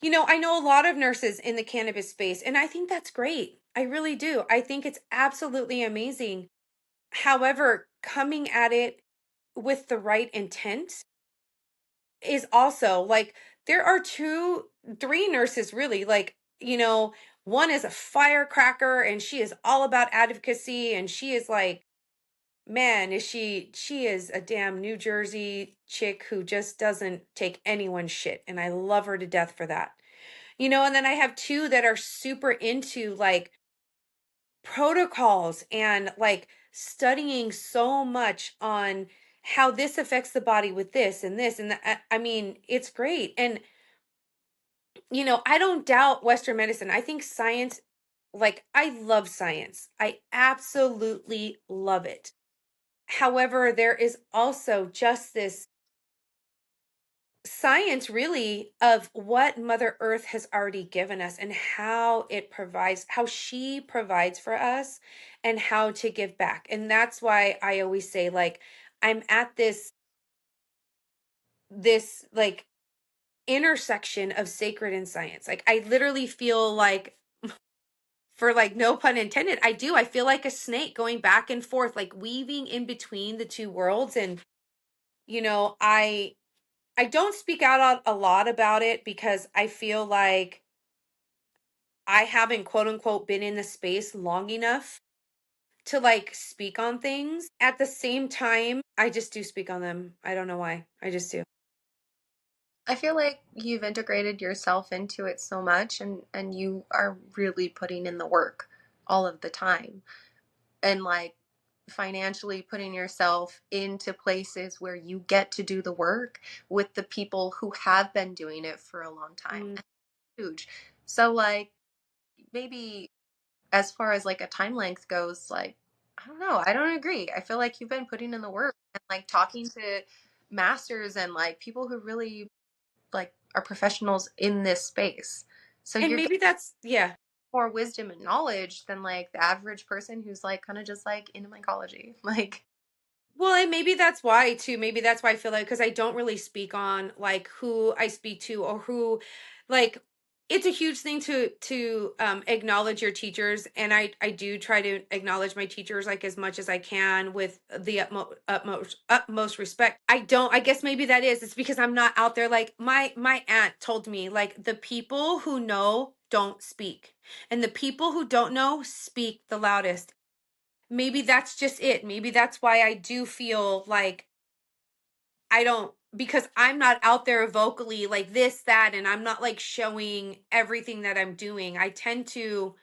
I know a lot of nurses in the cannabis space, and I think that's great. I really do. I think it's absolutely amazing. However, coming at it with the right intent is also like there are three nurses really. Like you know, one is a firecracker and she is all about advocacy, and she is like, man, she is a damn New Jersey chick who just doesn't take anyone's shit, and I love her to death for that. And then I have two that are super into like protocols and like studying so much on how this affects the body with this and this and that. I mean, it's great. And I don't doubt Western medicine. I think science, like, I love science. I absolutely love it. However, there is also just this science, really, of what Mother Earth has already given us and how it provides, how she provides for us, and how to give back. And that's why I always say, like, I'm at this like intersection of sacred and science. Like, I literally feel like, for like no pun intended, I do. I feel like a snake going back and forth, like weaving in between the two worlds. And you know, I I don't speak out a lot about it because I feel like I haven't, quote unquote, been in the space long enough to like speak on things. At the same time, I just do speak on them. I don't know why. I just do. I feel like you've integrated yourself into it so much, and you are really putting in the work all of the time. And like financially putting yourself into places where you get to do the work with the people who have been doing it for a long time. Mm. That's huge. So like maybe as far as like a time length goes, like I don't know, I don't agree. I feel like you've been putting in the work and like talking to masters and like people who really like are professionals in this space. So And you're getting maybe that's, yeah. more wisdom and knowledge than like the average person who's like kind of just like into mycology. Like Well, and maybe that's why too. Maybe that's why I feel like, because I don't really speak on like who I speak to, or who, like, it's a huge thing to acknowledge your teachers, and I do try to acknowledge my teachers like as much as I can with the utmost respect. I don't. I guess maybe that is. It's because I'm not out there. Like my aunt told me, like, the people who know don't speak, and the people who don't know speak the loudest. Maybe that's just it. Maybe that's why I do feel like I don't, because I'm not out there vocally like this, that, and I'm not like showing everything that I'm doing. I tend to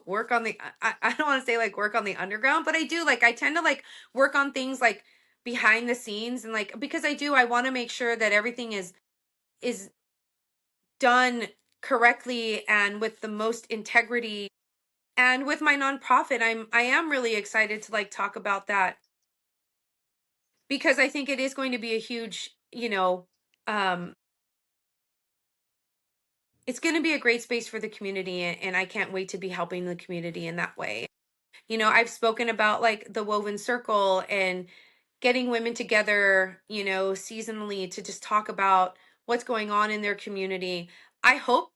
work on the, I don't want to say like work on the underground, but I do. Like, I tend to like work on things like behind the scenes, and like, because I want to make sure that everything is done correctly and with the most integrity. And with my nonprofit, I am really excited to like talk about that, because I think it is going to be a huge, um, it's going to be a great space for the community, and I can't wait to be helping the community in that way. I've spoken about like the woven circle and getting women together, seasonally to just talk about what's going on in their community. I hope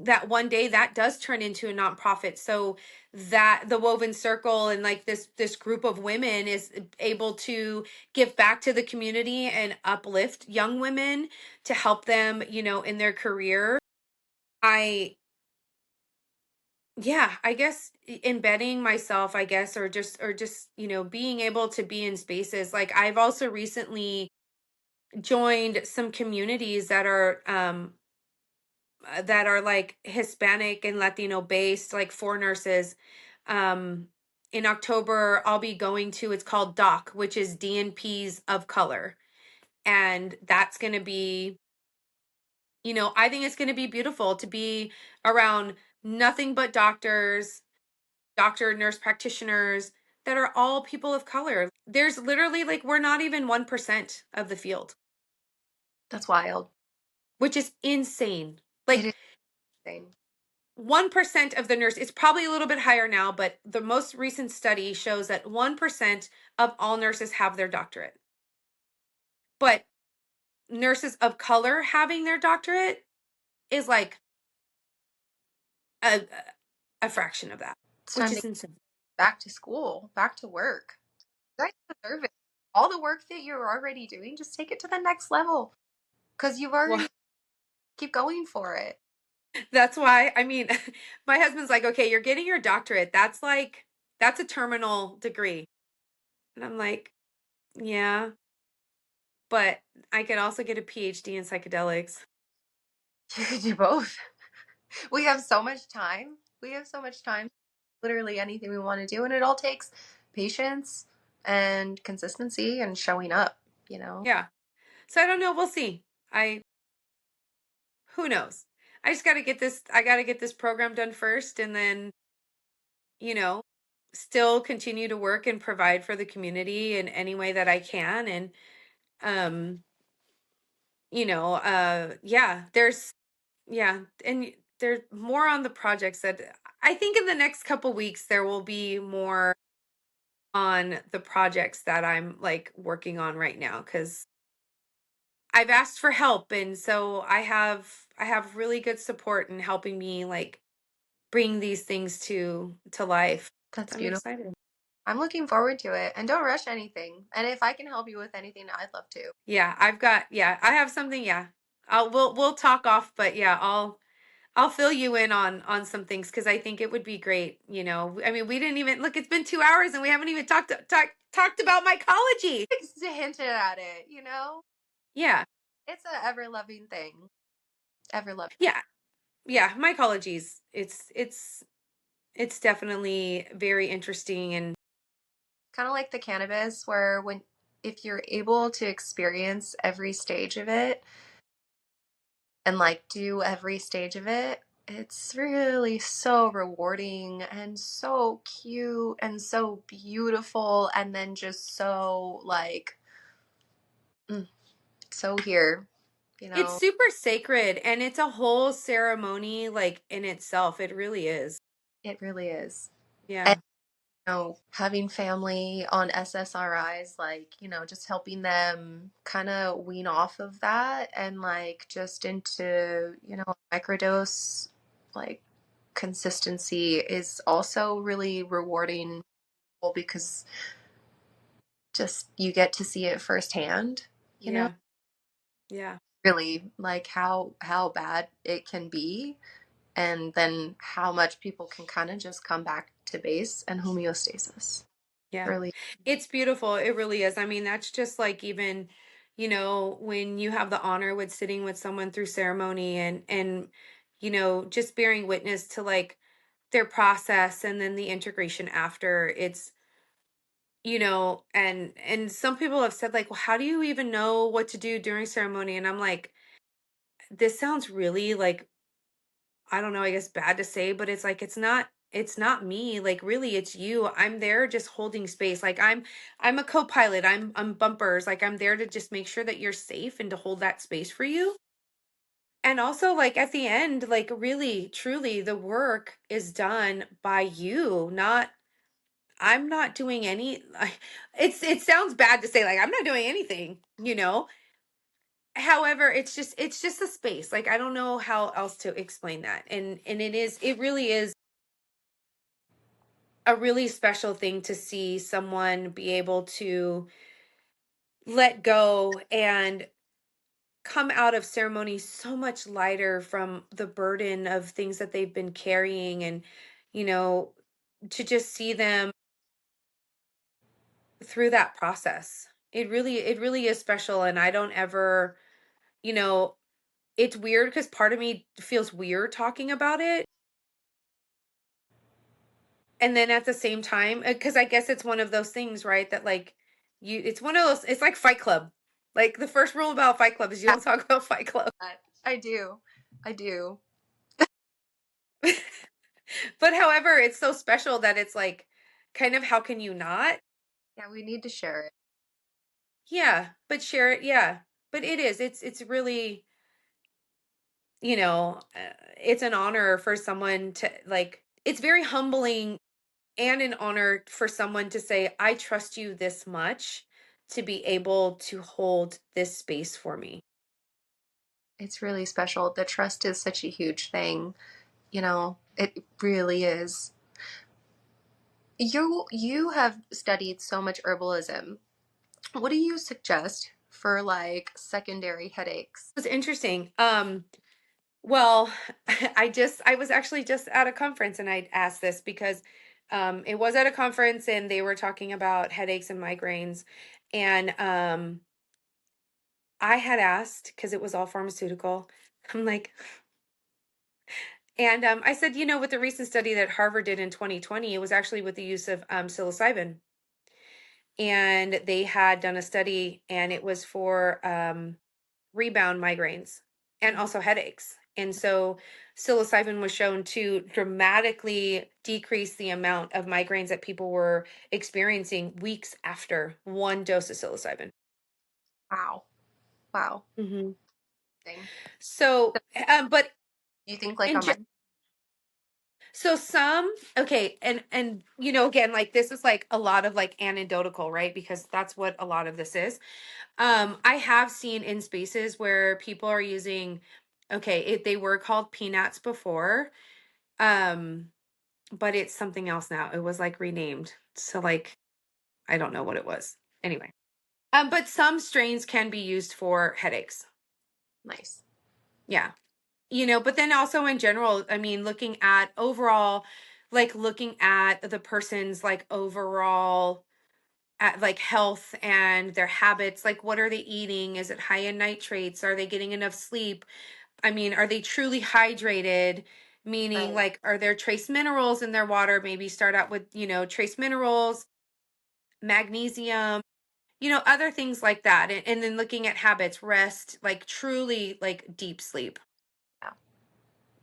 that one day that does turn into a nonprofit, so that the woven circle and like this group of women is able to give back to the community and uplift young women to help them, in their career. I Yeah, I guess embedding myself, I guess, or just being able to be in spaces. Like, I've also recently joined some communities that are like Hispanic and Latino based, like, for nurses. um in October I'll be going to, it's called DOC, which is DNPs of color, and that's going to be, I think it's going to be beautiful to be around nothing but doctors, nurse practitioners that are all people of color. There's literally, like, we're not even 1% of the field, that's wild. which is insane. It Like, is insane. 1% of the nurse, it's probably a little bit higher now, but the most recent study shows that 1% of all nurses have their doctorate. But nurses of color having their doctorate is like a, a fraction of that, It's which time to is get insane. back to school, back to work. You guys deserve it. All the work that you're already doing, just take it to the next level because you've Well, already keep going for it. That's why, I mean, my husband's like, "Okay, you're getting your doctorate. That's a terminal degree." And I'm like, "Yeah, but I could also get a PhD in psychedelics." You could do both. We have so much time. We have so much time. Literally anything we want to do. And it all takes patience and consistency and showing up, you know? Yeah. So I don't know, we'll see. I Who knows? I got to get this program done first, and then, you know, still continue to work and provide for the community in any way that I can. And um yeah, yeah, and there's more on the projects that I think in the next couple weeks there will be more on the projects that I'm like working on right now, cuz I've asked for help, and so I have really good support in helping me like bring these things to life. That's I'm beautiful. excited. I'm looking forward to it. And don't rush anything. And if I can help you with anything, I'd love to. Yeah, I have something, yeah. We'll talk off, but yeah, I'll fill you in on some things because I think it would be great. I mean, we didn't even look. It's been 2 hours and we haven't even talked about mycology. Just hinted at it, you know? Yeah, It's a ever loving thing. Ever loving. yeah, yeah. Mycology's it's definitely very interesting, and Kind of like the cannabis, where when if you're able to experience every stage of it and like do every stage of it, it's really so rewarding and so cute and so beautiful and then just so like mm, so here, you it's know. super sacred, and it's a whole ceremony like in itself. It really is. It really is. And Yeah, having family on SSRIs, like, just helping them kind of wean off of that and like just into, microdose like consistency is also really rewarding because just you get to see it firsthand, you know, yeah, yeah, really like how bad it can be and then how much people can kind of just come back to base and homeostasis. yeah. Really. It's beautiful. It really is. I mean, that's just like even, when you have the honor with sitting with someone through ceremony, and just bearing witness to like their process and then the integration after. And some people have said like, well, how do you even know what to do during ceremony? And I'm like, this sounds really like, I don't know, I guess bad to say, but it's like it's not me. Like really it's you. I'm there just holding space. Like I'm a co-pilot. I'm bumpers. Like I'm there to just make sure that you're safe and to hold that space for you. And also like at the end, like really truly the work is done by you, not I'm not doing any it sounds bad to say like I'm not doing anything. However, it's just a space. Like I don't know how else to explain that. And it really is a really special thing to see someone be able to let go and come out of ceremony so much lighter from the burden of things that they've been carrying, and you know to just see them through that process. It really is special, and I don't ever, you know it's weird because part of me feels weird talking about it. And then at the same time, because I guess it's one of those things, right? That like it's one of those. It's like Fight Club. Like the first rule about Fight Club is you Yeah, don't talk about Fight Club. I do. I do. But however, it's so special that it's like, kind of how can you not? Yeah, we need to share it. Yeah, but share it. Yeah, but it is. It's really, it's an honor for someone to like. It's very humbling and an honor for someone to say, "I trust you this much to be able to hold this space for me." It's really special. The trust is such a huge thing, It really is. You have studied so much herbalism. What do you suggest for like secondary headaches? It's interesting. Well, I was actually just at a conference and I asked this because it was at a conference and they were talking about headaches and migraines. And I had asked because it was all pharmaceutical. I'm like, and I said, with the recent study that Harvard did in 2020, it was actually with the use of psilocybin. And they had done a study and it was for rebound migraines and Mhm. also headaches. And so psilocybin was shown to dramatically decrease the amount of migraines that people were experiencing weeks after one dose of psilocybin. Wow. Wow. Hmm. Thing. So, but Do you think like in on my so some okay, and again, like this is like a lot of like anecdotal, right? Because that's what a lot of this is. I have seen in spaces where people are using, okay, they were called peanuts before, um, but it's something else now. It was like renamed. So like I don't know what it was. Anyway. But some strains can be used for headaches. nice? Yeah. But then also in general, I mean, looking at overall, like looking at the person's like overall at like health and their habits, like what are they eating? Is it high in nitrates? Are they getting enough sleep? I mean, are they truly hydrated? Meaning, Right. like, are there trace minerals in their water? Maybe start out with, trace minerals, magnesium, other things like that. And then looking at habits, rest, like truly like deep sleep. Yeah.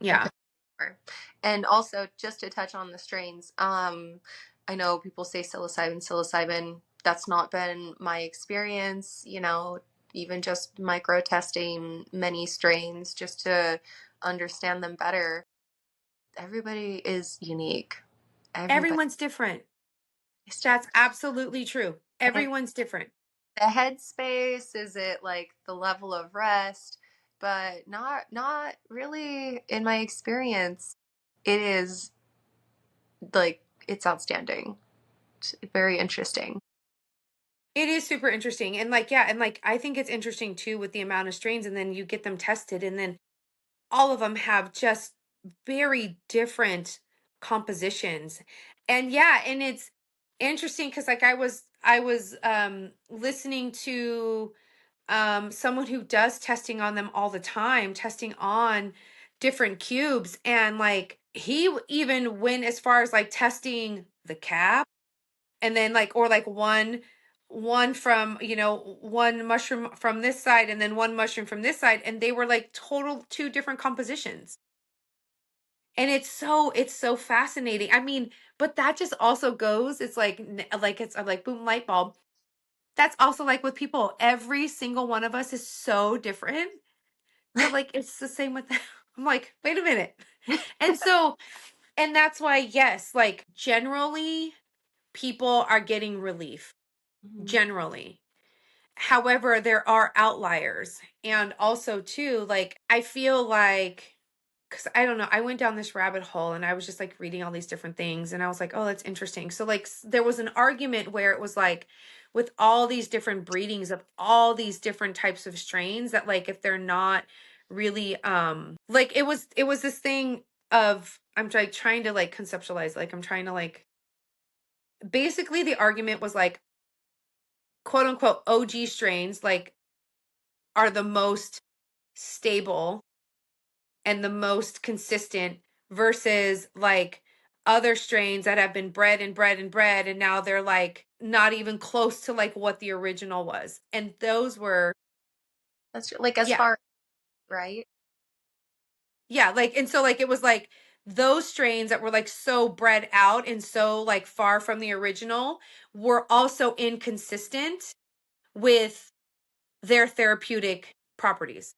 I Yeah. could more. And also, just to touch on the strains, I know people say psilocybin, psilocybin. That's not been my experience, even just micro testing many strains just to understand them better. Everybody is unique. Everybody Everyone's different. is That's different. absolutely true. And Everyone's different. the headspace, is it like the level of rest? But not really in my experience. It is like it's outstanding. It's very interesting. It is super interesting. And like, yeah, and like I think it's interesting too with the amount of strains, and then you get them tested, and then all of them have just very different compositions. And yeah, and it's interesting because like I was listening to someone who does testing on them all the time, testing on different cubes, and like even went as far as like testing the cap, and then like or like one from one mushroom from this side and then one mushroom from this side, and they were like total two different compositions. And it's so fascinating. I mean, but that just also goes, it's like like it's like boom, light bulb. That's also like with people, every single one of us is so different that like it's the same with them. I'm like, wait a minute. And so, and that's why yes, like generally people are getting relief Mhm. generally. However, there are outliers. And also too, like I feel like because I don't know, I went down this rabbit hole and I was just like reading all these different things and I was like, oh, that's interesting. So like there was an argument where it was like with all these different breedings of all these different types of strains that like if they're not really like it was this thing of I'm trying to like conceptualize, like I'm trying to like basically the argument was like quote unquote OG strains like are the most stable and the most consistent versus like other strains that have been bred and bred and bred and now they're like not even close to like what the original was. And those were That's like as yeah. far right. Yeah, like and so like it was like those strains that were like so bred out and so like far from the original were also inconsistent with their therapeutic properties,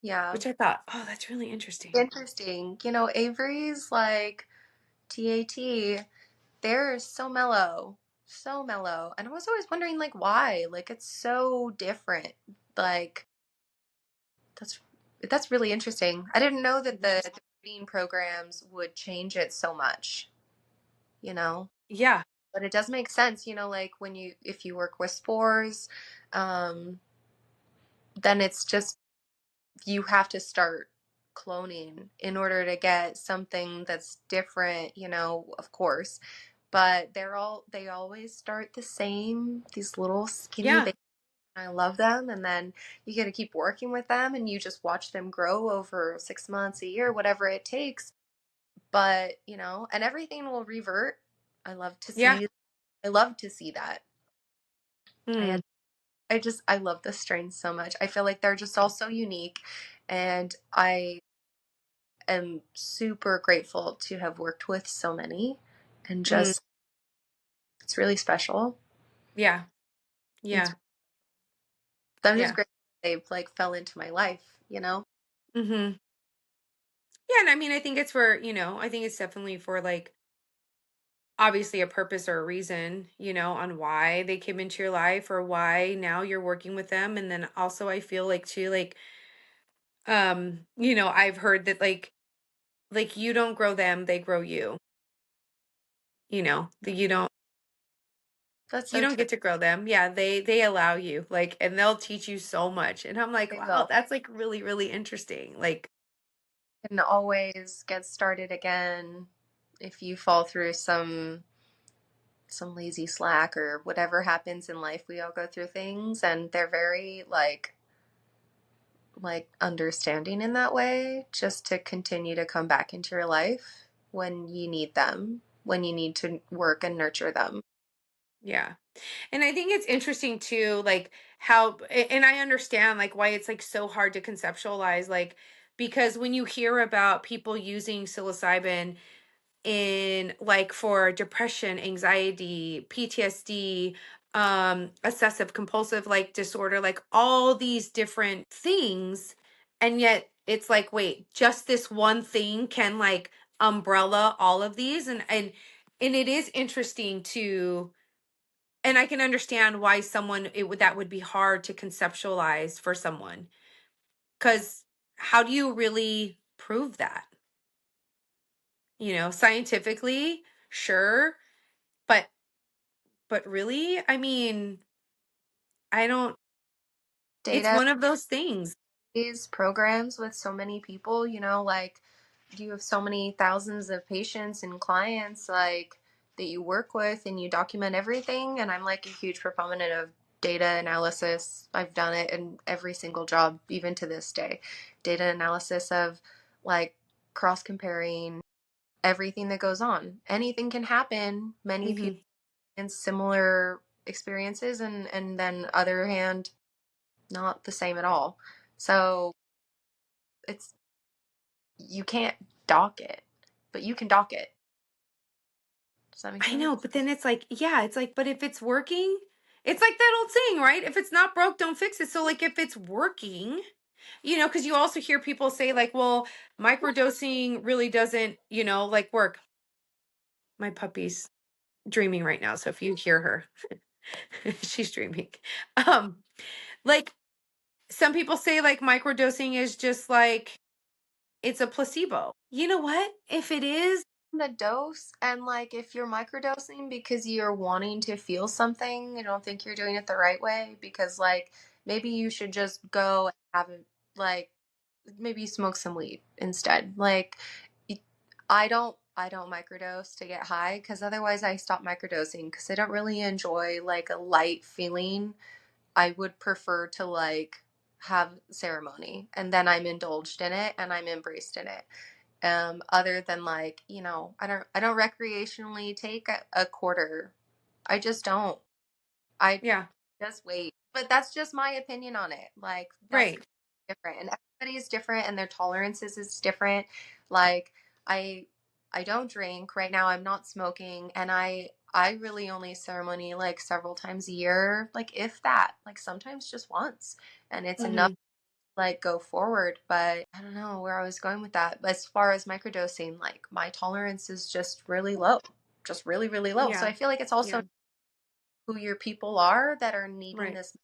Yeah, which I thought, oh, that's really interesting. interesting. Avery's like TAT. They're so mellow, so mellow, and I was always wondering like why. Like it's so different. Like that's that's really interesting. I didn't know that the breeding programs would change it so much. You know. Yeah. But it does make sense, like when if you work with spores, um, then it's just you have to start. cloning in order to get something that's different, of course. But they always start the same, these little skinny Yeah. babies. I love them. And then you get to keep working with them and you just watch them grow over 6 months, a year, whatever it takes. But, and everything will revert. I love to Yeah. see, I love to see that. I, Mm, I love the strains so much. I feel like they're just all so unique. And I am super grateful to have worked with so many and mm, just, it's really special. yeah. It's, Yeah. I'm just Yeah. grateful that they've like fell into my life. Hmm. Yeah. And I mean, I think it's for, I think it's definitely for like obviously a purpose or a reason, on why they came into your life or why now you're working with them. And then also I feel like too, like, I've heard that like you don't grow them, they grow you. That That's you so don't true. get to grow them. Yeah, they allow you, like, and they'll teach you so much. And I'm like, They wow, will. that's like really, really interesting. Like, Can always get started again if you fall through some lazy slack or whatever happens in life. We all go through things and they're very like understanding in that way, just to continue to come back into your life when you need them, when you need to work and nurture them. yeah. And I think it's interesting too, like and I understand like why it's like so hard to conceptualize, like, because when you hear about people using psilocybin in like for depression, anxiety, PTSD, obsessive compulsive like disorder, like all these different things, and yet it's like, wait, just this one thing can like umbrella all of these, and it is interesting to, and I can understand why someone that would be hard to conceptualize for someone, cuz how do you really prove that? Scientifically, sure, but really, I mean, I don't, it's Data, one of those things. these programs with so many people, like you have so many thousands of patients and clients like that you work with and you document everything. And I'm like a huge proponent of data analysis. I've done it in every single job, even to this day. Data analysis of like cross comparing everything that goes on. Anything can happen. Many people Mhm. in similar experiences and then other hand, not the same at all. So it's you can't dock it, but you can dock it. Does that make I know, sense? but then it's like, yeah, it's like, but if it's working, it's like that old saying, right? If it's not broke, don't fix it. So like if it's working, because you also hear people say like, well, microdosing really doesn't, like work. My puppy's dreaming right now, so if you hear her, she's dreaming. Um, like some people say like microdosing is just like it's a placebo. You know what? If it is, The dose and like if you're microdosing because you're wanting to feel something, I don't think you're doing it the right way because like maybe you should just go and have it like maybe smoke some weed instead. Like I don't microdose to get high because otherwise I stop microdosing because I don't really enjoy like a light feeling. I would prefer to like have ceremony and then I'm indulged in it and I'm embraced in it. Other than like, I don't recreationally take a quarter. I just don't. I yeah, just wait. But that's just my opinion on it. Like that's right. different and everybody is different and their tolerances is different. Like I I don't drink right now. I'm not smoking and I really only ceremony like several times a year, like if that, like sometimes just once. And it's enough Hmm. like go forward. But I don't know where I was going with that. But as far as microdosing, like my tolerance is just really low, just really, really low. So Yeah, I feel like it's also yeah, who your people are that are needing right. this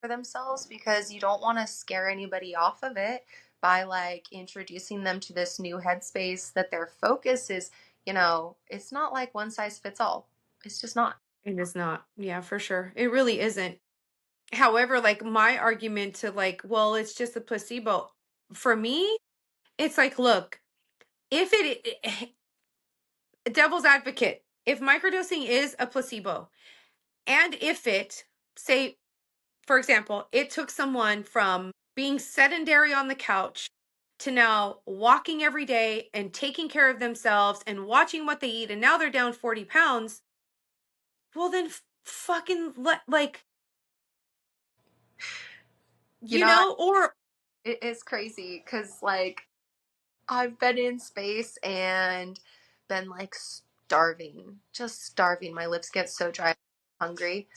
for themselves because you don't want to scare anybody off of it by like introducing them to this new headspace that their focus is, it's not like one size fits all. It's just not. It is not. Yeah, for sure. It really isn't. However, like my argument to like, well, it's just a placebo for me, It's like, look, if devil's advocate, if microdosing is a placebo, and if it, say, for example, it took someone from being sedentary on the couch to now walking every day and taking care of themselves and watching what they eat, and now they're down 40 pounds, well, then fucking like, You know, or it is crazy because, like, I've been in space and been like starving, just starving. My lips get so dry, hungry.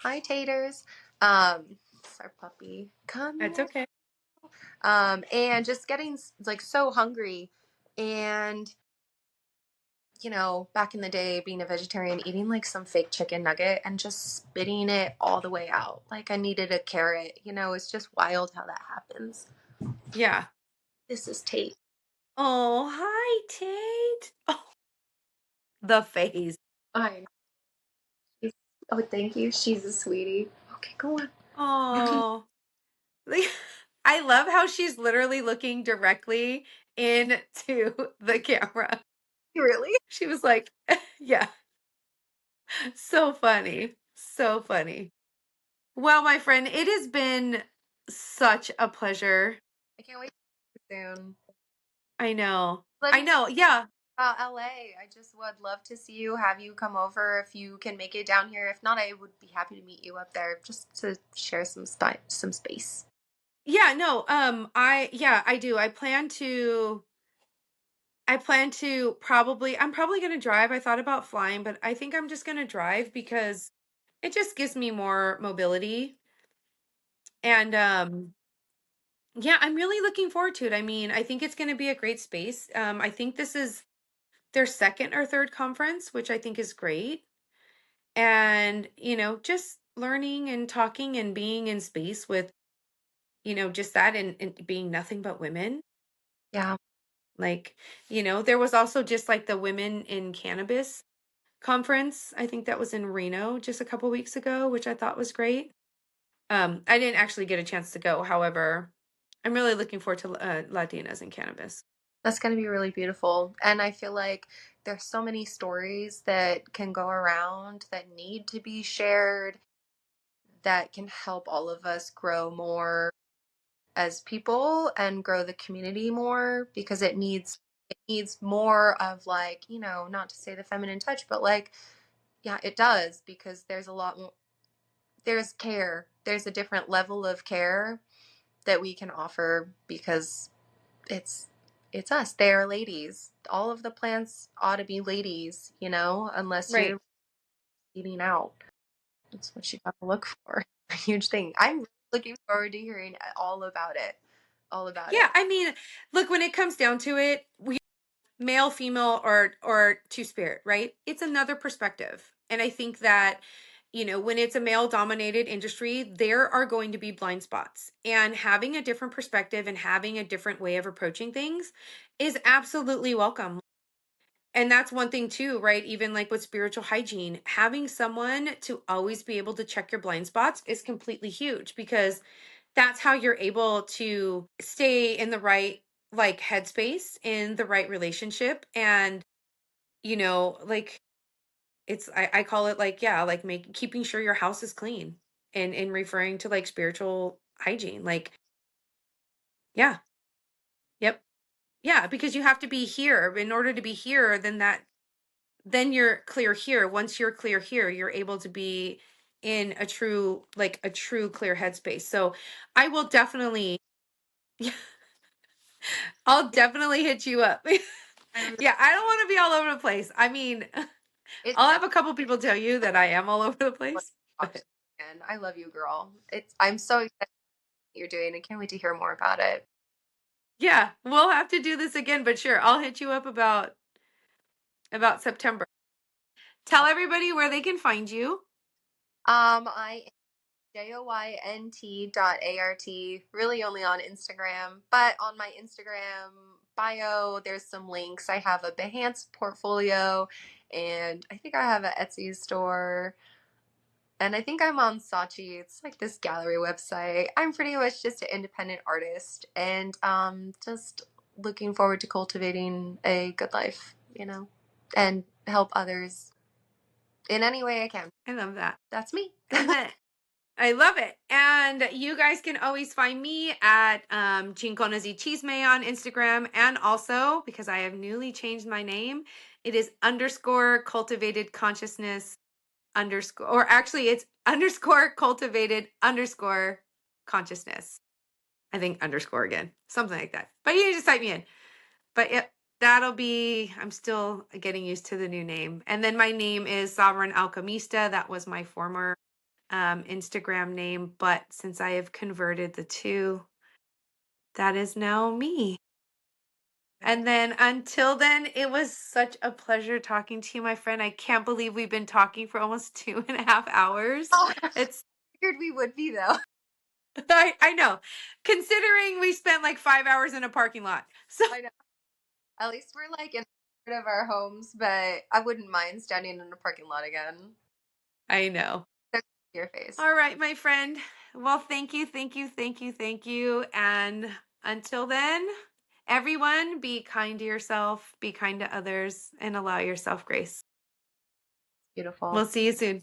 Hi, taters. It's our puppy. Come it's here. okay. And just getting like so hungry. And, back in the day, being a vegetarian, eating like some fake chicken nugget and just spitting it all the way out. Like I needed a carrot. It's just wild how that happens. Yeah. This is Tate. Oh, hi, Tate. Oh, the face. I Oh, thank you. She's a sweetie. Okay, go on. You can Oh, like, I love how she's literally looking directly into the camera. really. She was like, yeah, so funny. So funny. Well, my friend, it has been such a pleasure. I can't wait to see you soon. I know. Let I me know know. Yeah. about LA. I just would love to see you, have you come over if you can make it down here. If not, I would be happy to meet you up there just to share some space. Yeah, no. I do. I plan to probably I'm probably going to drive. I thought about flying, but I think I'm just going to drive because it just gives me more mobility. And yeah, I'm really looking forward to it. I mean, I think it's going to be a great space. I think this is their second or third conference, which I think is great. And, just learning and talking and being in space with, just that and being nothing but women. Yeah, Like, there was also just like the women in cannabis conference. I think that was in Reno just a couple weeks ago, which I thought was great. I didn't actually get a chance to go. However, I'm really looking forward to Latinas in cannabis. that's going to be really beautiful. And I feel like there's so many stories that can go around that need to be shared that can help all of us grow more as people and grow the community more because it needs more of, like, not to say the feminine touch, but like, yeah, it does, because there's a lot more, there's care, there's a different level of care that we can offer because it's it's us. They are ladies. All of the plants ought to be ladies, unless Right. you're eating out. That's what you gotta look for. A huge thing. I'm really looking forward to hearing all about it. All about Yeah. it. I mean, look, when it comes down to it, male, female, or two spirit, right? It's another perspective. And I think that, when it's a male dominated industry, there are going to be blind spots. And having a different perspective and having a different way of approaching things is absolutely welcome. And that's one thing too, right? Even like with spiritual hygiene, having someone to always be able to check your blind spots is completely huge because that's how you're able to stay in the right like headspace in the right relationship. And like I call it like, yeah, like keeping sure your house is clean and in referring to like spiritual hygiene, like, yeah. Yep. Yeah, because you have to be here in order to be here, then you're clear here. Once you're clear here, you're able to be in a true clear headspace. So I will definitely, yeah, I'll definitely hit you up. I'm really, Yeah, I don't want to be all over the place. I mean, it's I'll have a couple people tell you that I am all over the fun place, to talk to but you again. I love you, girl. I'm so excited what you're doing. I can't wait to hear more about it. yeah, we'll have to do this again. But sure, I'll hit you up about September. Tell everybody where they can find you. I JOYNT.ART, really only on Instagram, but on my Instagram bio, there's some links. I have a Behance portfolio, and I think I have an Etsy store, and I think I'm on Saatchi. It's like this gallery website. I'm pretty much just an independent artist, and just looking forward to cultivating a good life, and help others in any way I can. I love that. That's me. And then I love it. And you guys can always find me at Chinconas y Chisme on Instagram. And also, because I have newly changed my name, it is underscore cultivated consciousness underscore, or actually it's underscore cultivated underscore consciousness. I think underscore again, something like that. But you just type me in. But yep, that'll be, I'm still getting used to the new name. And then my name is Sovereign Alchemista. That was my former Instagram name. But since I have converted the two, that is now me. And then until then, it was such a pleasure talking to you, my friend. I can't believe we've been talking for almost 2.5 hours. Oh, I It's, figured we would be though. I know, considering we spent like 5 hours in a parking lot. So I know. At least we're like in part of our homes, but I wouldn't mind standing in a parking lot again. I know. Look at your face. All right, my friend. Well, thank you, thank you, thank you, thank you. And until then, everyone, be kind to yourself, be kind to others, and allow yourself grace. Beautiful. We'll see you soon.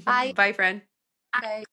Bye. Bye, friend. Bye.